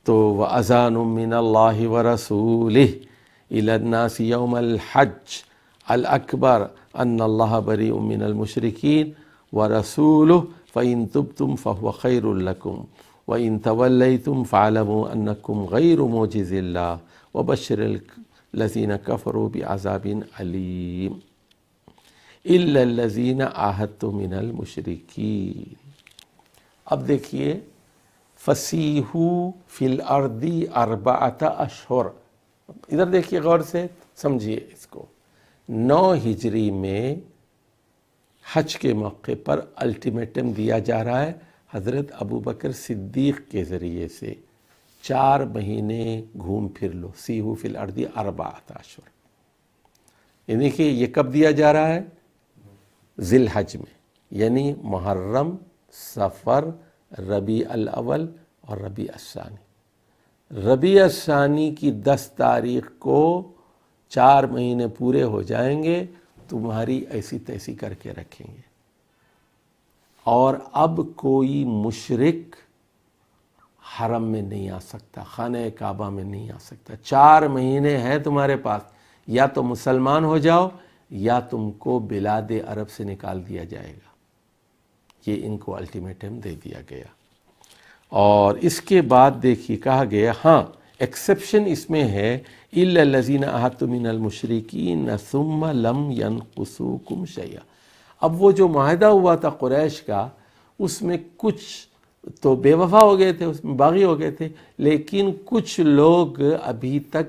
تو وَأَذَانٌ مِّنَ اللّٰہِ وَرَسُولِهِ إِلَى النَّاسِ يَوْمَ الْحَجِّ الْأَکْبَرِ أَنَّ اللّٰہِ بَرِیءٌ مِّنَ الْمُشْرِکِینَ وَرَسُولُهُ فَإِن تُبْتُمْ فَهُوَ خَیْرٌ لَکُمْ وَإِن تَوَلَّیْتُمْ فَاعْلَمُوا أَنَّکُمْ غَیْرُ مُعْجِزِی اللّٰہِ وَبَشِّرِ الَّذِینَ کَفَرُوا بِعَذَابٍ أَلِیمٍ إِلَّا الَّذِینَ عَاهَدتُّم مِّنَ الْمُشْرِکِینَ۔ اب دیکھیے فَسِیحُوا فِی الْأَرْضِ 4 أَشْهُرٍ، ادھر دیکھیے غور سے سمجھیے اس کو۔ 9 ہجری میں حج کے موقع پر الٹیمیٹم دیا جا رہا ہے حضرت ابو بکر صدیق کے ذریعے سے، 4 مہینے گھوم پھر لو، سیحوا فی الارض 4 أشہر۔ یعنی کہ یہ کب دیا جا رہا ہے؟ ذی الحج میں، یعنی محرم، صفر، ربیع الاول اور ربیع الثانی۔ ربیع الثانی کی 10 تاریخ کو 4 مہینے پورے ہو جائیں گے، تمہاری ایسی تیسی کر کے رکھیں گے، اور اب کوئی مشرک حرم میں نہیں آ سکتا، خانہ کعبہ میں نہیں آ سکتا۔ 4 مہینے ہیں تمہارے پاس، یا تو مسلمان ہو جاؤ یا تم کو بلاد عرب سے نکال دیا جائے گا۔ یہ ان کو الٹیمیٹم دے دیا گیا۔ اور اس کے بعد دیکھیے کہا گیا، ہاں ایکسیپشن اس میں ہے، إِلَّا الَّذِينَ عَاهَدتُّم مِّنَ الْمُشْرِکِینَ ثُمَّ لَمْ يَنْقُصُوكُمْ شَیْئًا۔ اب وہ جو معاہدہ ہوا تھا قریش کا، اس میں کچھ تو بے وفا ہو گئے تھے، اس میں باغی ہو گئے تھے، لیکن کچھ لوگ ابھی تک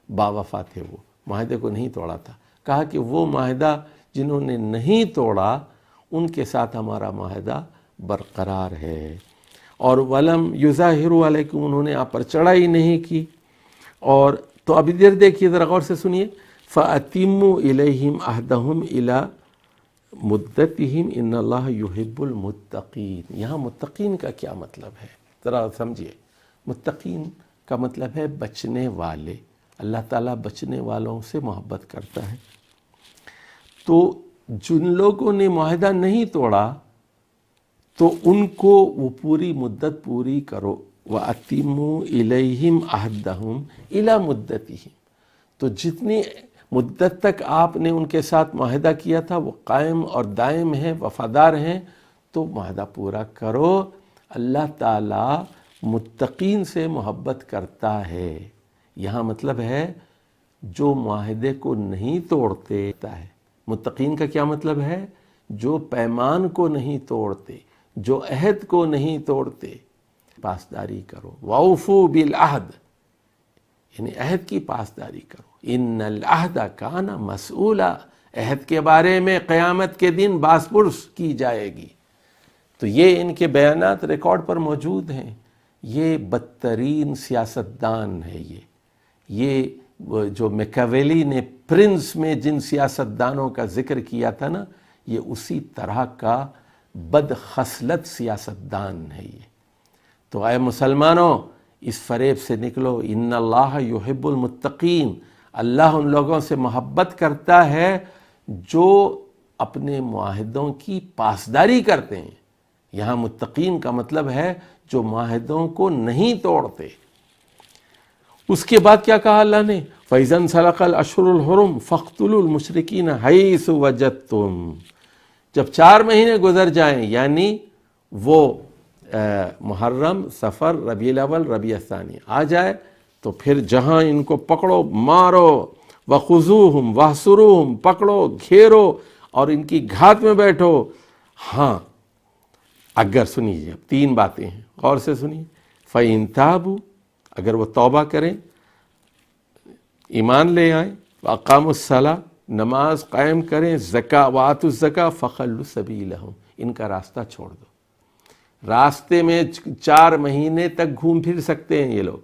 باوفا تھے، وہ معاہدے کو نہیں توڑا تھا۔ کہا کہ وہ معاہدہ جنہوں نے نہیں توڑا ان کے ساتھ ہمارا معاہدہ برقرار ہے، اور وَلَمْ يُظَاہِرُوا عَلَیکُم، انہوں نے آپ پر چڑھائی نہیں کی۔ اور تو اب ادھر دیکھیے ذرا غور سے سنیے، فَأَتِمُّوا إِلَیْہِمْ عَہْدَہُمْ إِلَى مُدَّتِہِمْ إِنَّ اللّٰهَ يُحِبُّ الْمُتَّقِینَ۔ یہاں متقین کا کیا مطلب ہے ذرا سمجھیے۔ متقین کا مطلب ہے بچنے والے، اللہ تعالیٰ بچنے والوں سے محبت کرتا ہے۔ تو جن لوگوں نے معاہدہ نہیں توڑا تو ان کو وہ پوری مدت پوری کرو، وَأَتِمُّوا إِلَيْهِمْ عَهْدَهُمْ إِلَى مُدَّتِهِمْ، تو جتنی مدت تک آپ نے ان کے ساتھ معاہدہ کیا تھا وہ قائم اور دائم ہیں، وفادار ہیں، تو معاہدہ پورا کرو۔ اللہ تعالیٰ متقین سے محبت کرتا ہے۔ یہاں مطلب ہے جو معاہدے کو نہیں توڑتے ہے۔ متقین کا کیا مطلب ہے؟ جو پیمان کو نہیں توڑتے، جو عہد کو نہیں توڑتے، پاسداری کرو۔ وَأَوْفُوا بِالْعَهْدِ، یعنی عہد کی پاسداری کرو۔ ان العہد کان مسئولا، عہد کے بارے میں قیامت کے دن باز پرس کی جائے گی۔ تو یہ ان کے بیانات ریکارڈ پر موجود ہیں۔ یہ بدترین سیاستدان ہے۔ یہ جو میکاویلی نے پرنس میں جن سیاستدانوں کا ذکر کیا تھا نا، یہ اسی طرح کا بد خصلت سیاستدان ہے یہ۔ تو اے مسلمانوں، اس فریب سے نکلو۔ ان اللہ یحب المتقین، اللہ ان لوگوں سے محبت کرتا ہے جو اپنے معاہدوں کی پاسداری کرتے ہیں۔ یہاں متقین کا مطلب ہے جو معاہدوں کو نہیں توڑتے۔ اس کے بعد کیا کہا اللہ نے؟ فَإِذَا انْسَلَخَ الْأَشْهُرُ الْحُرُمُ فَاقْتُلُوا الْمُشْرِكِينَ حَيْثُ وَجَدتُّمْ، جب 4 مہینے گزر جائیں، یعنی وہ محرم، صفر، ربیع الاول، ربیع الثانی آ جائے، تو پھر جہاں ان کو پکڑو، مارو۔ وَخُذُوهُمْ وَاحْصُرُوهُمْ، پکڑو، گھیرو اور ان کی گھات میں بیٹھو۔ ہاں اگر سنیے، اب 3 باتیں ہیں، غور سے سنیے۔ فَإِن تَابُوا، اگر وہ توبہ کریں، ایمان لے آئیں، وَأَقَامُوا الصَّلَاةَ، نماز قائم کریں، وَآتُوا الزَّكَاةَ فَخَلُّوا سَبِيلَهُمْ، ان کا راستہ چھوڑ دو۔ راستے میں 4 مہینے تک گھوم پھر سکتے ہیں یہ لوگ،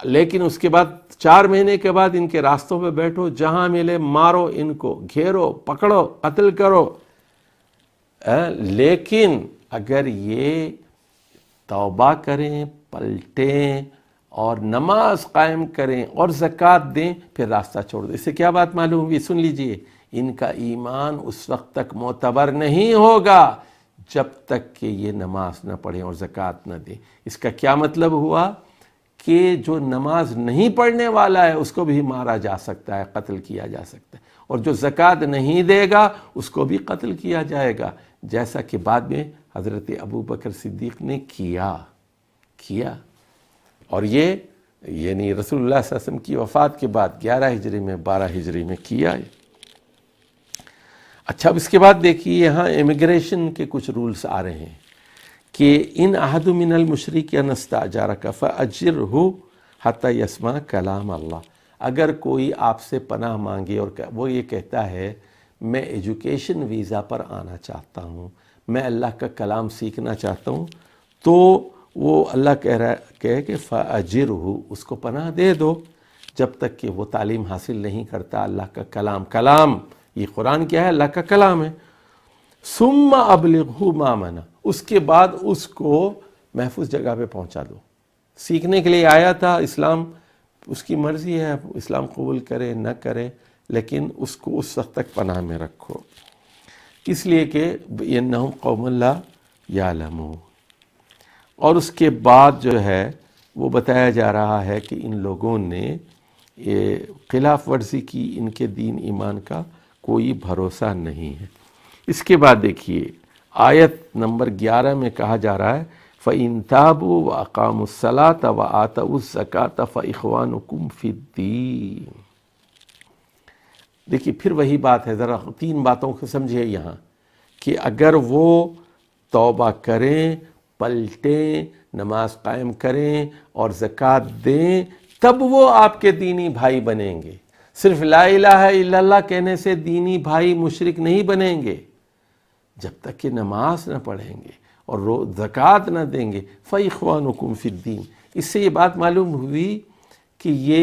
لیکن اس کے بعد 4 مہینے کے بعد ان کے راستوں پہ بیٹھو، جہاں ملے مارو، ان کو گھیرو، پکڑو، قتل کرو۔ لیکن اگر یہ توبہ کریں، پلٹیں اور نماز قائم کریں اور زکوٰۃ دیں، پھر راستہ چھوڑ دیں۔ اس سے کیا بات معلوم ہوئی؟ سن لیجئے، ان کا ایمان اس وقت تک معتبر نہیں ہوگا جب تک کہ یہ نماز نہ پڑھیں اور زکوٰۃ نہ دیں۔ اس کا کیا مطلب ہوا؟ کہ جو نماز نہیں پڑھنے والا ہے اس کو بھی مارا جا سکتا ہے، قتل کیا جا سکتا ہے، اور جو زکوٰۃ نہیں دے گا اس کو بھی قتل کیا جائے گا، جیسا کہ بعد میں حضرت ابو بکر صدیق نے کیا۔ اور یہ یعنی رسول اللہ صلی اللہ علیہ وسلم کی وفات کے بعد 11 ہجری میں 12 ہجری میں کیا ہے۔ اچھا، اب اس کے بعد دیکھیے یہاں امیگریشن کے کچھ رولز آ رہے ہیں کہ ان احد من المشرک ان استاجرک فاجرہ حتی یسمع کلام اللہ، اگر کوئی آپ سے پناہ مانگے اور وہ یہ کہتا ہے میں ایجوکیشن ویزا پر آنا چاہتا ہوں، میں اللہ کا کلام سیکھنا چاہتا ہوں، تو وہ اللہ کہے کہ فاجرہ، اس کو پناہ دے دو جب تک کہ وہ تعلیم حاصل نہیں کرتا اللہ کا کلام۔ یہ قرآن کیا ہے؟ اللہ کا کلام ہے۔ ثم ابلغہ مامنا، اس کے بعد اس کو محفوظ جگہ پہ پہنچا دو۔ سیکھنے کے لیے آیا تھا، اسلام اس کی مرضی ہے، اسلام قبول کرے نہ کرے، لیکن اس کو اس وقت تک پناہ میں رکھو، اس لیے کہ انہم قوم لا یعلمون۔ اور اس کے بعد جو ہے وہ بتایا جا رہا ہے کہ ان لوگوں نے خلاف ورزی کی، ان کے دین ایمان کا کوئی بھروسہ نہیں ہے۔ اس کے بعد دیکھیے آیت نمبر 11 میں کہا جا رہا ہے فَإِن تَابُوا وَأَقَامُوا الصَّلَاةَ وَآتَوُا الزَّكَاةَ فَإِخْوَانُكُمْ فِي الدِّينِ۔ دیکھیے پھر وہی بات ہے، ذرا 3 باتوں کو سمجھے یہاں، کہ اگر وہ توبہ کریں، پلٹیں، نماز قائم کریں اور زکوٰۃ دیں، تب وہ آپ کے دینی بھائی بنیں گے۔ صرف لا الہ الا اللہ کہنے سے دینی بھائی مشرک نہیں بنیں گے، جب تک کہ نماز نہ پڑھیں گے اور زکوٰۃ نہ دیں گے۔ فَإِخْوَانُكُمْ فِي الدِّينِ، اس سے یہ بات معلوم ہوئی کہ یہ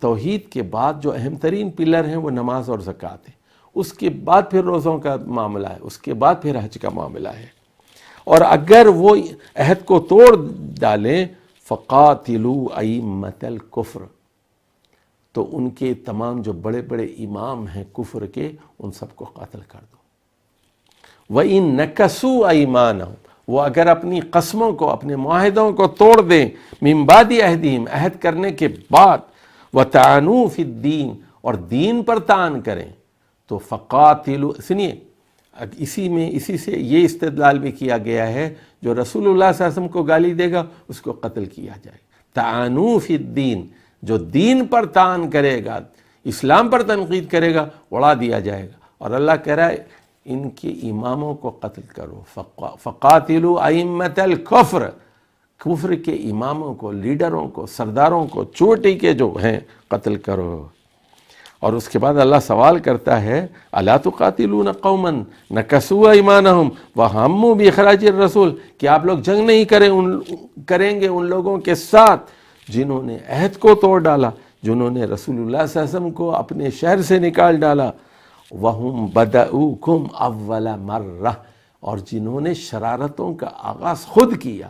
توحید کے بعد جو اہم ترین پلر ہیں وہ نماز اور زکوٰۃ ہے، اس کے بعد پھر روزوں کا معاملہ ہے، اس کے بعد پھر حج کا معاملہ ہے۔ اور اگر وہ عہد کو توڑ ڈالیں فَقَاتِلُوا أَئِمَّةَ الْكُفْرِ، تو ان کے تمام جو بڑے بڑے امام ہیں کفر کے، ان سب کو قتل کر دو۔ وَإِن نَكَثُوا أَيْمَانَهُمْ، وہ اگر اپنی قسموں کو، اپنے معاہدوں کو توڑ دیں، مِن بَعْدِ عَهْدِهِمْ، عہد کرنے کے بعد، وَطَعَنُوا فِي الدِّينِ، اور دین پر طعن کریں، تو فَقَاتِلُوا، سنیے اسی سے یہ استدلال بھی کیا گیا ہے، جو رسول اللہ صلی اللہ علیہ وسلم کو گالی دے گا اس کو قتل کیا جائے۔ طعنوا فی الدین، جو دین پر طعن کرے گا، اسلام پر تنقید کرے گا، اڑا دیا جائے گا۔ اور اللہ کہہ رہا ہے ان کے اماموں کو قتل کرو، فقاتلوا ائمۃ الکفر، کفر کے اماموں کو، لیڈروں کو، سرداروں کو، چوٹی کے جو ہیں قتل کرو۔ اور اس کے بعد اللہ سوال کرتا ہے الا تقاتلون قوما نکثوا ایمانہم وہموا باخراج الرسول، کہ آپ لوگ جنگ نہیں کریں گے ان لوگوں کے ساتھ جنہوں نے عہد کو توڑ ڈالا، جنہوں نے رسول اللہ صلی اللہ علیہ وسلم کو اپنے شہر سے نکال ڈالا، وہم بدؤکم اول مرہ، اور جنہوں نے شرارتوں کا آغاز خود کیا۔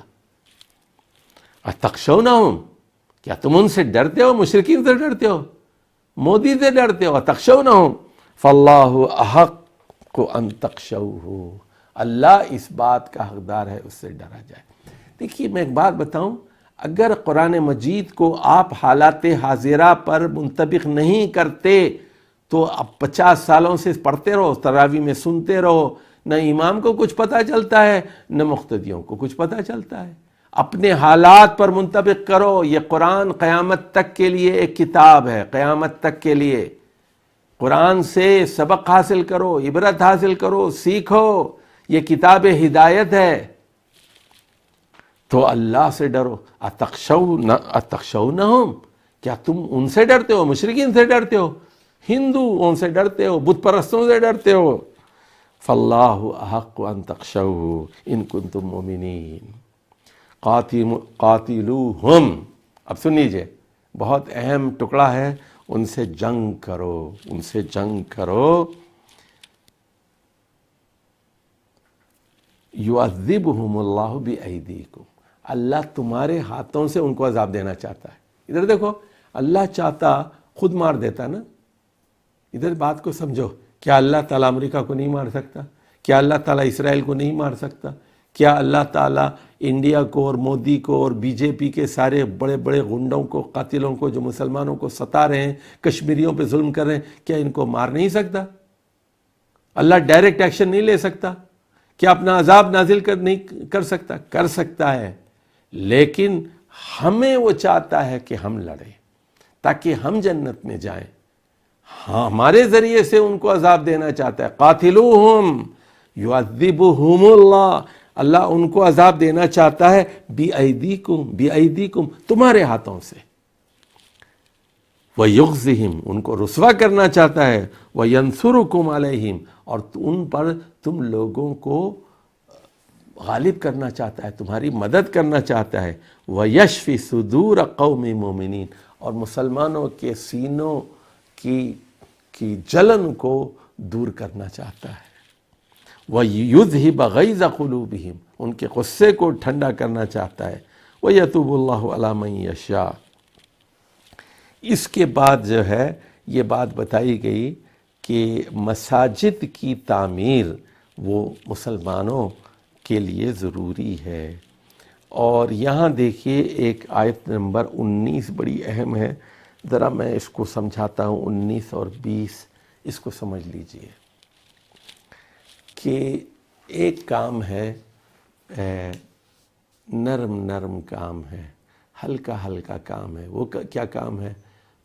اتخشونہم، کیا تم ان سے ڈرتے ہو؟ مشرکین سے ڈرتے ہو؟ مودی سے ڈرتے ہو؟ تخشونہم فاللہ احق ان تخشوہ، اللہ اس بات کا حقدار ہے اس سے ڈرا جائے۔ دیکھیے میں ایک بات بتاؤں، اگر قرآن مجید کو آپ حالات حاضرہ پر منطبق نہیں کرتے تو اب 50 سالوں سے پڑھتے رہو، تراویح میں سنتے رہو، نہ امام کو کچھ پتہ چلتا ہے نہ مقتدیوں کو کچھ پتہ چلتا ہے۔ اپنے حالات پر منطبق کرو۔ یہ قرآن قیامت تک کے لیے ایک کتاب ہے، قیامت تک کے لیے۔ قرآن سے سبق حاصل کرو، عبرت حاصل کرو، سیکھو، یہ کتاب ہدایت ہے۔ تو اللہ سے ڈرو۔ اتخشونہم، کیا تم ان سے ڈرتے ہو؟ مشرکین سے ڈرتے ہو، ہندوؤں سے ڈرتے ہو، بت پرستوں سے ڈرتے ہو؟ فاللہ احق ان تخشوہ ان کنتم مؤمنین۔ قاتلوہم، اب سن لیجئے بہت اہم ٹکڑا ہے، ان سے جنگ کرو، ان سے جنگ کرو۔ یعذبہم اللہ بایدیکم، اللہ تمہارے ہاتھوں سے ان کو عذاب دینا چاہتا ہے۔ ادھر دیکھو، اللہ چاہتا خود مار دیتا نا۔ ادھر بات کو سمجھو، کیا اللہ تعالیٰ امریکہ کو نہیں مار سکتا؟ کیا اللہ تعالیٰ اسرائیل کو نہیں مار سکتا؟ کیا اللہ تعالیٰ انڈیا کو اور مودی کو اور بی جے پی کے سارے بڑے بڑے غنڈوں کو، قاتلوں کو، جو مسلمانوں کو ستا رہے ہیں، کشمیریوں پہ ظلم کر رہے ہیں، کیا ان کو مار نہیں سکتا؟ اللہ ڈائریکٹ ایکشن نہیں لے سکتا؟ کیا اپنا عذاب نازل نہیں کر سکتا؟ کر سکتا ہے، لیکن ہمیں وہ چاہتا ہے کہ ہم لڑیں تاکہ ہم جنت میں جائیں۔ ہاں، ہمارے ذریعے سے ان کو عذاب دینا چاہتا ہے۔ قاتلوہم یعذبہم اللہ، اللہ ان کو عذاب دینا چاہتا ہے بِأَيْدِيكُمْ، تمہارے ہاتھوں سے۔ وَيُخْزِهِمْ، ان کو رسوا کرنا چاہتا ہے۔ وَيَنْصُرُكُمْ عَلَيْهِمْ، اور ان پر تم لوگوں کو غالب کرنا چاہتا ہے، تمہاری مدد کرنا چاہتا ہے۔ وَيَشْفِ صُدُورَ قَوْمِ مُؤْمِنِينَ، اور مسلمانوں کے سینوں کی جلن کو دور کرنا چاہتا ہے۔ وَيُذْهِبَ غَيْظَ قُلُوبِهِمْ، ان کے غصے کو ٹھنڈا کرنا چاہتا ہے۔ وَيَتُوبُ اللَّهُ عَلَى مَن يَشَاءُ۔ اس کے بعد جو ہے یہ بات بتائی گئی کہ مساجد کی تعمیر وہ مسلمانوں کے لیے ضروری ہے۔ اور یہاں دیکھیے ایک آیت نمبر 19 بڑی اہم ہے، ذرا میں اس کو سمجھاتا ہوں۔ 19 اور 20 اس کو سمجھ لیجئے کہ ایک کام ہے، نرم کام ہے، ہلکا کام ہے۔ وہ کیا کام ہے؟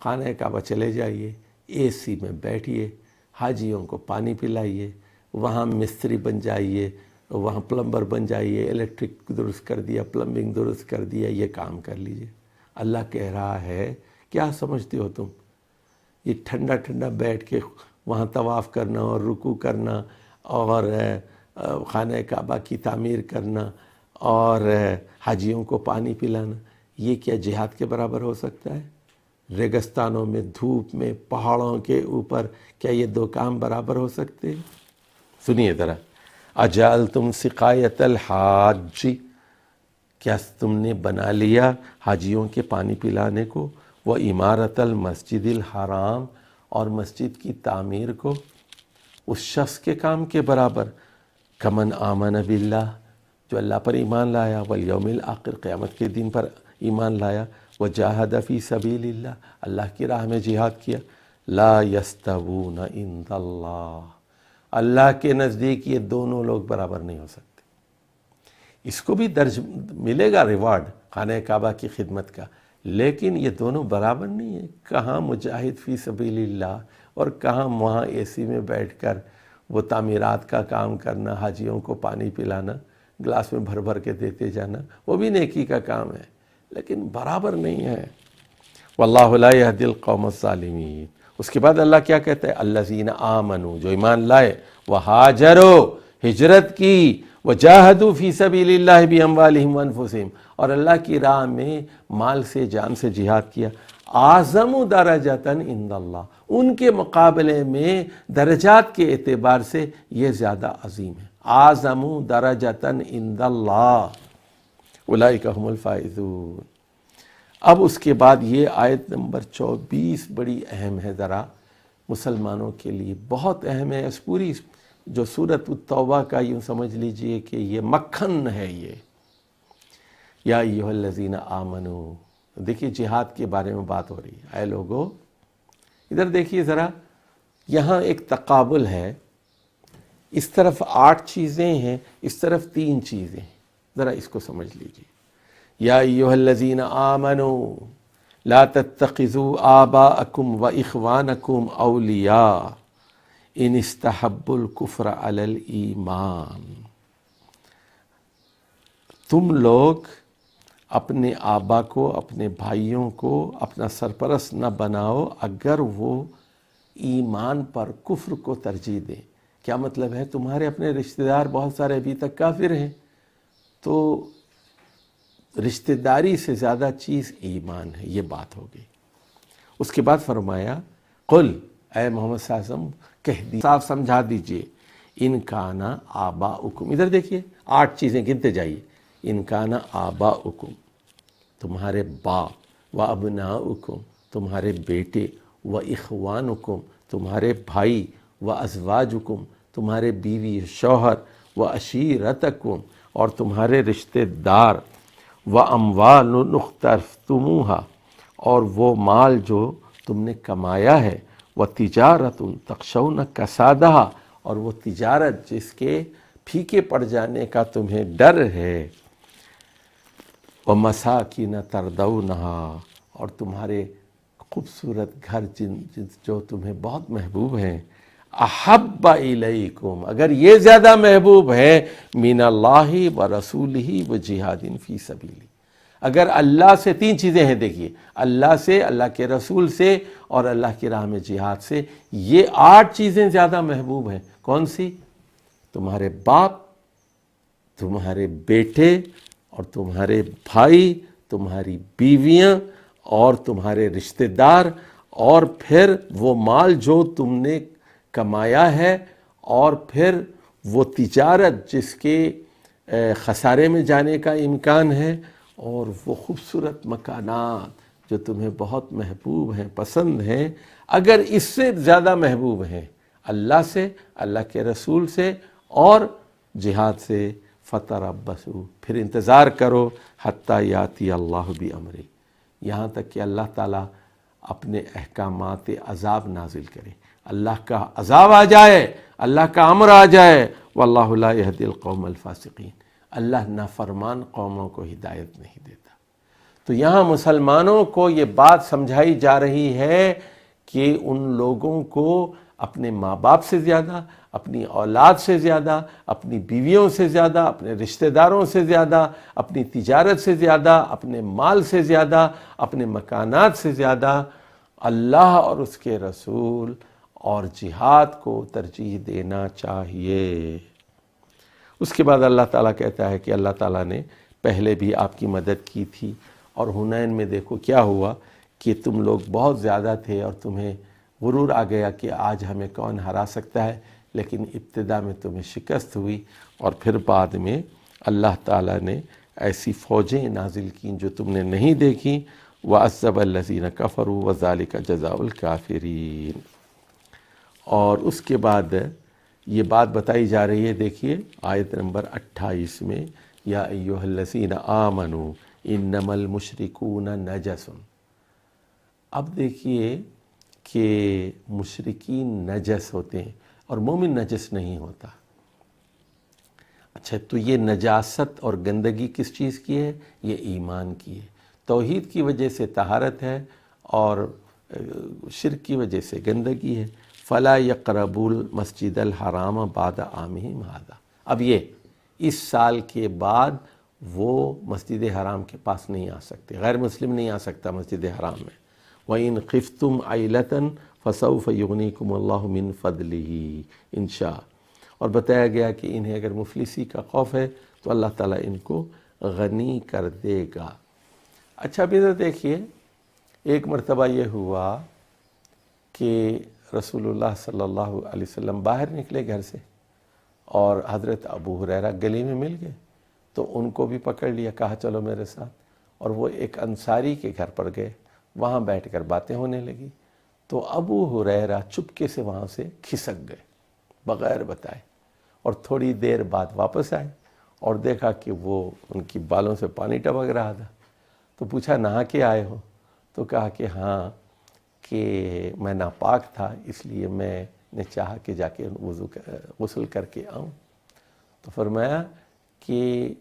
خانہ کعبہ چلے جائیے، اے سی میں بیٹھیے، حاجیوں کو پانی پلائیے، وہاں مستری بن جائیے، وہاں پلمبر بن جائیے، الیکٹرک درست کر دیا، پلمبنگ درست کر دیا، یہ کام کر لیجئے۔ اللہ کہہ رہا ہے کیا سمجھتے ہو تم؟ یہ ٹھنڈا بیٹھ کے وہاں طواف کرنا اور رکوع کرنا اور خانہ کعبہ کی تعمیر کرنا اور حاجیوں کو پانی پلانا، یہ کیا جہاد کے برابر ہو سکتا ہے؟ ریگستانوں میں، دھوپ میں، پہاڑوں کے اوپر کیا یہ دو کام برابر ہو سکتے ہیں؟ سنیے ذرا، اجعلتم سقایۃ الحاج، کیا تم نے بنا لیا حاجیوں کے پانی پلانے کو؟ وہ عمارت المسجد الحرام، اور مسجد کی تعمیر کو اس شخص کے کام کے برابر، کمن آمن باللہ، جو اللہ پر ایمان لایا، والیوم الآخر، قیامت کے دن پر ایمان لایا، وجاہد فی سبیل اللہ، اللہ کی راہ میں جہاد کیا، لا یستوون عند اللہ، اللہ کے نزدیک یہ دونوں لوگ برابر نہیں ہو سکتے۔ اس کو بھی درج ملے گا ریوارڈ خانہ کعبہ کی خدمت کا، لیکن یہ دونوں برابر نہیں ہیں۔ کہاں مجاہد فی سبیل اللہ اور کہاں وہاں اے سی میں بیٹھ کر وہ تعمیرات کا کام کرنا، حاجیوں کو پانی پلانا، گلاس میں بھر بھر کے دیتے جانا، وہ بھی نیکی کا کام ہے، لیکن برابر نہیں ہے۔ واللہ لا یہدی القوم الظالمین۔ اس کے بعد اللہ کیا کہتا ہے؟ الذین آمنوا، جو ایمان لائے، وہاجروا، ہجرت کی، وجاہدوا فی سبیل اللہ باموالہم وانفسہم، اور اللہ کی راہ میں مال سے، جان سے جہاد کیا، اعظم درجۃ عند اللہ، ان کے مقابلے میں درجات کے اعتبار سے یہ زیادہ عظیم ہے، اعظم درجۃ عند اللہ، اولئک هم الفائزون۔ اب اس کے بعد یہ آیت نمبر 24 بڑی اہم ہے، ذرا مسلمانوں کے لیے بہت اہم ہے۔ اس پوری جو سورۃ التوبہ کا یوں سمجھ لیجئے کہ یہ مکھن ہے۔ یہ یا ایھا الذین آمنو، دیکھیے جہاد کے بارے میں بات ہو رہی ہے۔ اے لوگو ادھر دیکھیے ذرا، یہاں ایک تقابل ہے، اس طرف 8 چیزیں ہیں، اس طرف 3 چیزیں ہیں، ذرا اس کو سمجھ لیجئے۔ یا ایھا الذین آمنوا لا تتخذوا آباءکم واخوانکم اولیاء ان استحبوا الکفر علی الایمان، تم لوگ اپنے آبا کو، اپنے بھائیوں کو اپنا سرپرست نہ بناؤ اگر وہ ایمان پر کفر کو ترجیح دیں۔ کیا مطلب ہے؟ تمہارے اپنے رشتہ دار بہت سارے ابھی تک کافر ہیں، تو رشتہ داری سے زیادہ چیز ایمان ہے، یہ بات ہو گئی۔ اس کے بعد فرمایا قل، اے محمد صلی اللہ علیہ وسلم کہہ دی، صاف سمجھا دیجئے، ان کانا آباؤکم، ادھر دیکھیے 8 چیزیں گنتے جائیے، ان کانا آباؤکم، تمہارے باپ، و ابناؤکم، تمہارے بیٹے، و اخوانکم، تمہارے بھائی، و ازواجکم، تمہارے بیوی شوہر، و عشیرتکم، اور تمہارے رشتہ دار، و اموال اقترفتموہا، اور وہ مال جو تم نے کمایا ہے، و تجارت تخشون کسادہا، اور وہ تجارت جس کے پھیکے پڑ جانے کا تمہیں ڈر ہے، وَمَسَاكِنَ تَرْضَوْنَهَا، اور تمہارے خوبصورت گھر جو تمہیں بہت محبوب ہیں، احب الیکم، اگر یہ زیادہ محبوب ہے، من اللہ ورسولہ وجہاد فی سبیلہ، اگر اللہ سے 3 چیزیں ہیں، دیکھیے اللہ سے، اللہ کے رسول سے، اور اللہ کی راہ میں جہاد سے، یہ 8 چیزیں زیادہ محبوب ہیں۔ کون سی؟ تمہارے باپ، تمہارے بیٹے، اور تمہارے بھائی، تمہاری بیویاں، اور تمہارے رشتہ دار، اور پھر وہ مال جو تم نے کمایا ہے، اور پھر وہ تجارت جس کے خسارے میں جانے کا امکان ہے، اور وہ خوبصورت مکانات جو تمہیں بہت محبوب ہیں، پسند ہیں، اگر اس سے زیادہ محبوب ہیں اللہ سے، اللہ کے رسول سے، اور جہاد سے، فتربصوا، پھر انتظار کرو، حتی یاتی اللہ بامرہ، یہاں تک کہ اللہ تعالیٰ اپنے احکامات عذاب نازل کرے، اللہ کا عذاب آ جائے، اللہ کا امر آ جائے۔ واللہ لا یہدی القوم الفاسقین، اللہ نافرمان قوموں کو ہدایت نہیں دیتا۔ تو یہاں مسلمانوں کو یہ بات سمجھائی جا رہی ہے کہ ان لوگوں کو اپنے ماں باپ سے زیادہ، اپنی اولاد سے زیادہ، اپنی بیویوں سے زیادہ، اپنے رشتہ داروں سے زیادہ، اپنی تجارت سے زیادہ، اپنے مال سے زیادہ، اپنے مکانات سے زیادہ اللہ اور اس کے رسول اور جہاد کو ترجیح دینا چاہیے۔ اس کے بعد اللہ تعالیٰ کہتا ہے کہ اللہ تعالیٰ نے پہلے بھی آپ کی مدد کی تھی، اور حنین میں دیکھو کیا ہوا کہ تم لوگ بہت زیادہ تھے اور تمہیں غرور آ گیا کہ آج ہمیں کون ہرا سکتا ہے، لیکن ابتدا میں تمہیں شکست ہوئی، اور پھر بعد میں اللہ تعالیٰ نے ایسی فوجیں نازل کیں جو تم نے نہیں دیکھیں، وَعَذَّبَ الَّذِينَ كَفَرُوا وَذَلِكَ جَزَاءُ الْكَافِرِينَ۔ اور اس کے بعد یہ بات بتائی جا رہی ہے، دیکھیے آیت نمبر 28 میں، یا ایھا الذین آمنوا انما المشرکون نجس۔ اب دیکھیے کہ مشرکین نجس ہوتے ہیں اور مومن نجس نہیں ہوتا۔ اچھا، تو یہ نجاست اور گندگی کس چیز کی ہے؟ یہ ایمان کی ہے۔ توحید کی وجہ سے طہارت ہے اور شرک کی وجہ سے گندگی ہے۔ فَلَا يَقْرَبُوا الْمَسْجِدَ الْحَرَامَ بَعْدَ عَامِهِمْ هَذَا۔ اب یہ اس سال کے بعد وہ مسجد حرام کے پاس نہیں آ سکتے، غیر مسلم نہیں آ سکتا مسجد حرام میں۔ وَإِنْ خِفْتُمْ عَيْلَةً فَسَوْفَ يُغْنِيكُمُ اللَّهُ مِنْ فَضْلِهِ إِنْ شَاءَ۔ اور بتایا گیا کہ انہیں اگر مفلسی کا خوف ہے تو اللہ تعالیٰ ان کو غنی کر دے گا۔ اچھا اب ادھر دیکھیے، ایک مرتبہ یہ ہوا کہ رسول اللہ صلی اللہ علیہ وسلم باہر نکلے گھر سے اور حضرت ابو ہریرہ گلی میں مل گئے، تو ان کو بھی پکڑ لیا، کہا چلو میرے ساتھ، اور وہ ایک انصاری کے گھر پر گئے، وہاں بیٹھ کر باتیں ہونے لگی۔ تو ابو ہریرہ چپکے سے وہاں سے کھسک گئے بغیر بتائے، اور تھوڑی دیر بعد واپس آئے اور دیکھا کہ وہ ان کی بالوں سے پانی ٹپک رہا تھا۔ تو پوچھا نہا کے آئے ہو؟ تو کہا کہ ہاں، کہ میں ناپاک تھا اس لیے میں نے چاہا کہ جا کے غسل کر کے آؤں۔ تو فرمایا کہ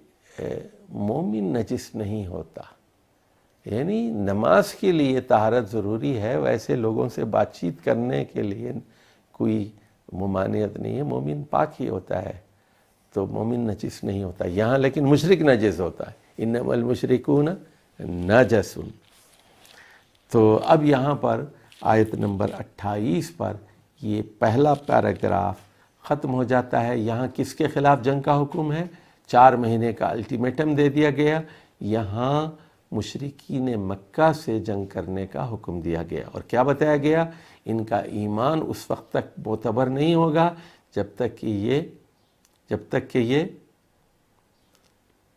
مومن نجس نہیں ہوتا، یعنی نماز کے لیے طہارت ضروری ہے، ویسے لوگوں سے بات چیت کرنے کے لیے کوئی ممانعت نہیں ہے، مومن پاک ہی ہوتا ہے، تو مومن نجس نہیں ہوتا یہاں، لیکن مشرک نجس ہوتا ہے، انما المشرکون نجس۔ تو اب یہاں پر آیت نمبر 28 پر یہ پہلا پیراگراف ختم ہو جاتا ہے۔ یہاں کس کے خلاف جنگ کا حکم ہے؟ 4 مہینے کا الٹیمیٹم دے دیا گیا، یہاں مشرکین مکہ سے جنگ کرنے کا حکم دیا گیا، اور کیا بتایا گیا؟ ان کا ایمان اس وقت تک معتبر نہیں ہوگا جب تک کہ یہ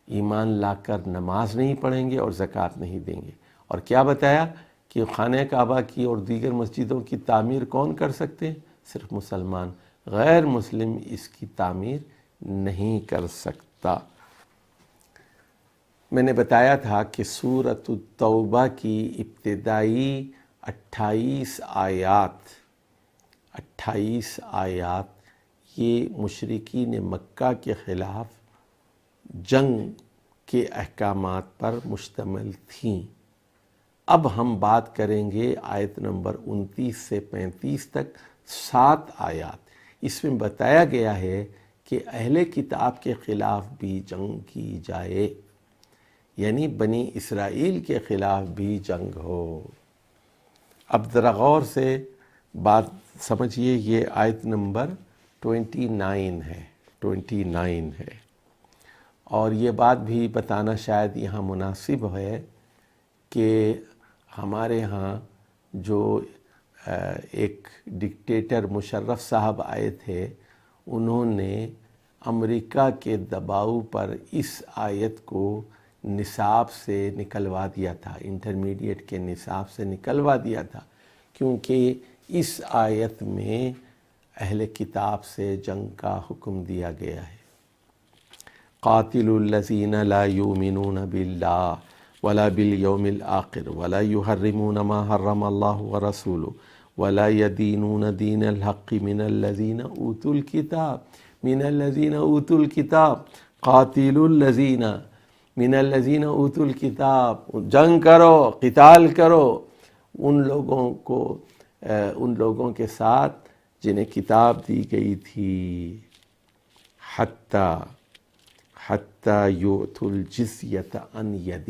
ایمان لا کر نماز نہیں پڑھیں گے اور زکوٰۃ نہیں دیں گے۔ اور کیا بتایا کہ خانہ کعبہ کی اور دیگر مسجدوں کی تعمیر کون کر سکتے ہیں؟ صرف مسلمان، غیر مسلم اس کی تعمیر نہیں کر سکتا۔ میں نے بتایا تھا کہ سورۃ التوبہ کی ابتدائی 28 آیات یہ مشرکین مکہ کے خلاف جنگ کے احکامات پر مشتمل تھیں۔ اب ہم بات کریں گے آیت نمبر 29 سے 35 تک 7 آیات۔ اس میں بتایا گیا ہے کہ اہل کتاب کے خلاف بھی جنگ کی جائے، یعنی بنی اسرائیل کے خلاف بھی جنگ ہو۔ اب ذرا غور سے بات سمجھیے، یہ آیت نمبر 29 ہے، اور یہ بات بھی بتانا شاید یہاں مناسب ہے کہ ہمارے ہاں جو ایک ڈکٹیٹر مشرف صاحب آئے تھے، انہوں نے امریکہ کے دباؤ پر اس آیت کو نصاب سے نکلوا دیا تھا، انٹرمیڈیٹ کے نصاب سے نکلوا دیا تھا، کیونکہ اس آیت میں اہل کتاب سے جنگ کا حکم دیا گیا ہے۔ قاتلوا الذین لا یؤمنون باللہ ولا بالیوم الآخر ولا یحرمون ما حرم اللہ ورسولہ ولا یدینون دین الحق من الذین اوتوا الکتاب قاتلوا الذین من الذین اوتوا الکتاب، جنگ کرو، قتال کرو ان لوگوں کے ساتھ جنہیں کتاب دی گئی تھی، حتی یؤتوا الجزیۃ عن ید،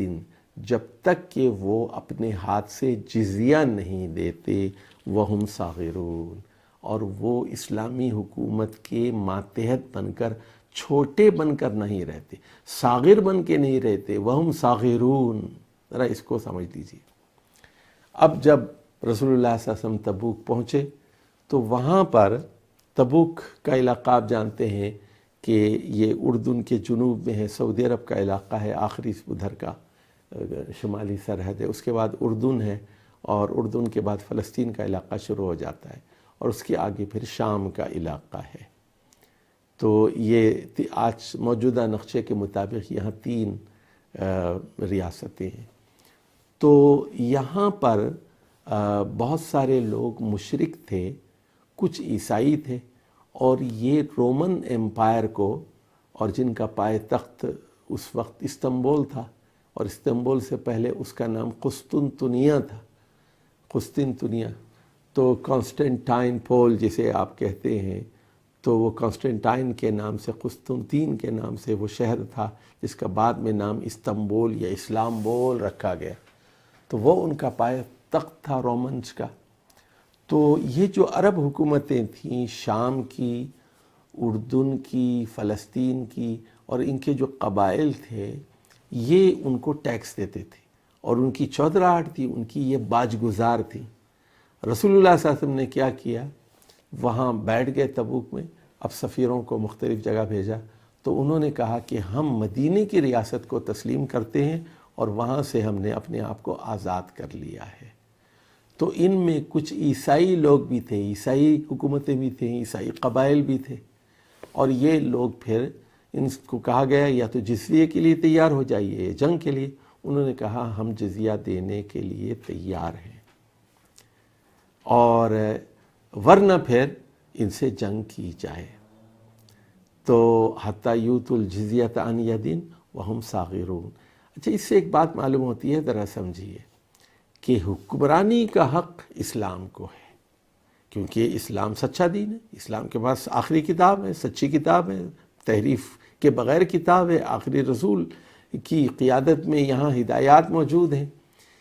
جب تک کہ وہ اپنے ہاتھ سے جزیہ نہیں دیتے، وہم صاغرون، اور وہ اسلامی حکومت کے ماتحت بن کر، چھوٹے بن کر نہیں رہتے، صاغر بن کے نہیں رہتے، وہم صاغرون۔ ذرا اس کو سمجھ لیجیے۔ اب جب رسول اللہ صلی اللہ علیہ وسلم تبوک پہنچے تو وہاں پر تبوک کا علاقہ آپ جانتے ہیں کہ یہ اردن کے جنوب میں ہے، سعودی عرب کا علاقہ ہے، آخری ادھر کا، شمالی سرحد ہے، اس کے بعد اردن ہے، اور اردن کے بعد فلسطین کا علاقہ شروع ہو جاتا ہے، اور اس کے آگے پھر شام کا علاقہ ہے۔ تو یہ آج موجودہ نقشے کے مطابق یہاں 3 ریاستیں ہیں۔ تو یہاں پر بہت سارے لوگ مشرک تھے، کچھ عیسائی تھے، اور یہ رومن ایمپائر کو، اور جن کا پائے تخت اس وقت استنبول تھا، اور استنبول سے پہلے اس کا نام قسطنطنیہ تھا، قسطنطنیہ، تو کانسٹنٹائن پول جسے آپ کہتے ہیں، تو وہ کانسٹنٹائن کے نام سے، قسطنطین کے نام سے وہ شہر تھا، جس کا بعد میں نام استنبول یا اسلامبول رکھا گیا۔ تو وہ ان کا پائے تخت تھا رومنز کا۔ تو یہ جو عرب حکومتیں تھیں، شام کی، اردن کی، فلسطین کی، اور ان کے جو قبائل تھے، یہ ان کو ٹیکس دیتے تھے، اور ان کی چودراہٹ تھی، ان کی یہ باج گزار تھی۔ رسول اللہ صلی اللہ علیہ وسلم نے کیا کیا، وہاں بیٹھ گئے تبوک میں، اب سفیروں کو مختلف جگہ بھیجا، تو انہوں نے کہا کہ ہم مدینے کی ریاست کو تسلیم کرتے ہیں، اور وہاں سے ہم نے اپنے آپ کو آزاد کر لیا ہے۔ تو ان میں کچھ عیسائی لوگ بھی تھے، عیسائی حکومتیں بھی تھیں، عیسائی قبائل بھی تھے، اور یہ لوگ پھر ان کو کہا گیا یا تو جزیے کے لیے تیار ہو جائیے، جنگ کے لیے۔ انہوں نے کہا ہم جزیہ دینے کے لیے تیار ہیں، اور ورنہ پھر ان سے جنگ کی جائے۔ تو حتیٰ یؤتوا الجزیۃ عن ید وہم صاغرون۔ اچھا، اس سے ایک بات معلوم ہوتی ہے، ذرا سمجھیے کہ حکمرانی کا حق اسلام کو ہے، کیونکہ اسلام سچا دین ہے، اسلام کے پاس آخری کتاب ہے، سچی کتاب ہے، تحریف کے بغیر کتاب ہے، آخری رسول کی قیادت میں یہاں ہدایات موجود ہیں۔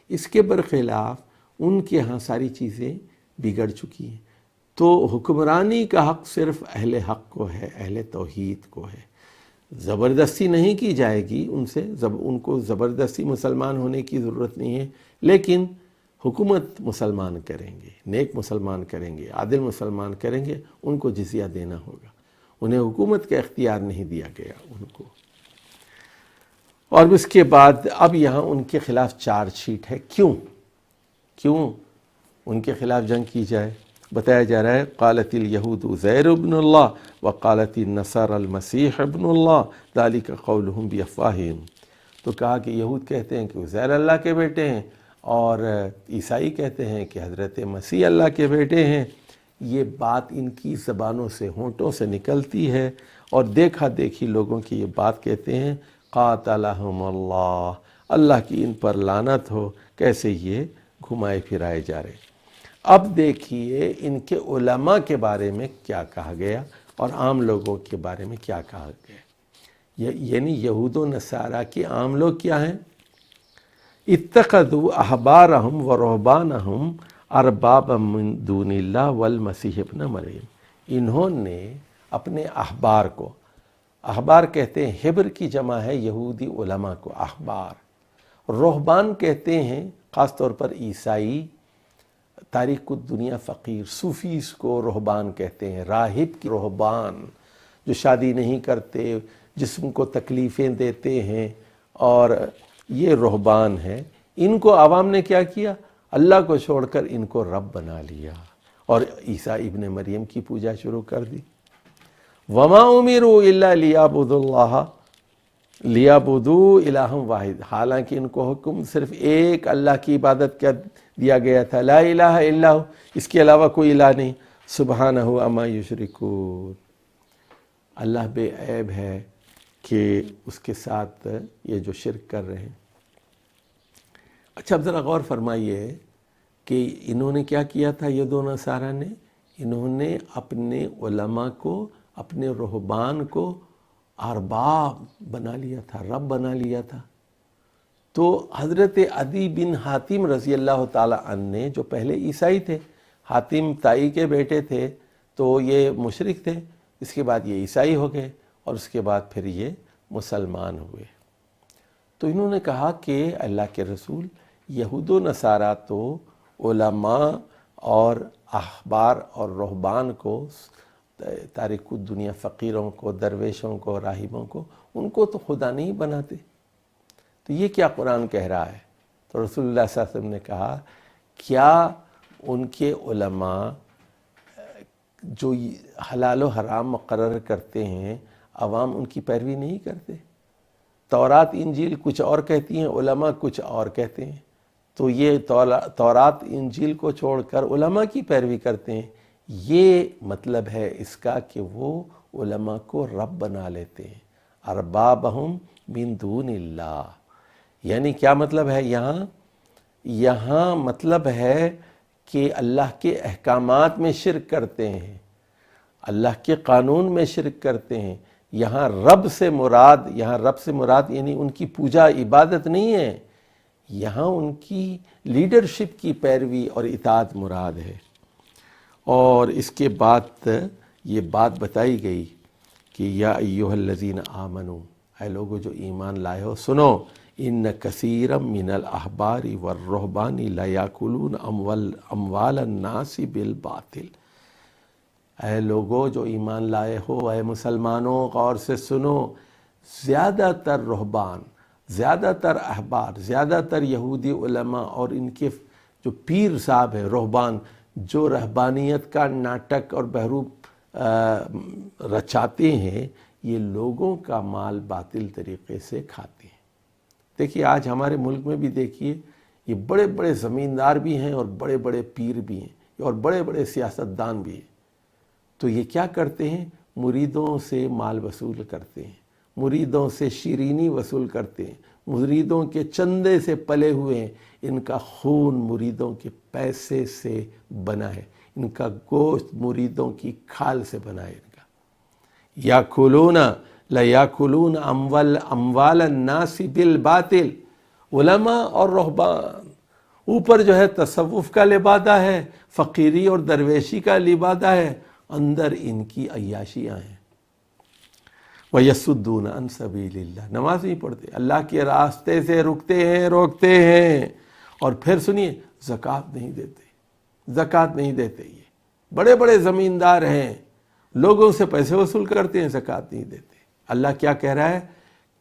اس کے برخلاف ان کے ہاں ساری چیزیں بگڑ چکی ہیں۔ تو حکمرانی کا حق صرف اہل حق کو ہے، اہل توحید کو ہے۔ زبردستی نہیں کی جائے گی ان سے، ان کو زبردستی مسلمان ہونے کی ضرورت نہیں ہے، لیکن حکومت مسلمان کریں گے، نیک مسلمان کریں گے، عادل مسلمان کریں گے، ان کو جزیہ دینا ہوگا۔ انہیں حکومت کا اختیار نہیں دیا گیا ان کو۔ اور اس کے بعد اب یہاں ان کے خلاف چارج شیٹ ہے۔ کیوں ان کے خلاف جنگ کی جائے؟ بتایا جا رہا ہے قالت الیہود عزیر ابن اللہ وقالت النصارى المسیح ابن اللہ ذلک قولہم بافواہہم۔ تو کہا کہ یہود کہتے ہیں کہ عزیر اللہ کے بیٹے ہیں، اور عیسائی کہتے ہیں کہ حضرت مسیح اللہ کے بیٹے ہیں۔ یہ بات ان کی زبانوں سے، ہونٹوں سے نکلتی ہے، اور دیکھا دیکھی لوگوں کی یہ بات کہتے ہیں قاتلہم اللہ، اللہ کی ان پر لعنت ہو۔ کیسے یہ گھمائے پھرائے جا رہے۔ اب دیکھیے ان کے علماء کے بارے میں کیا کہا گیا، اور عام لوگوں کے بارے میں کیا کہا گیا۔ یعنی یہود و نصارہ کے عام لوگ کیا ہیں؟ اتخذوا احبارہم و رہبانہم اربابا من دون اللہ والمسیح ابن مریم۔ انہوں نے اپنے احبار کو، احبار کہتے ہیں حبر کی جمع ہے یہودی علماء کو، احبار۔ رہبان کہتے ہیں خاص طور پر عیسائی، تاریخ الدنیا فقیر، صوفیز کو رہبان کہتے ہیں، راہب کی رہبان، جو شادی نہیں کرتے، جسم کو تکلیفیں دیتے ہیں، اور یہ رہبان ہیں۔ ان کو عوام نے کیا کیا؟ اللہ کو چھوڑ کر ان کو رب بنا لیا، اور عیسیٰ ابن مریم کی پوجا شروع کر دی۔ وما امروا الا لیعبدوا اللہ لیعبدوا الہا واحد۔ حالانکہ ان کو حکم صرف ایک اللہ کی عبادت کا دیا گیا تھا، لا الہ الا ہو، اس کے علاوہ کوئی الہ نہیں۔ سبحانہ عما یشرکون، اللہ بے عیب ہے کہ اس کے ساتھ یہ جو شرک کر رہے ہیں۔ اچھا، اب ذرا غور فرمائیے کہ انہوں نے کیا کیا تھا، یہ دو نصارہ نے؟ انہوں نے اپنے علماء کو، اپنے رہبان کو ارباب بنا لیا تھا، رب بنا لیا تھا۔ تو حضرت عدی بن حاتم رضی اللہ تعالیٰ عنہ نے، جو پہلے عیسائی تھے، حاتم تائی کے بیٹے تھے، تو یہ مشرک تھے، اس کے بعد یہ عیسائی ہو گئے، اور اس کے بعد پھر یہ مسلمان ہوئے۔ تو انہوں نے کہا کہ اللہ کے رسول، یہود و نصارہ تو علماء اور احبار اور رہبان کو، تارک الدنیا فقیروں کو، درویشوں کو، راہبوں کو، ان کو تو خدا نہیں بناتے۔ تو یہ کیا قرآن کہہ رہا ہے؟ تو رسول اللہ صلی اللہ علیہ وسلم نے کہا کیا ان کے علماء جو حلال و حرام مقرر کرتے ہیں عوام ان کی پیروی نہیں کرتے؟ تورات انجیل کچھ اور کہتی ہیں، علماء کچھ اور کہتے ہیں، تو یہ تورات انجیل کو چھوڑ کر علماء کی پیروی کرتے ہیں۔ یہ مطلب ہے اس کا کہ وہ علماء کو رب بنا لیتے ہیں، اربابہم من دون اللہ۔ یعنی کیا مطلب ہے یہاں مطلب ہے کہ اللہ کے احکامات میں شرک کرتے ہیں، اللہ کے قانون میں شرک کرتے ہیں۔ یہاں رب سے مراد یعنی ان کی پوجا عبادت نہیں ہے، یہاں ان کی لیڈرشپ کی پیروی اور اطاعت مراد ہے۔ اور اس کے بعد یہ بات بتائی گئی کہ یا ایھا الذین آمنو، اے لوگو جو ایمان لائے ہو، سنو، ان کثیرا من الاحبار والرہبان لیاکلون اموال الناس بالباطل۔ اے لوگو جو ایمان لائے ہو، اے مسلمانوں، غور سے سنو، زیادہ تر رہبان، زیادہ تر احبار، زیادہ تر یہودی علماء اور ان کے جو پیر صاحب ہیں رہبان، جو رہبانیت کا ناٹک اور بحروب رچاتے ہیں، یہ لوگوں کا مال باطل طریقے سے کھاتے ہیں۔ دیکھیے آج ہمارے ملک میں بھی دیکھیے، یہ بڑے بڑے زمیندار بھی ہیں اور بڑے بڑے پیر بھی ہیں اور بڑے بڑے سیاستدان بھی ہیں، تو یہ کیا کرتے ہیں؟ مریدوں سے مال وصول کرتے ہیں، مریدوں سے شیرینی وصول کرتے ہیں، مریدوں کے چندے سے پلے ہوئے ہیں، ان کا خون مریدوں کے پیسے سے بنا ہے، ان کا گوشت مریدوں کی کھال سے بنا ہے۔ ان کا یاکلون لیاکلون اموال الناس بالباطل۔ علماء اور رہبان اوپر جو ہے تصوف کا لبادہ ہے، فقیری اور درویشی کا لبادہ ہے، اندر ان کی عیاشیاں ہیں۔ وَيَصُدُّونَ عَن سَبِيلِ اللَّهِ، نماز نہیں پڑھتے، اللہ کے راستے سے روکتے ہیں، اور پھر سنیے زکوٰۃ نہیں دیتے۔ یہ بڑے بڑے زمیندار ہیں، لوگوں سے پیسے وصول کرتے ہیں، زکوٰۃ نہیں دیتے۔ اللہ کیا کہہ رہا ہے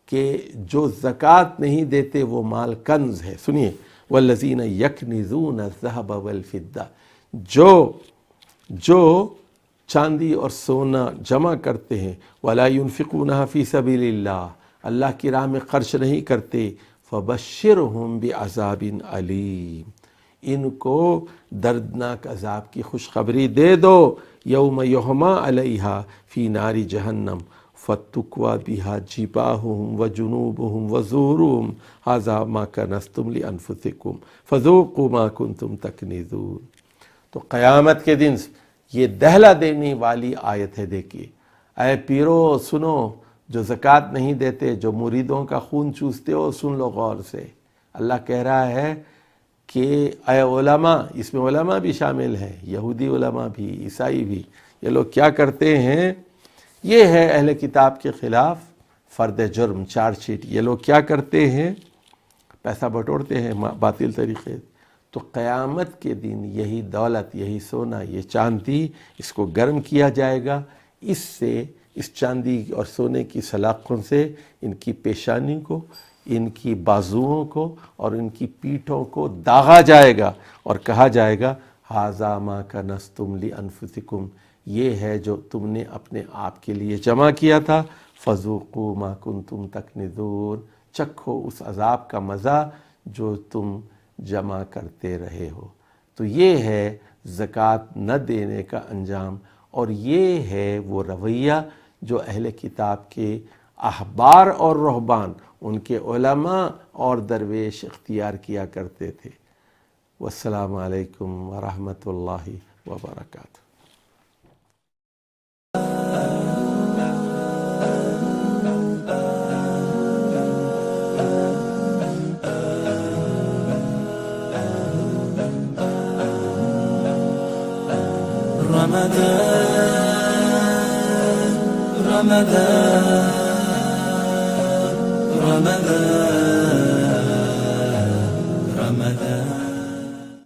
کہ جو زکوٰۃ نہیں دیتے وہ مال کنز ہے۔ سنیے وَالَّذِينَ يَكْنِزُونَ الذَّهَبَ وَالْفِضَّةَ، جو چاندی اور سونا جمع کرتے ہیں، وَلَا يُنْفِقُونَهَا فِي سَبِيلِ اللَّهِ، اللہ کی راہ میں خرچ نہیں کرتے، فَبَشِّرْهُمْ بِعَذَابٍ عَلِيمٍ، ان کو دردناک عذاب کی خوشخبری دے دو۔ یوم یحمى علیہا فی نار جہنم فتکوی بہا جباہہم وجنوبہم وظہورہم ھذا ما کنزتم لانفسکم فذوقوا ما کنتم تکنزون۔ تو قیامت کے دن یہ دہلا دینے والی آیت ہے۔ دیکھیے اے پیرو سنو، جو زکوٰۃ نہیں دیتے، جو مریدوں کا خون چوستے ہو، سن لو غور سے۔ اللہ کہہ رہا ہے کہ اے علماء، اس میں علماء بھی شامل ہیں، یہودی علماء بھی، عیسائی بھی، یہ لوگ کیا کرتے ہیں؟ یہ ہے اہل کتاب کے خلاف فرد جرم، چارج شیٹ۔ یہ لوگ کیا کرتے ہیں؟ پیسہ بٹورتے ہیں باطل طریقے۔ تو قیامت کے دن یہی دولت، یہی سونا، یہ چاندی، اس کو گرم کیا جائے گا، اس سے، اس چاندی اور سونے کی سلاخوں سے ان کی پیشانی کو، ان کی بازوؤں کو اور ان کی پیٹھوں کو داغا جائے گا اور کہا جائے گا ھذا ما کنزتم لانفسکم، یہ ہے جو تم نے اپنے آپ کے لیے جمع کیا تھا، فذوقوا ما کنتم تکنزون، چکھو اس عذاب کا مزہ جو تم جمع کرتے رہے ہو۔ تو یہ ہے زکوٰۃ نہ دینے کا انجام، اور یہ ہے وہ رویہ جو اہل کتاب کے احبار اور رہبان، ان کے علماء اور درویش اختیار کیا کرتے تھے۔ والسلام علیکم ورحمۃ اللہ وبرکاتہ۔ رمضان